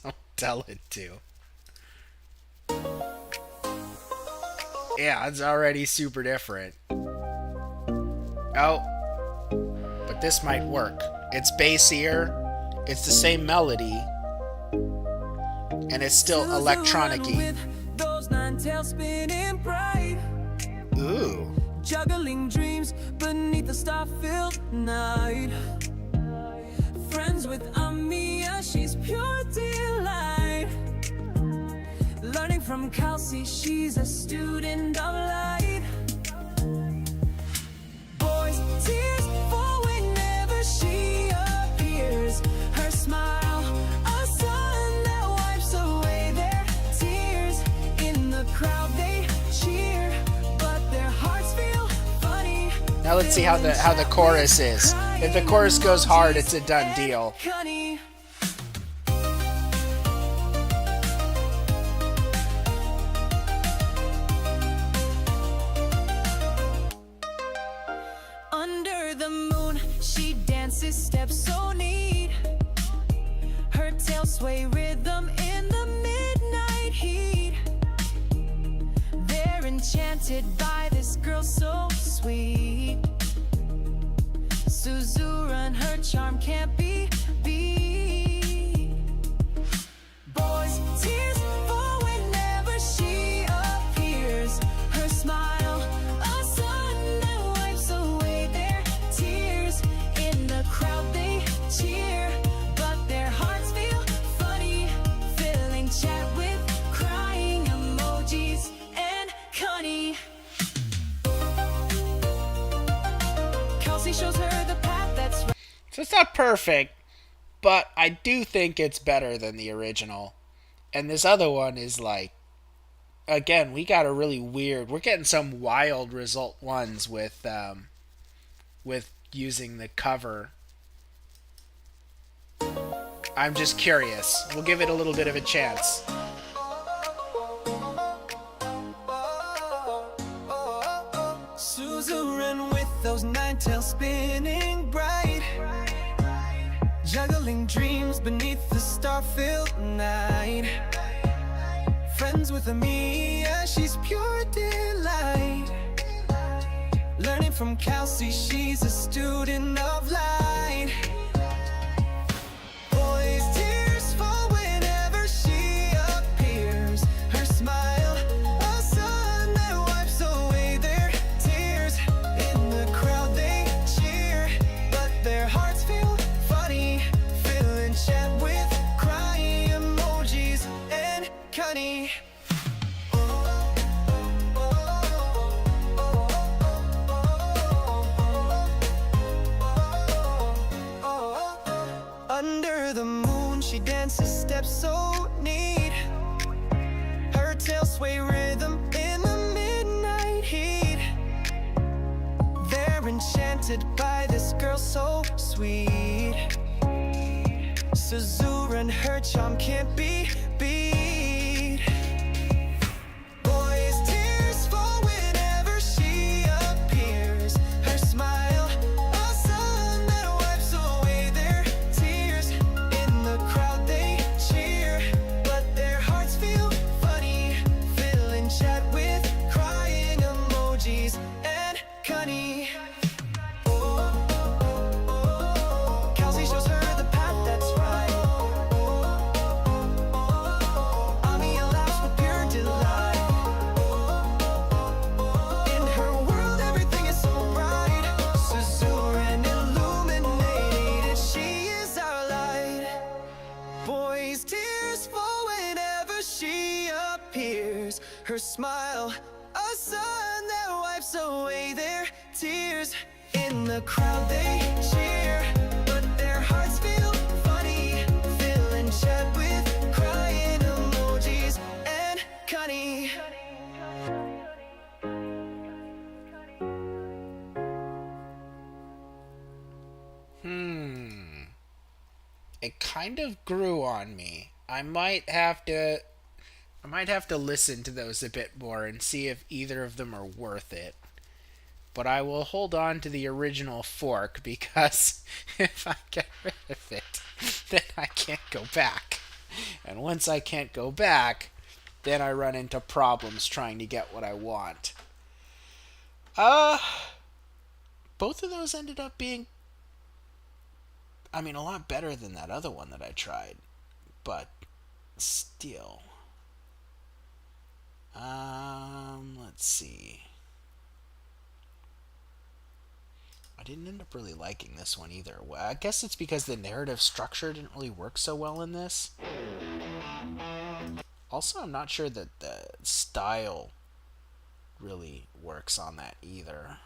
don't tell it to. Yeah, it's already super different. Oh, but this might work. It's bassier, it's the same melody, and it's still electronic-y. Ooh. Juggling dreams beneath the star-filled night. Friends with Amia, she's pure delight. Learning from Kelsey, she's a student of light. Boys' tears fall whenever she appears. Her smile, a sun that wipes away their tears. In the crowd they cheer, but their hearts feel funny. Now let's see how the chorus is. If the chorus goes hard, it's a done deal. Under the moon, she dances steps so neat. Her tail sway rhythm in the midnight. enchanted by this girl so sweet. Suzura and her charm can't be beat. Boys' tears fall whenever she appears. Her smile, a sun that wipes away their tears. In the crowd they cheer, but their hearts feel funny, filling chat with crying emojis and Connie. Kelsey shows her the path that's right. So it's not perfect, but I do think it's better than the original. And this other one is like, again, we got a really weird, we're getting some wild result ones with using the cover. I'm just curious. We'll give it a little bit of a chance. Suzerain with those nine tails spinning bright, juggling dreams beneath the star-filled night. Friends with Amiya, she's pure delight. Learning from Kelsey, she's a student of light. Boys' tears fall whenever she appears. Her smile, a sun that wipes away their tears. In the crowd they cheer, but their hearts feel funny, filling chat with crying emojis and Connie. Under the moon, she dances steps so neat. Her tail sway rhythm in the midnight heat. They're enchanted by this girl so sweet. Suzura and her charm can't be beat. Boys' tears fall whenever she appears. Her smile, a sun that wipes away their tears. In the crowd they cheer, but their hearts feel funny, filling chat with crying emojis and Connie. Kelsey shows her the path that's right. Amiya laughs with pure delight. In her world everything is so bright. Suzura illuminated, she is our light. Boys' tears fall whenever she appears. Her smile, a sun that wipes away their tears. In the crowd they cheer, but their hearts feel funny, filling chat with crying emojis and Connie. It kind of grew on me. I might have to listen to those a bit more and see if either of them are worth it. But I will hold on to the original fork because if I get rid of it, then I can't go back. And once I can't go back, then I run into problems trying to get what I want. Both of those ended up being, I mean, a lot better than that other one that I tried. But still. Let's see. I didn't end up really liking this one either. Well, I guess it's because the narrative structure didn't really work so well in this. Also, I'm not sure that the style really works on that either.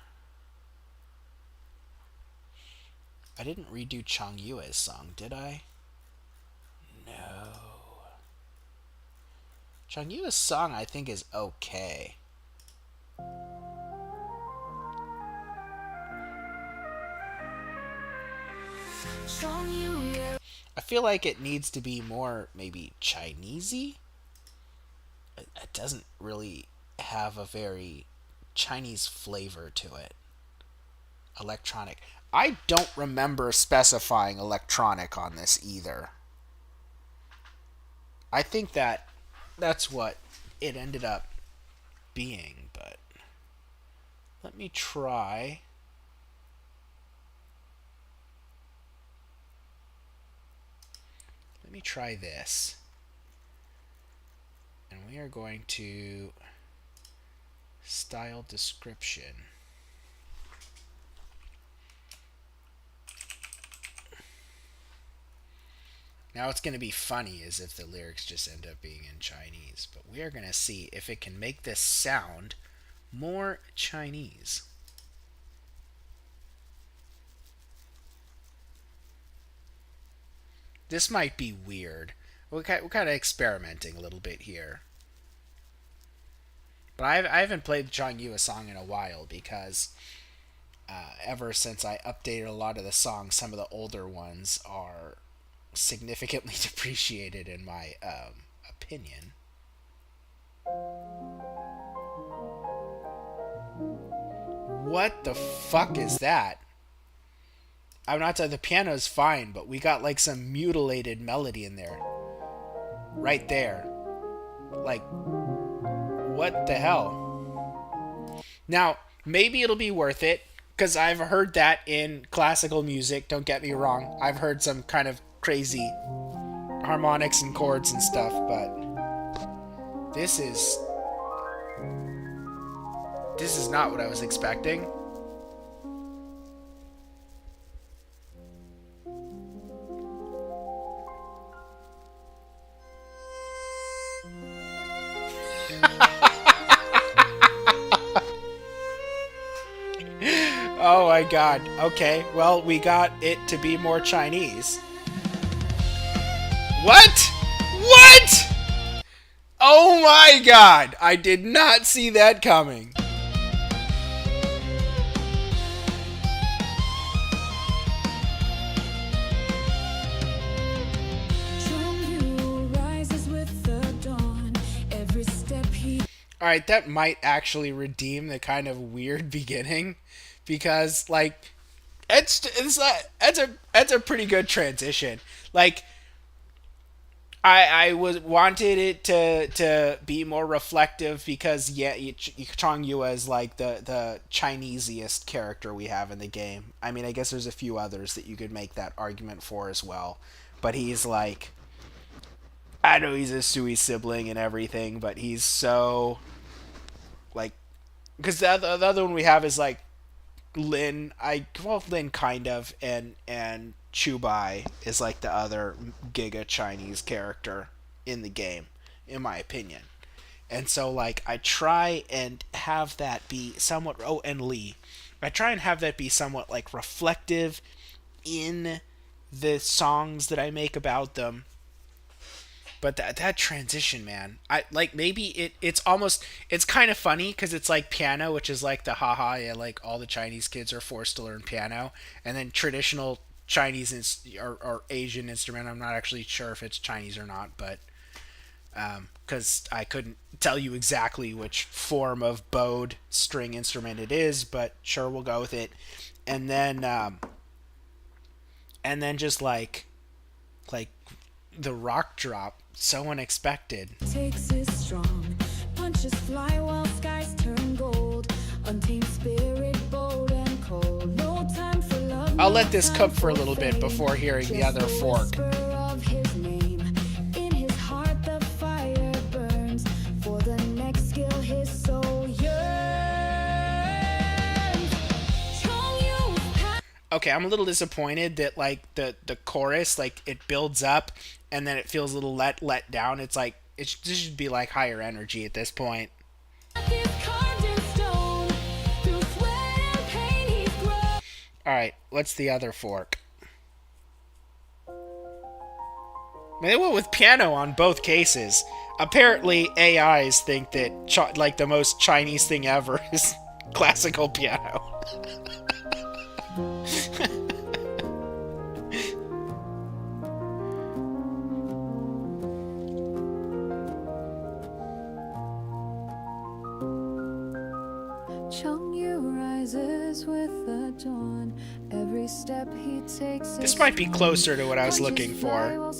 I didn't redo Chang Yue's song, did I? No. Chang Yue's song, I think, is okay. I feel like it needs to be more, maybe, Chinesey. It doesn't really have a very Chinese flavor to it. Electronic. I don't remember specifying electronic on this either. I think that's what it ended up being, but Let me try. Let me try this. And we are going to style description. Now what's going to be funny is if the lyrics just end up being in Chinese, but we are going to see if it can make this sound more Chinese. This might be weird. We're kind of experimenting a little bit here. But I haven't played Changyu a song in a while because ever since I updated a lot of the songs, some of the older ones are significantly depreciated in my opinion. What the fuck is that? I'm not saying the piano's fine, but we got like some mutilated melody in there. Right there. Like, what the hell? Now, maybe it'll be worth it, because I've heard that in classical music, don't get me wrong. I've heard some kind of crazy harmonics and chords and stuff, but this is not what I was expecting. Oh my god. Okay, well, we got it to be more Chinese. What? What? Oh my god! I did not see that coming. Alright, that might actually redeem the kind of weird beginning. Because, like, that's a pretty good transition. Like, I wanted it to be more reflective because, yeah, Chong Yua is like the Chinesiest character we have in the game. I mean, I guess there's a few others that you could make that argument for as well. But he's like, I know he's a Sui sibling and everything, but he's so, like, because the other one we have is like Lin kind of, and Chubai is like the other Giga Chinese character in the game, in my opinion. And so, like, I try and have that be somewhat, oh, and Lee. I try and have that be somewhat, like, reflective in the songs that I make about them. But that transition, man, I like, maybe it's kind of funny because it's like piano, which is like the haha, yeah, like all the Chinese kids are forced to learn piano, and then traditional Chinese or Asian instrument. I'm not actually sure if it's Chinese or not, but because I couldn't tell you exactly which form of bowed string instrument it is, but sure, we'll go with it. And then just like the rock drop, so unexpected. Takes is strong, punches fly while skies turn gold. Untamed spirit, bold and cold. No time for love. I'll let this cook for a little bit before hearing the other fork. Of his name. In his heart the fire burns. For the next skill his soul yearns. Okay, I'm a little disappointed that, like, the chorus, like, it builds up and then it feels a little let down. It's like, this should be like higher energy at this point. Alright, what's the other fork? I mean, they went with piano on both cases. Apparently, AIs think that, like, the most Chinese thing ever is classical piano. This might be closer to what I was looking for,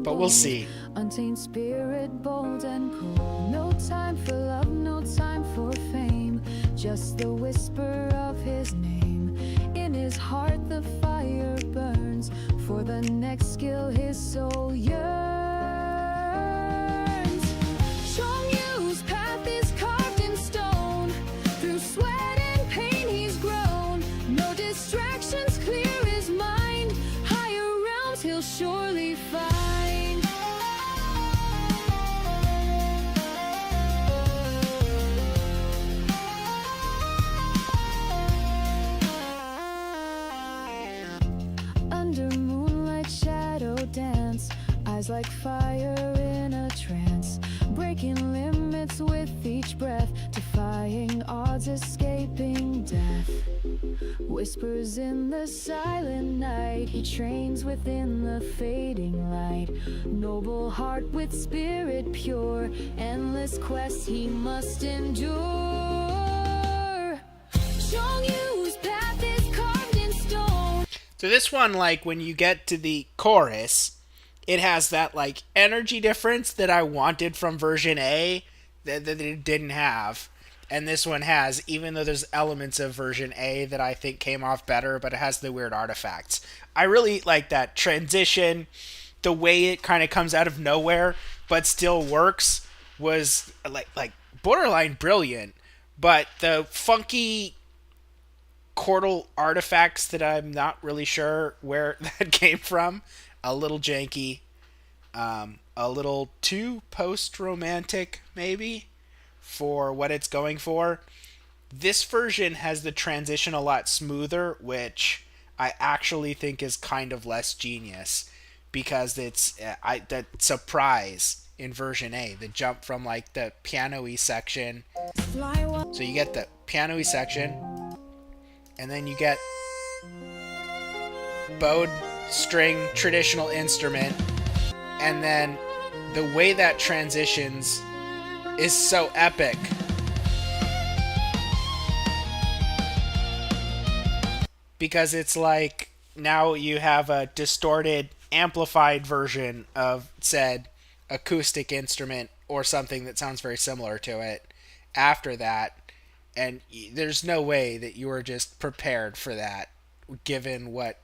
but we'll see. Untamed spirit, bold and cold. No time for love, no time for fame. just the whisper of his name. In his heart the fire burns for the next skill his soul yearns. Chongyu's path is carved in stone. Through sweat and pain he's grown. No distractions clear his mind. Higher realms he'll surely find. Under moonlight shadow dance, eyes like fire in a trance, breaking limits with each breath, defying odds, escaping death. Whispers in the silent night, he trains within the fading light. Noble heart with spirit pure, endless quests he must endure. Chongyu's path is carved in stone. So this one, like, when you get to the chorus, it has that, like, energy difference that I wanted from version A that it didn't have. And this one has, even though there's elements of version A that I think came off better, but it has the weird artifacts. I really like that transition, the way it kind of comes out of nowhere, but still works, was, like borderline brilliant. But the funky chordal artifacts that I'm not really sure where that came from, a little janky, a little too post-romantic maybe for what it's going for. This version has the transition a lot smoother, which I actually think is kind of less genius, because it's that surprise in version A, the jump from like the piano-y section. So you get the piano-y section, and then you get bowed string traditional instrument, and then the way that transitions is so epic. Because it's like now you have a distorted, amplified version of said acoustic instrument or something that sounds very similar to it after that, and there's no way that you were just prepared for that given what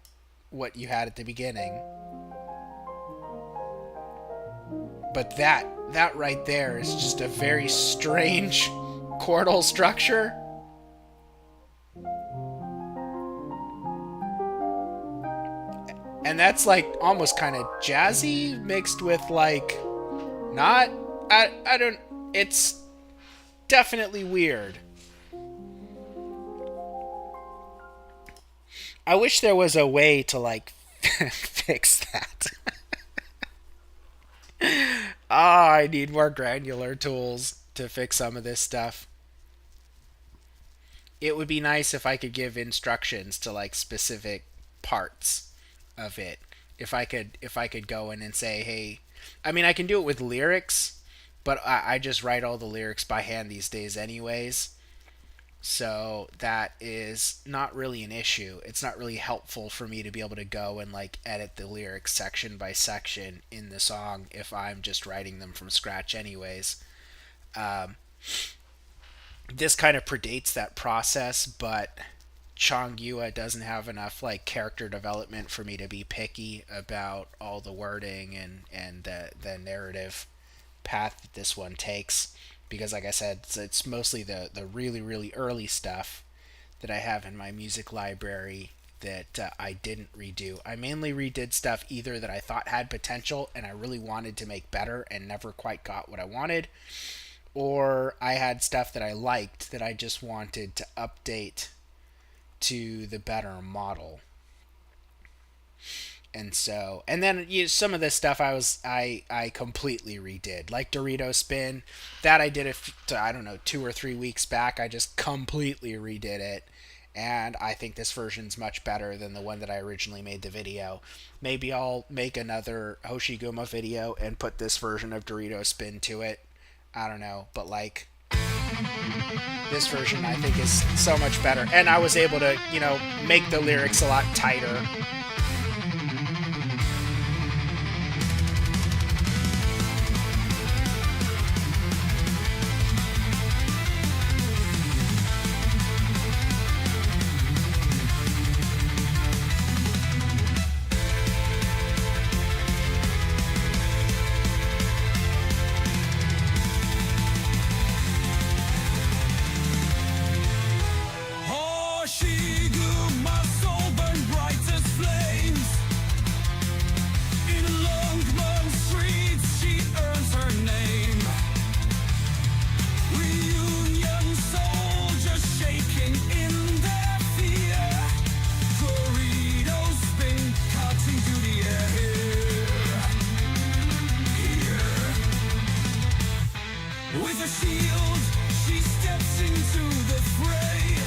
you had at the beginning. But that right there is just a very strange chordal structure. And that's like almost kind of jazzy mixed with like not, I don't, it's definitely weird. I wish there was a way to like fix that. I need more granular tools to fix some of this stuff. It would be nice if I could give instructions to like specific parts of it. If I could go in and say, hey, I mean, I can do it with lyrics, but I just write all the lyrics by hand these days anyways. So that is not really an issue. It's not really helpful for me to be able to go and like edit the lyrics section by section in the song if I'm just writing them from scratch anyways. This kind of predates that process, but Chongyua doesn't have enough like character development for me to be picky about all the wording and the narrative path that this one takes. Because like I said, it's mostly the really, really early stuff that I have in my music library that I didn't redo. I mainly redid stuff either that I thought had potential and I really wanted to make better and never quite got what I wanted, or I had stuff that I liked that I just wanted to update to the better model. And so, and then some of this stuff I completely redid, like Dorito Spin, that I did I don't know, 2 or 3 weeks back. I just completely redid it, and I think this version's much better than the one that I originally made the video. Maybe I'll make another Hoshiguma video and put this version of Dorito Spin to it. I don't know, but like this version I think is so much better, and I was able to, make the lyrics a lot tighter. shield, she steps into the fray,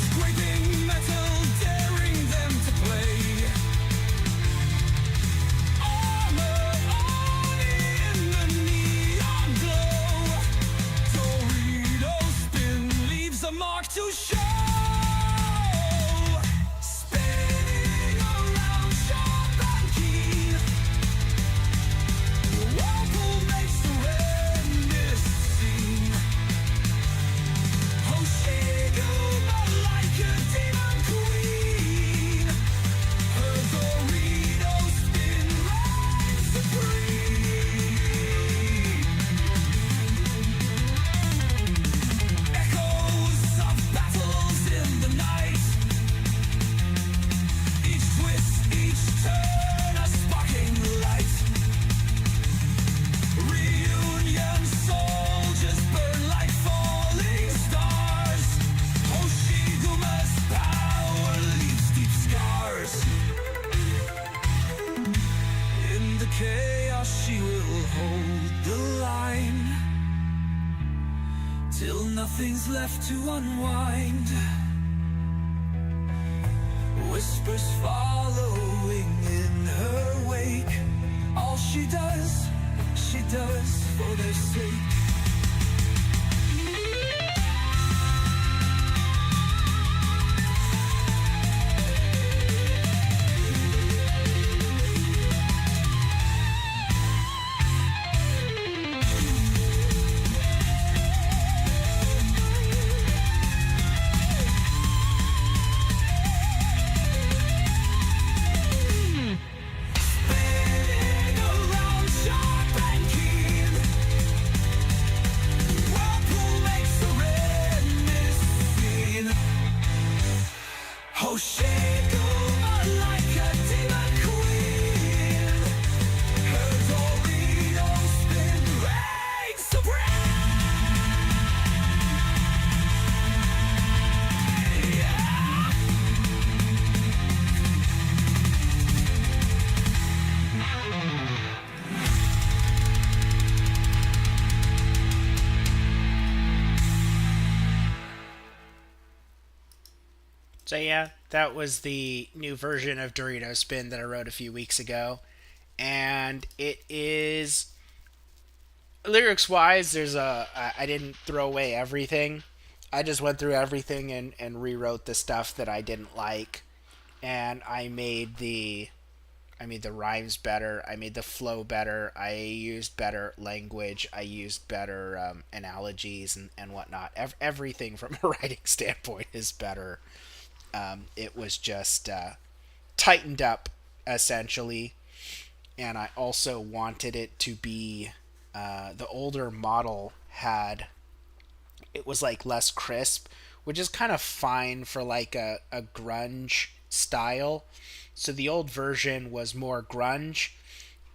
scraping metal, daring them to play. Armor on in the neon glow, Torpedo spin leaves a mark to show. Spinning around sharp and keen, Whirlpool makes the redness scene. Oh, she Guma like a demon queen. Her Dorito spin reigns supreme. Echoes of battles in the night, each twist, each turn a sparking light. Reunion soldiers burn like falling stars. Hoshiguma's power leaves deep scars. In the chaos she will hold the line, till nothing's left to unwind. Whispers following in her wake. All she does for their sake. Spinning around sharp and keen, Whirlpool makes the redness scene. Hoshiguma like a demon queen. Her Dorito spin reigns supreme. So yeah, that was the new version of Dorito Spin that I wrote a few weeks ago, and it is lyrics wise. I didn't throw away everything. I just went through everything and rewrote the stuff that I didn't like, and I made the rhymes better. I made the flow better. I used better language. I used better analogies and whatnot. Everything from a writing standpoint is better. It was just tightened up, essentially. And I also wanted it to be... the older model it was like less crisp, which is kind of fine for like a grunge style. So the old version was more grunge,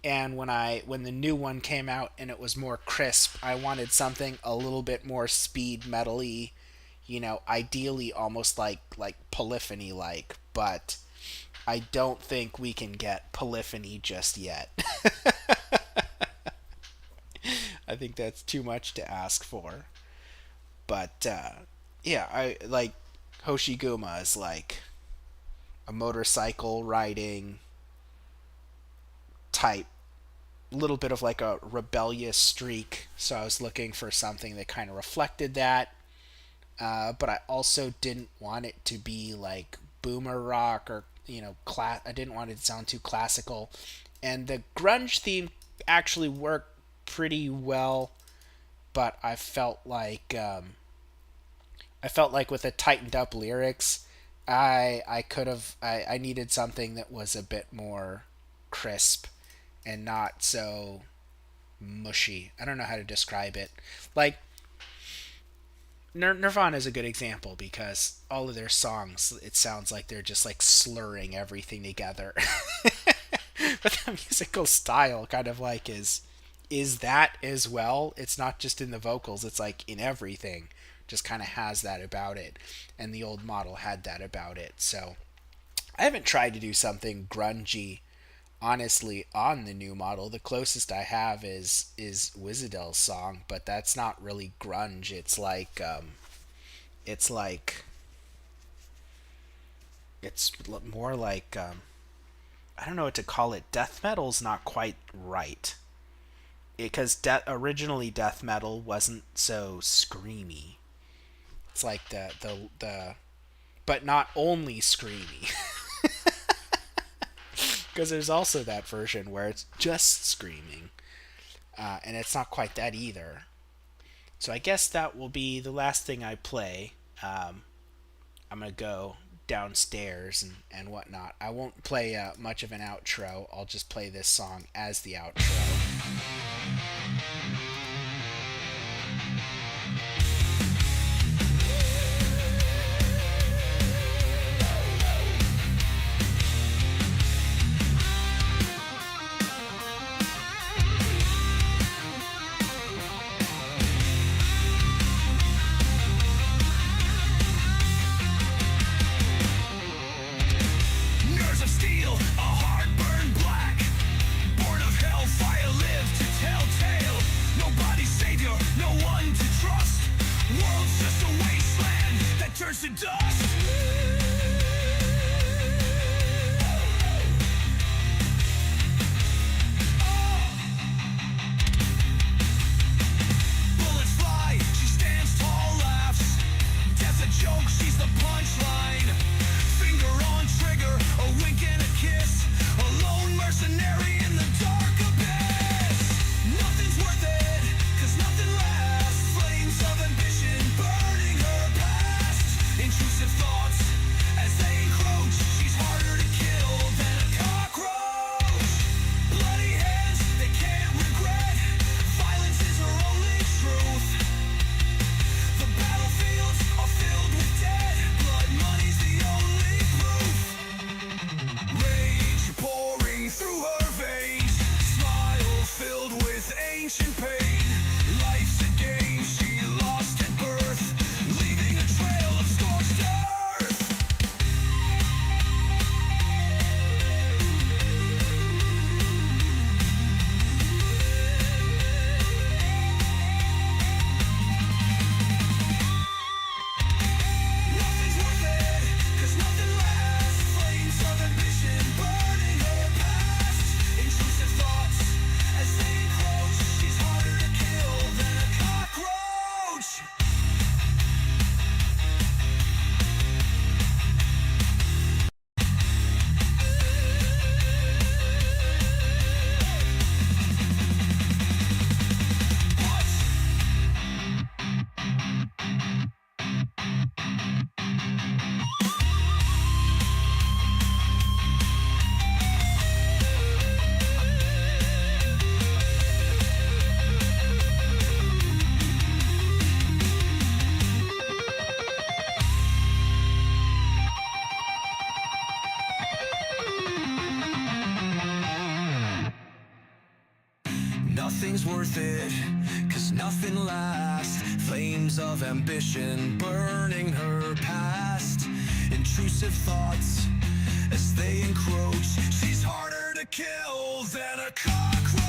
and when the new one came out and it was more crisp, I wanted something a little bit more speed metal-y, ideally almost like Polyphony like, but I don't think we can get Polyphony just yet. I think that's too much to ask for. But yeah, I like Hoshiguma is like a motorcycle riding type, little bit of like a rebellious streak, so I was looking for something that kind of reflected that, but I also didn't want it to be like boomer rock or I didn't want it to sound too classical, and the grunge theme actually worked pretty well, but I felt like with the tightened up lyrics, I needed something that was a bit more crisp and not so mushy. I don't know how to describe it. Like Nirvana is a good example because all of their songs, it sounds like they're just like slurring everything together. But the musical style kind of like is that as well. It's not just in the vocals, it's like in everything. Just kind of has that about it. And the old model had that about it. So I haven't tried to do something grungy honestly, on the new model, the closest I have is Wizardel's song, but that's not really grunge. It's more like I don't know what to call it. Death metal's not quite right, because originally death metal wasn't so screamy. It's like the but not only screamy. Because there's also that version where it's just screaming, and it's not quite that either. So I guess that will be the last thing I play. I'm gonna go downstairs and whatnot. I won't play much of an outro. I'll just play this song as the outro. To dust. Bullets fly, she stands tall, laughs. Death's a joke, she's the punchline. Finger on trigger, a wink and a kiss. A lone mercenary in the dark abyss. Nothing's worth it, 'cause nothing lasts. Flames of ambition burning her past. Intrusive thoughts as they encroach. She's harder to kill than a cockroach. Bloody hands they can't regret. Violence is her only truth. The battlefields are filled with dead. Blood money's the only proof. Rage pouring through her veins. Smile filled with ancient pain. Life's a game she lost at birth, leaving a trail of scorched earth. Nothing's worth it, 'cause nothing lasts. Flames of ambition burning her past. Intrusive thoughts as they encroach. She's harder to kill than a cockroach. Nothing's worth it, 'cause nothing lasts. Flames of ambition burning her past. Intrusive thoughts as they encroach. She's harder to kill than a cockroach.